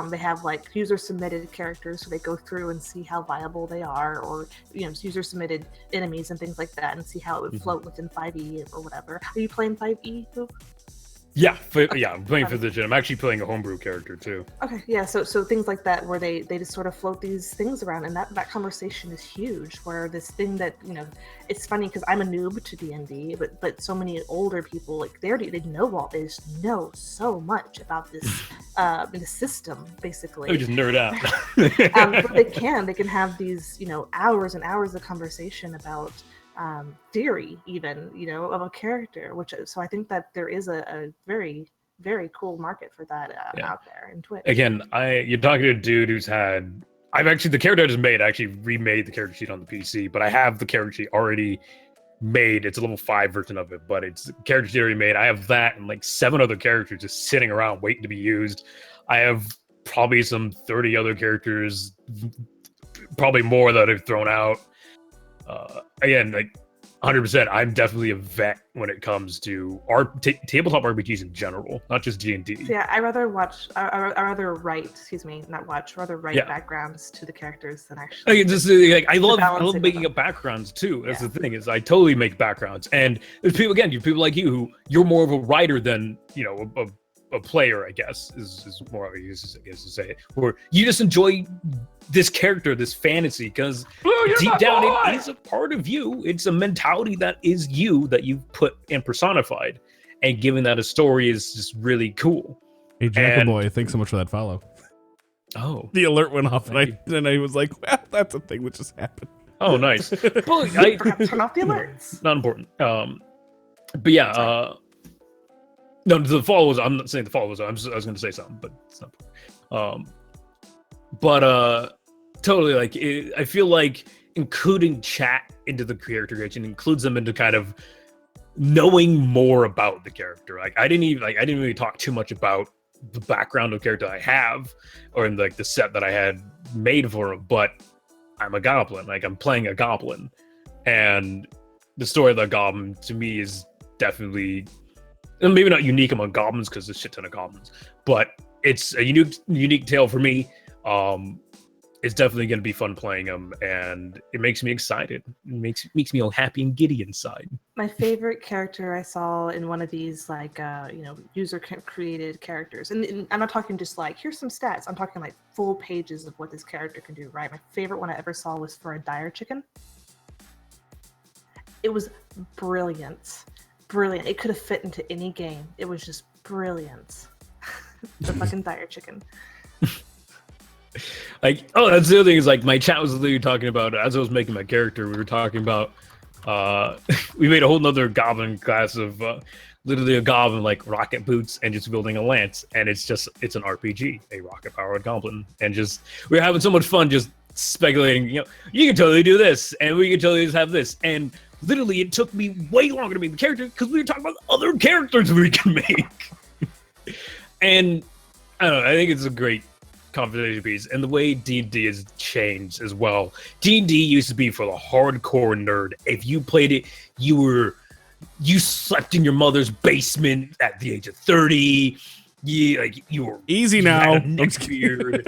They have like user-submitted characters, so they go through and see how viable they are, or user-submitted enemies and things like that, and see how it would float within 5e or whatever. Are you playing 5e, Hoop? Yeah, I'm playing for the gym. I'm actually playing a homebrew character too. Okay, yeah, so things like that where they just sort of float these things around, and that conversation is huge, where this thing that, it's funny because I'm a noob to D&D, but so many older people, like they know all, they just know so much about this system, basically. They just nerd out. But they can have these, hours and hours of conversation about theory even, of a character, so I think that there is a very, very cool market for that out there in Twitch. Again, you're talking to a dude who's the character I just made, I actually remade the character sheet on the PC, but I have the character sheet already made. It's a level 5 version of it, but it's character sheet already made. I have that and like 7 other characters just sitting around waiting to be used. I have probably some 30 other characters, probably more that I've thrown out. Again, like 100%, I'm definitely a vet when it comes to tabletop RPGs in general, not just D&D. Yeah, I rather write backgrounds to the characters than actually. I love making up backgrounds too. That's the thing, is I totally make backgrounds, and there's people like you who you're more of a writer than a player, I guess is more of I guess to say it, where you just enjoy this character, this fantasy, because deep down it is a part of you. It's a mentality that is you, that you've put and personified, and giving that a story is just really cool. Hey, Jackaboy, thanks so much for that follow. Oh, the alert went off, and I was like, well, that's a thing that just happened. Oh, nice. I forgot to turn off the alerts. Not important. But yeah. No, the followers. I'm not saying the followers. I was going to say something, but it's not. Totally. Like, I feel like including chat into the character creation includes them into kind of knowing more about the character. Like, I didn't really talk too much about the background of character I have, or in like the set that I had made for him. But I'm a goblin. Like, I'm playing a goblin, and the story of the goblin to me is definitely. And maybe not unique among goblins, because there's a shit ton of goblins, but it's a unique tale for me. it's definitely going to be fun playing them, and it makes me excited. It makes me all happy and giddy inside. My favorite character I saw in one of these, like, user created characters, and I'm not talking just like, here's some stats. I'm talking like full pages of what this character can do, right? My favorite one I ever saw was for a dire chicken. It was brilliant. Brilliant. It could have fit into any game. It was just brilliant. The fucking dire chicken. Like, oh, that's the other thing is, like, my chat was literally talking about, as I was making my character, we were talking about, we made a whole nother goblin class of literally a goblin, like rocket boots and just building a lance. And it's an RPG, a rocket powered goblin. And just, we're having so much fun just speculating, you can totally do this and we can totally just have this. And literally it took me way longer to make the character because we were talking about other characters we can make. And I don't know, I think it's a great conversation piece, and the way D&D has changed as well. D&D used to be for the hardcore nerd. If you played it, you slept in your mother's basement at the age of 30. You were easy now. Next beard.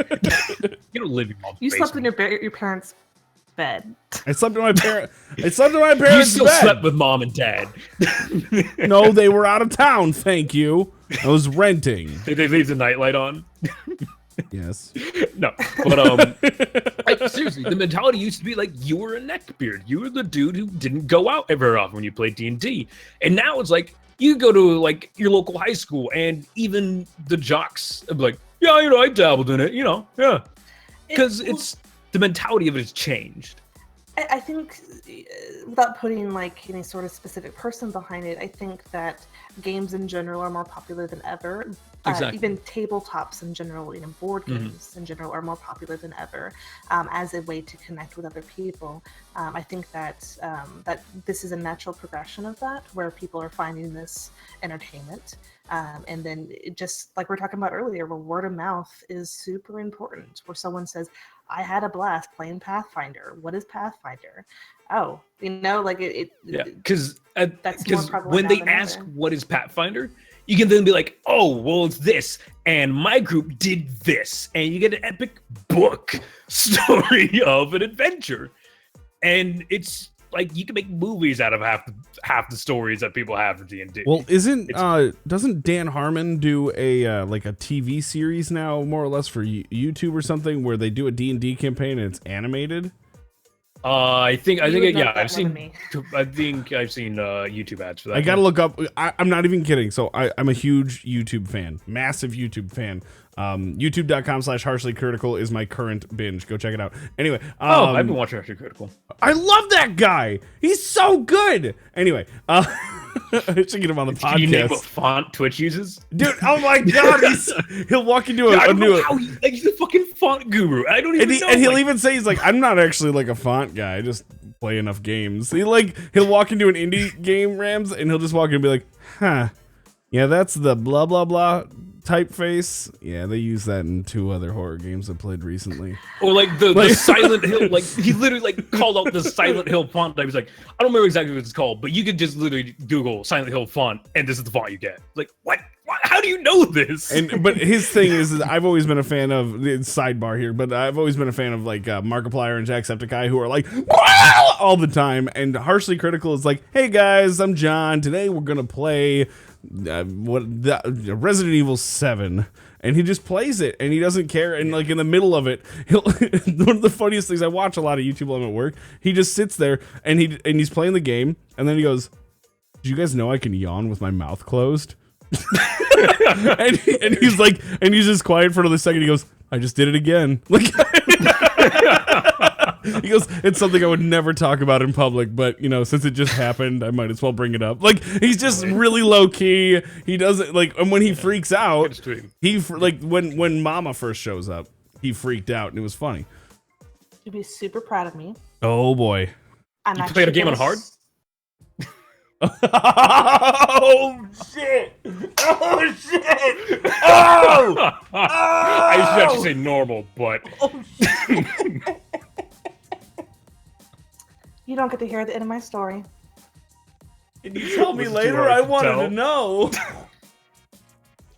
You don't live in your mom's You slept in basement. your parents' bed. I slept in my parents' You still bed. slept with mom and dad. No, they were out of town. Thank you. I was renting. Did they leave the nightlight on? Yes. No, but like, seriously, the mentality used to be like, you were a neckbeard. You were the dude who didn't go out very often when you played D&D. And now it's like, you go to like your local high school, and even the jocks are like, yeah, I dabbled in it, yeah. Because it's the mentality of it has changed. I think, without putting like any sort of specific person behind it, I think that games in general are more popular than ever. Exactly. Even tabletops in general, board games in general are more popular than ever as a way to connect with other people. I think that that this is a natural progression of that, where people are finding this entertainment. And then it just, like we were talking about earlier, where word of mouth is super important, where someone says, I had a blast playing Pathfinder. What is Pathfinder? Oh, like it. Yeah, because when now they than ask ever. what is Pathfinder, you can then be like, oh, well, it's this, and my group did this, and you get an epic book story of an adventure, and it's like you can make movies out of half the stories that people have for D&D. Well, doesn't Dan Harmon do a like a TV series now, more or less, for YouTube or something, where they do a D&D campaign and it's animated? I think I've seen YouTube ads for that. I gotta look up. I'm not even kidding. So I'm a huge YouTube fan, massive YouTube fan. YouTube.com/harshlycritical is my current binge. Go check it out. Anyway, I've been watching Harshly Critical. I love that guy. He's so good. Anyway, I should get him on the podcast. Can you name what font Twitch uses? Dude, oh my god, he'll walk into I a don't new. know how he's a fucking font guru. I don't even know. And he'll even say, he's like, I'm not actually like a font guy. I just play enough games. He'll walk into an indie game, Rams, and he'll just walk in and be like, huh, yeah, that's the blah blah blah typeface. Yeah, they use that in 2 other horror games I played recently. Or like the Silent Hill, like he literally like called out the Silent Hill font. I was like, I don't remember exactly what it's called, but you could just literally Google Silent Hill font, and this is the font you get. Like, what? How do you know this? But his thing is I've always been a fan of, sidebar here, but I've always been a fan of like Markiplier and Jacksepticeye, who are like all the time, and Harshly Critical is like, hey guys, I'm John. Today we're gonna play Resident Evil 7, and he just plays it, and he doesn't care. And like in the middle of it, he'll one of the funniest things, I watch a lot of YouTube while I'm at work. He just sits there and he's playing the game, and then he goes, "Did you guys know I can yawn with my mouth closed?" and he's like, and he's just quiet for another second. He goes, "I just did it again." Like. He goes, it's something I would never talk about in public, but since it just happened, I might as well bring it up. Like, he's just really low key. He doesn't like, and when he freaks out, when Mama first shows up, he freaked out, and it was funny. You'd be super proud of me. Oh boy! I'm you played a game on hard? Oh shit! Oh shit! Oh! I should actually say normal, but you don't get to hear the end of my story. Can you tell me Was it too later? hard I to wanted tell? to know.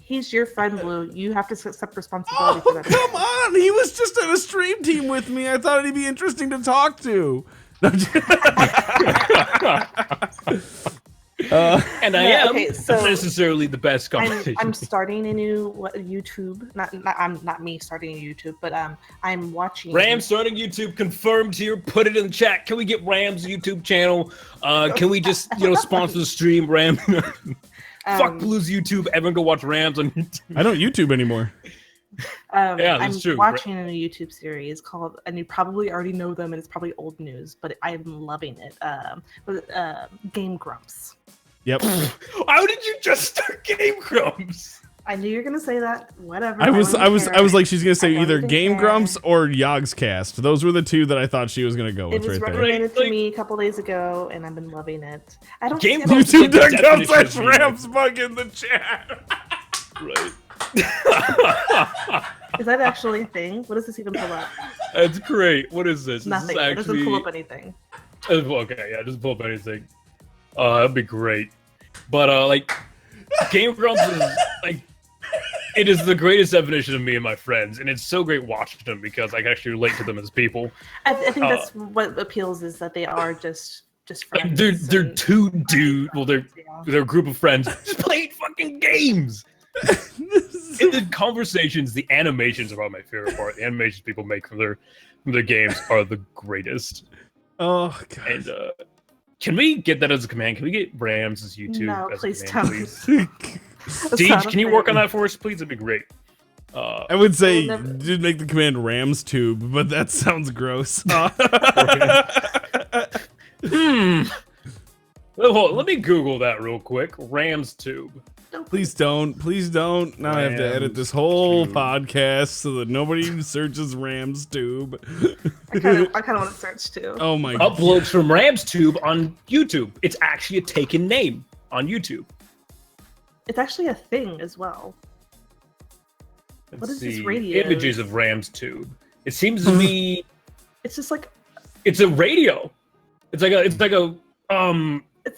He's your friend, Blue. You have to accept responsibility for that. Come on! He was just on a stream team with me. I thought he'd be interesting to talk to. And I am okay, so not necessarily the best conversation. I'm starting a new YouTube. Not me starting a YouTube, but I'm watching. Ram starting YouTube confirmed here. Put it in the chat. Can we get Ram's YouTube channel? Can we just sponsor the stream, Ram? Fuck Blue's YouTube. Everyone go watch Rams on YouTube. I don't YouTube anymore. Yeah, that's I'm true. watching a YouTube series called, and you probably already know them, and it's probably old news, but I'm loving it. Game Grumps. Yep. How did you just start Game Grumps? I knew you were gonna say that. Whatever. I was like, she's gonna say either Game care. Grumps or Yogg's Cast. Those were the two that I thought she was gonna go with It was right there. recommended to me a couple days ago, and I've been loving it. I don't Game see Grumps it- YouTube.com/Ramsbug in the chat. Right. Is that actually a thing? What does this even pull up? That's great. What is this? Nothing. This It is doesn't actually... pull up anything. Okay, yeah, just pull up anything. That'd be great. But Game Grumps is it is the greatest definition of me and my friends, and it's so great watching them because I can actually relate to them as people. I think that's what appeals, is that they are just friends. They're and- two dudes. Well, they're a group of friends just playing fucking games. And the conversations, the animations are probably my favorite part. The animations people make from their games are the greatest. Oh god. And can we get that as a command? Can we get Rams' YouTube No, as please a command, don't. please? That's Deej, not a can you thing. work on that for us, please? That'd be great. I would say We'll never- did make the command Rams tube, but that sounds gross. Hold on, let me Google that real quick. Rams tube. Please don't. Now I have to edit this whole Tube. podcast so that nobody searches Rams tube. I kind of want to search too. Oh my god. Uploads from Rams tube on YouTube. It's actually a taken name on YouTube. It's actually a thing as well. Let's What is this see. radio? Images of Rams tube. It seems to me It's just like it's a radio. It's like a it's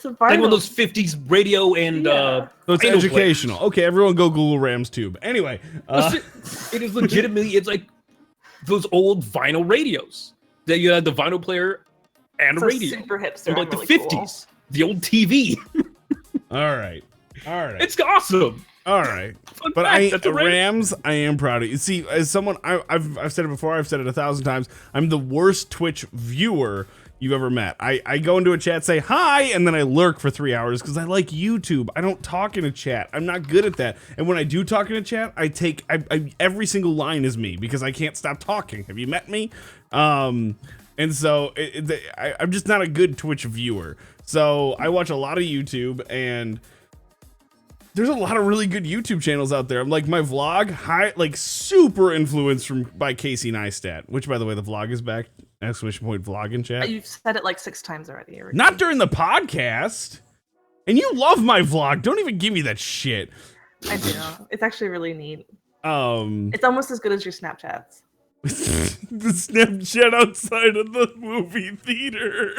a vinyl. like one of those 50s radio and Yeah. So it's idle educational. players. Okay, everyone go Google Rams tube. Anyway, It is legitimately, it's like those old vinyl radios that you had the vinyl player and a So radio. super hipster. From like and the really 50s. The old TV. all right. It's awesome. All right. Fun But fact, that's a Rams, I am proud of you. See, as someone, I've said it before, I've said it 1,000 times. I'm the worst Twitch viewer you've ever met. I go into a chat, say hi, and then I lurk for 3 hours because I like YouTube. I don't talk in a chat. I'm not good at that. And when I do talk in a chat, I every single line is me because I can't stop talking. Have you met me? And so I'm just not a good Twitch viewer. So I watch a lot of YouTube, and there's a lot of really good YouTube channels out there. I'm like, my vlog, super influenced by Casey Neistat, which, by the way, the vlog is back. ! Vlog in chat. You've said it like 6 times already. Not during the podcast. And you love my vlog. Don't even give me that shit. I do. It's actually really neat. The It's almost as good as your Snapchats. Snapchat outside of the movie theater.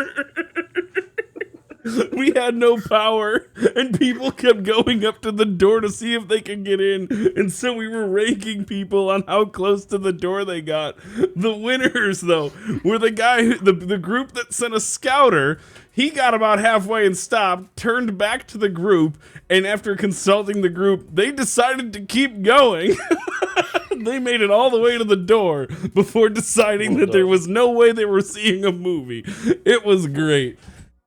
We had no power, and people kept going up to the door to see if they could get in, and so we were ranking people on how close to the door they got. The winners, though, were the guy, the group that sent a scouter. He got about halfway and stopped, turned back to the group, and after consulting the group, they decided to keep going. They made it all the way to the door before deciding that there was no way they were seeing a movie. It was great.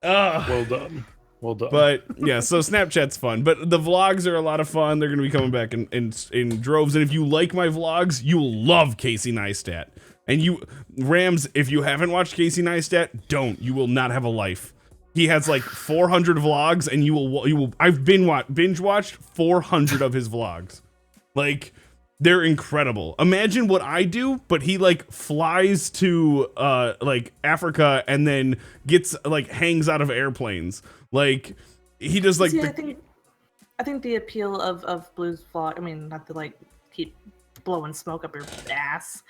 Well done. But yeah, so Snapchat's fun, but the vlogs are a lot of fun. They're going to be coming back in droves. And if you like my vlogs, you will love Casey Neistat. And Rams, if you haven't watched Casey Neistat, don't. You will not have a life. He has like 400 vlogs, and you will. I've binge watched 400 of his vlogs. Like, they're incredible. Imagine what I do, but he flies to Africa and then gets hangs out of airplanes. Like, he does See, I think the appeal of Blue's vlog, I mean, not to keep blowing smoke up your ass.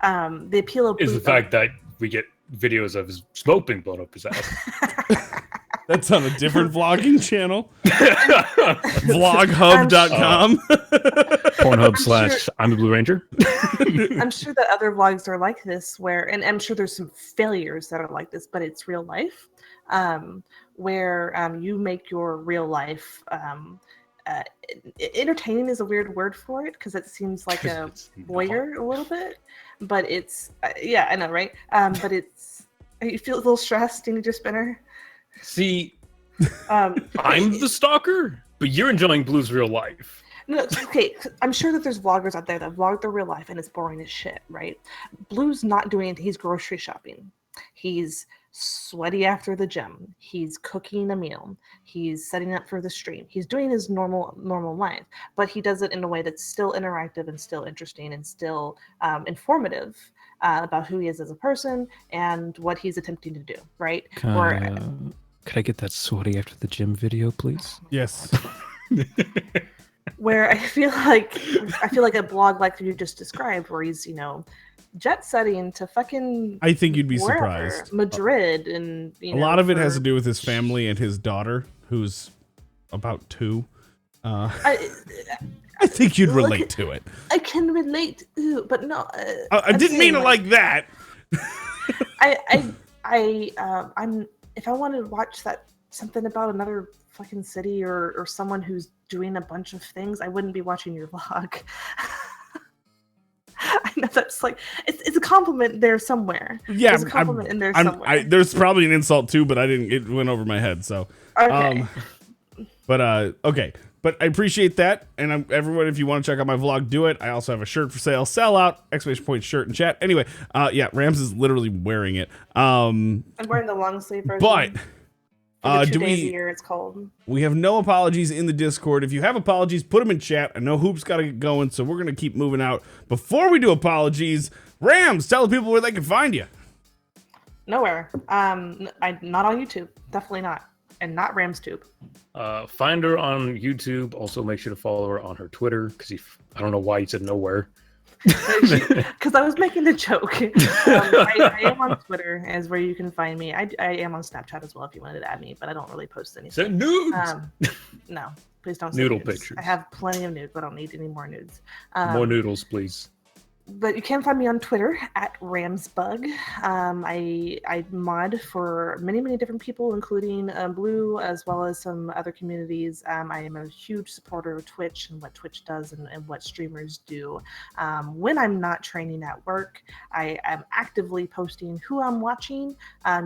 The appeal of Is Blue, the fact that we get videos of his smoke being blown up his ass. That's on a different vlogging channel. Vloghub.com. Pornhub / I'm the Blue Ranger. I'm sure that other vlogs are like this, and I'm sure there's some failures that are like this, but it's real life, where you make your real life. Entertaining is a weird word for it because it seems like a voyeur a little bit, but it's I know, right? But it's you feel a little stressed. Do you need your spinner? See, I'm the stalker, but you're enjoying Blue's real life. No, it's okay. I'm sure that there's vloggers out there that vlog their real life and it's boring as shit, right? Blue's not doing it. He's grocery shopping. He's sweaty after the gym. He's cooking a meal. He's setting up for the stream. He's doing his normal life, but he does it in a way that's still interactive and still interesting and still informative about who he is as a person and what he's attempting to do, right? Could I get that sweaty after the gym video, please? Yes. Where I feel like a blog like you just described, where he's jet setting to fucking. I think you'd be wherever, surprised. Madrid and a lot of it has to do with his family and his daughter, who's about 2. I think you'd relate to it. I can relate, but no. I didn't mean it like that. I'm if I wanted to watch something about another fucking city or someone who's doing a bunch of things, I wouldn't be watching your vlog. I know that's like it's a compliment there somewhere. Yeah, there's a compliment in there somewhere. There's probably an insult too, but I didn't. It went over my head. So okay. Okay. But I appreciate that, and everyone, if you want to check out my vlog, do it. I also have a shirt for sale. Sell out! ! Shirt in chat. Anyway, Rams is literally wearing it. I'm wearing the long sleeve version. But for the 2 days a year it's cold. We have no apologies in the Discord. If you have apologies, put them in chat. I know Hoop's got to get going, so we're gonna keep moving out. Before we do apologies, Rams, tell the people where they can find you. Nowhere. Not on YouTube. Definitely not. And not RamsTube. Find her on YouTube. Also, make sure to follow her on her Twitter, because I don't know why you said nowhere. Because I was making a joke. I am on Twitter, is where you can find me. I am on Snapchat as well if you wanted to add me, but I don't really post anything. Send nudes! No, please don't send Noodle nudes. pictures. I have plenty of nudes. I don't need any more nudes. More noodles, please. But you can find me on Twitter at Ramsbug. I mod for many different people, including Blue, as well as some other communities. I am a huge supporter of Twitch and what Twitch does and what streamers do. When I'm not training at work, I am actively posting who I'm watching.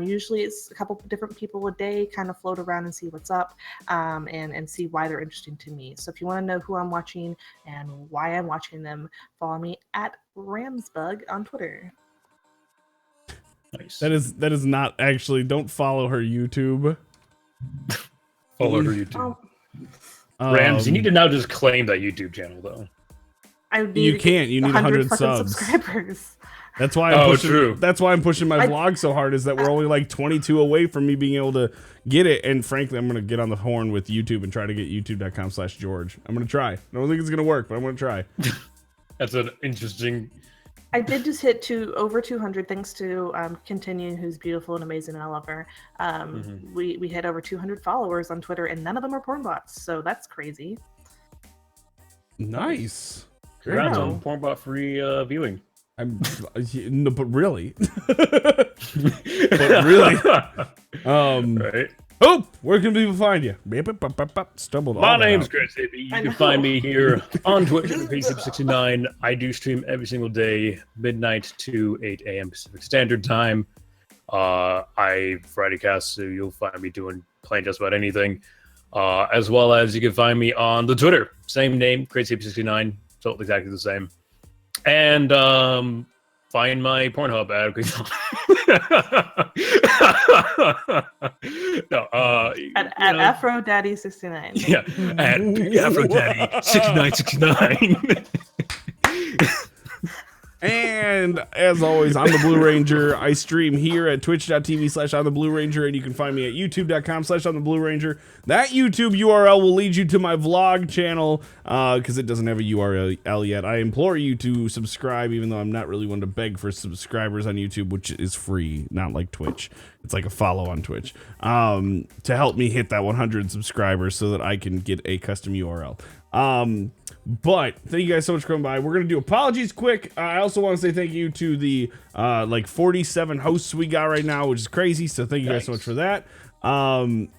Usually it's a couple different people a day, kind of float around and see what's up, and see why they're interesting to me. So if you want to know who I'm watching and why I'm watching them, follow me at Ramsbug on Twitter. Nice. That is not actually. Don't follow her YouTube. Follow her YouTube. Rams, you need to now just claim that YouTube channel though. You can't. You need 100 subs. Subscribers. That's why I'm pushing. True. That's why I'm pushing my vlog so hard. Is that we're only like 22 away from me being able to get it. And frankly, I'm gonna get on the horn with YouTube and try to get youtube.com/George. I'm gonna try. I don't think it's gonna work, but I'm gonna try. That's an interesting. I did just hit over 200 thanks to Continue, who's beautiful and amazing, and I love her. We hit over 200 followers on Twitter, and none of them are porn bots, so that's crazy. Nice. Congrats on porn bot free viewing. No, but really, right. Oh, where can people find you? Stumbled. My name's Chris. You can find me here on Twitch at Crazy69. I do stream every single day, midnight to 8 a.m. Pacific Standard Time. I Friday cast, so you'll find me playing just about anything. As well as you can find me on the Twitter, same name, Crazy69, so exactly the same. And find my Pornhub ad. No, at AfroDaddy69. Yeah, at AfroDaddy6969. And as always, I'm the Blue Ranger. I stream here at twitch.tv/ImTheBlueRanger, and you can find me at youtube.com/ImTheBlueRanger. That YouTube URL will lead you to my vlog channel because it doesn't have a URL yet. I implore you to subscribe, even though I'm not really one to beg for subscribers on YouTube, which is free, not like Twitch. It's like a follow on Twitch, to help me hit that 100 subscribers so that I can get a custom URL. But thank you guys so much for coming by. We're going to do apologies quick. I also want to say thank you to the, 47 hosts we got right now, which is crazy. So thank you guys so much for that.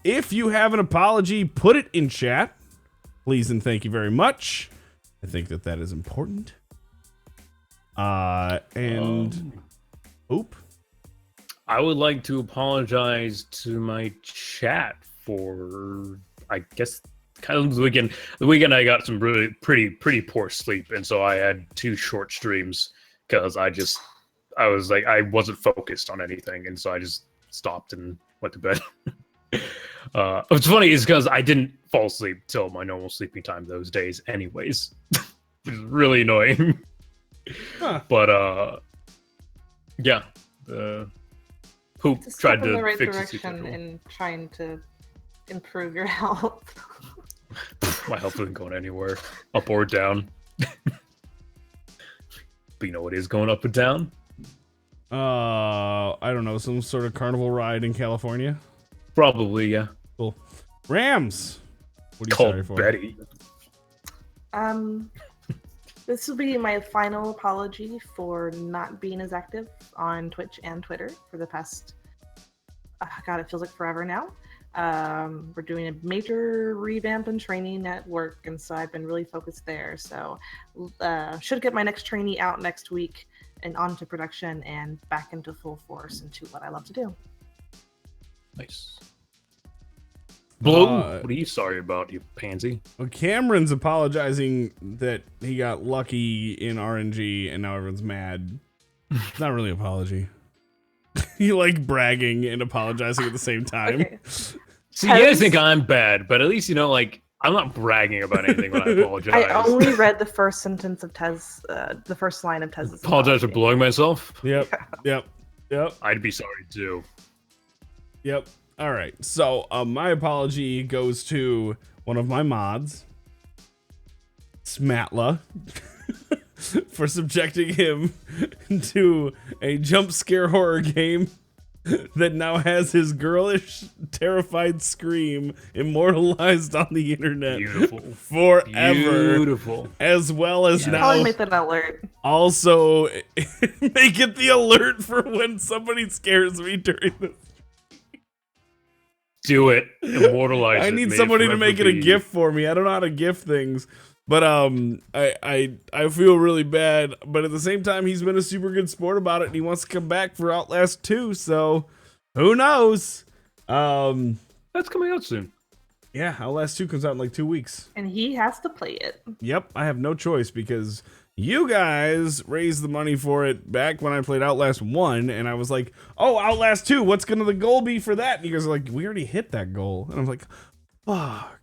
If you have an apology, put it in chat, please. And thank you very much. I think that is important. Oop. I would like to apologize to my chat for, I guess, kind of the weekend. The weekend I got some really pretty poor sleep, and so I had 2 short streams because I was like, I wasn't focused on anything, and so I just stopped and went to bed. What's funny is because I didn't fall asleep till my normal sleeping time those days, anyways. Which is really annoying. Huh. But yeah. Poop Just tried step in to the right fix direction in trying to improve your health. My health isn't going anywhere, up or down. But you know what is going up and down? I don't know, some sort of carnival ride in California. Probably, yeah. Cool. Rams. What are you Called sorry for? Betty. This will be my final apology for not being as active on Twitch and Twitter for the past, God, it feels like forever now. We're doing a major revamp and training at work, and so I've been really focused there. So should get my next trainee out next week and onto production and back into full force into what I love to do. Nice. Blue, what are you sorry about, you pansy? Well, Cameron's apologizing that he got lucky in RNG and now everyone's mad. It's not really an apology. You like bragging and apologizing at the same time. Okay. See, you guys think I'm bad, but at least, you know, like, I'm not bragging about anything when I apologize. I only read the first sentence of Tez, the first line of Tez's apologize for apology. blowing myself? Yep. I'd be sorry, too. Yep. All right. So my apology goes to one of my mods, Smatla, for subjecting him to a jump scare horror game that now has his girlish, terrified scream immortalized on the internet forever. Beautiful. As well as now Probably make that an alert. also make it the alert for when somebody scares me during this. Do it. Immortalize it. I need May somebody to forever make it a be. GIF for me. I don't know how to GIF things, but I feel really bad. But at the same time, he's been a super good sport about it, and he wants to come back for Outlast 2. So who knows? That's coming out soon. Yeah, Outlast 2 comes out in like 2 weeks. And he has to play it. Yep, I have no choice because you guys raised the money for it back when I played Outlast 1, and I was like, oh, Outlast 2, what's gonna the goal be for that? And you guys are like, we already hit that goal. And I'm like, fuck.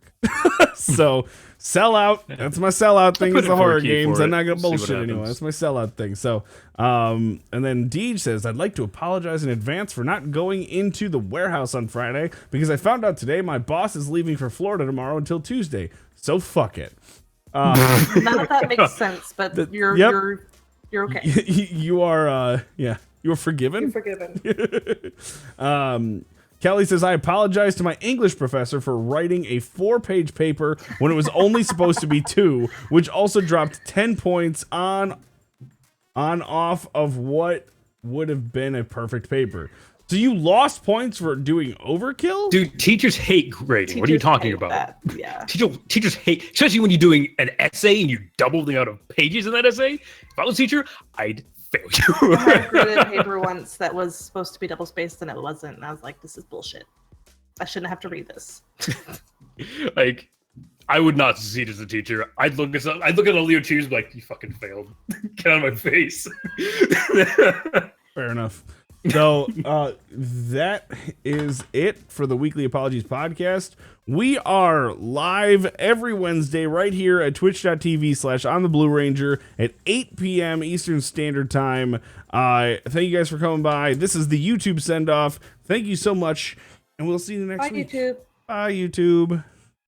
So, sellout. That's my sellout thing is the horror games. I'm not gonna bullshit anymore. That's my sellout thing. So, and then Deej says, I'd like to apologize in advance for not going into the warehouse on Friday because I found out today my boss is leaving for Florida tomorrow until Tuesday. So, fuck it. None of that makes sense, but you're okay. You are you're forgiven. You're forgiven. Kelly says, I apologize to my English professor for writing a 4-page paper when it was only supposed to be 2, which also dropped 10 points on off of what would have been a perfect paper. So you lost points for doing overkill? Dude, teachers hate grading. What are you talking about? That. Yeah. Teachers hate, especially when you're doing an essay and you double the amount of pages in that essay. If I was a teacher, I'd fail you. I had a graded paper once that was supposed to be double spaced and it wasn't. And I was like, this is bullshit. I shouldn't have to read this. Like, I would not succeed as a teacher. I'd look at all your twos and be like, you fucking failed. Get out of my face. Fair enough. So that is it for the Weekly Apologies podcast. We are live every Wednesday right here at twitch.tv/ImTheBlueRanger at 8 p.m. Eastern Standard Time. Thank you guys for coming by. This is the YouTube send-off. Thank you so much, and we'll see you next week. Bye, YouTube. Bye, YouTube.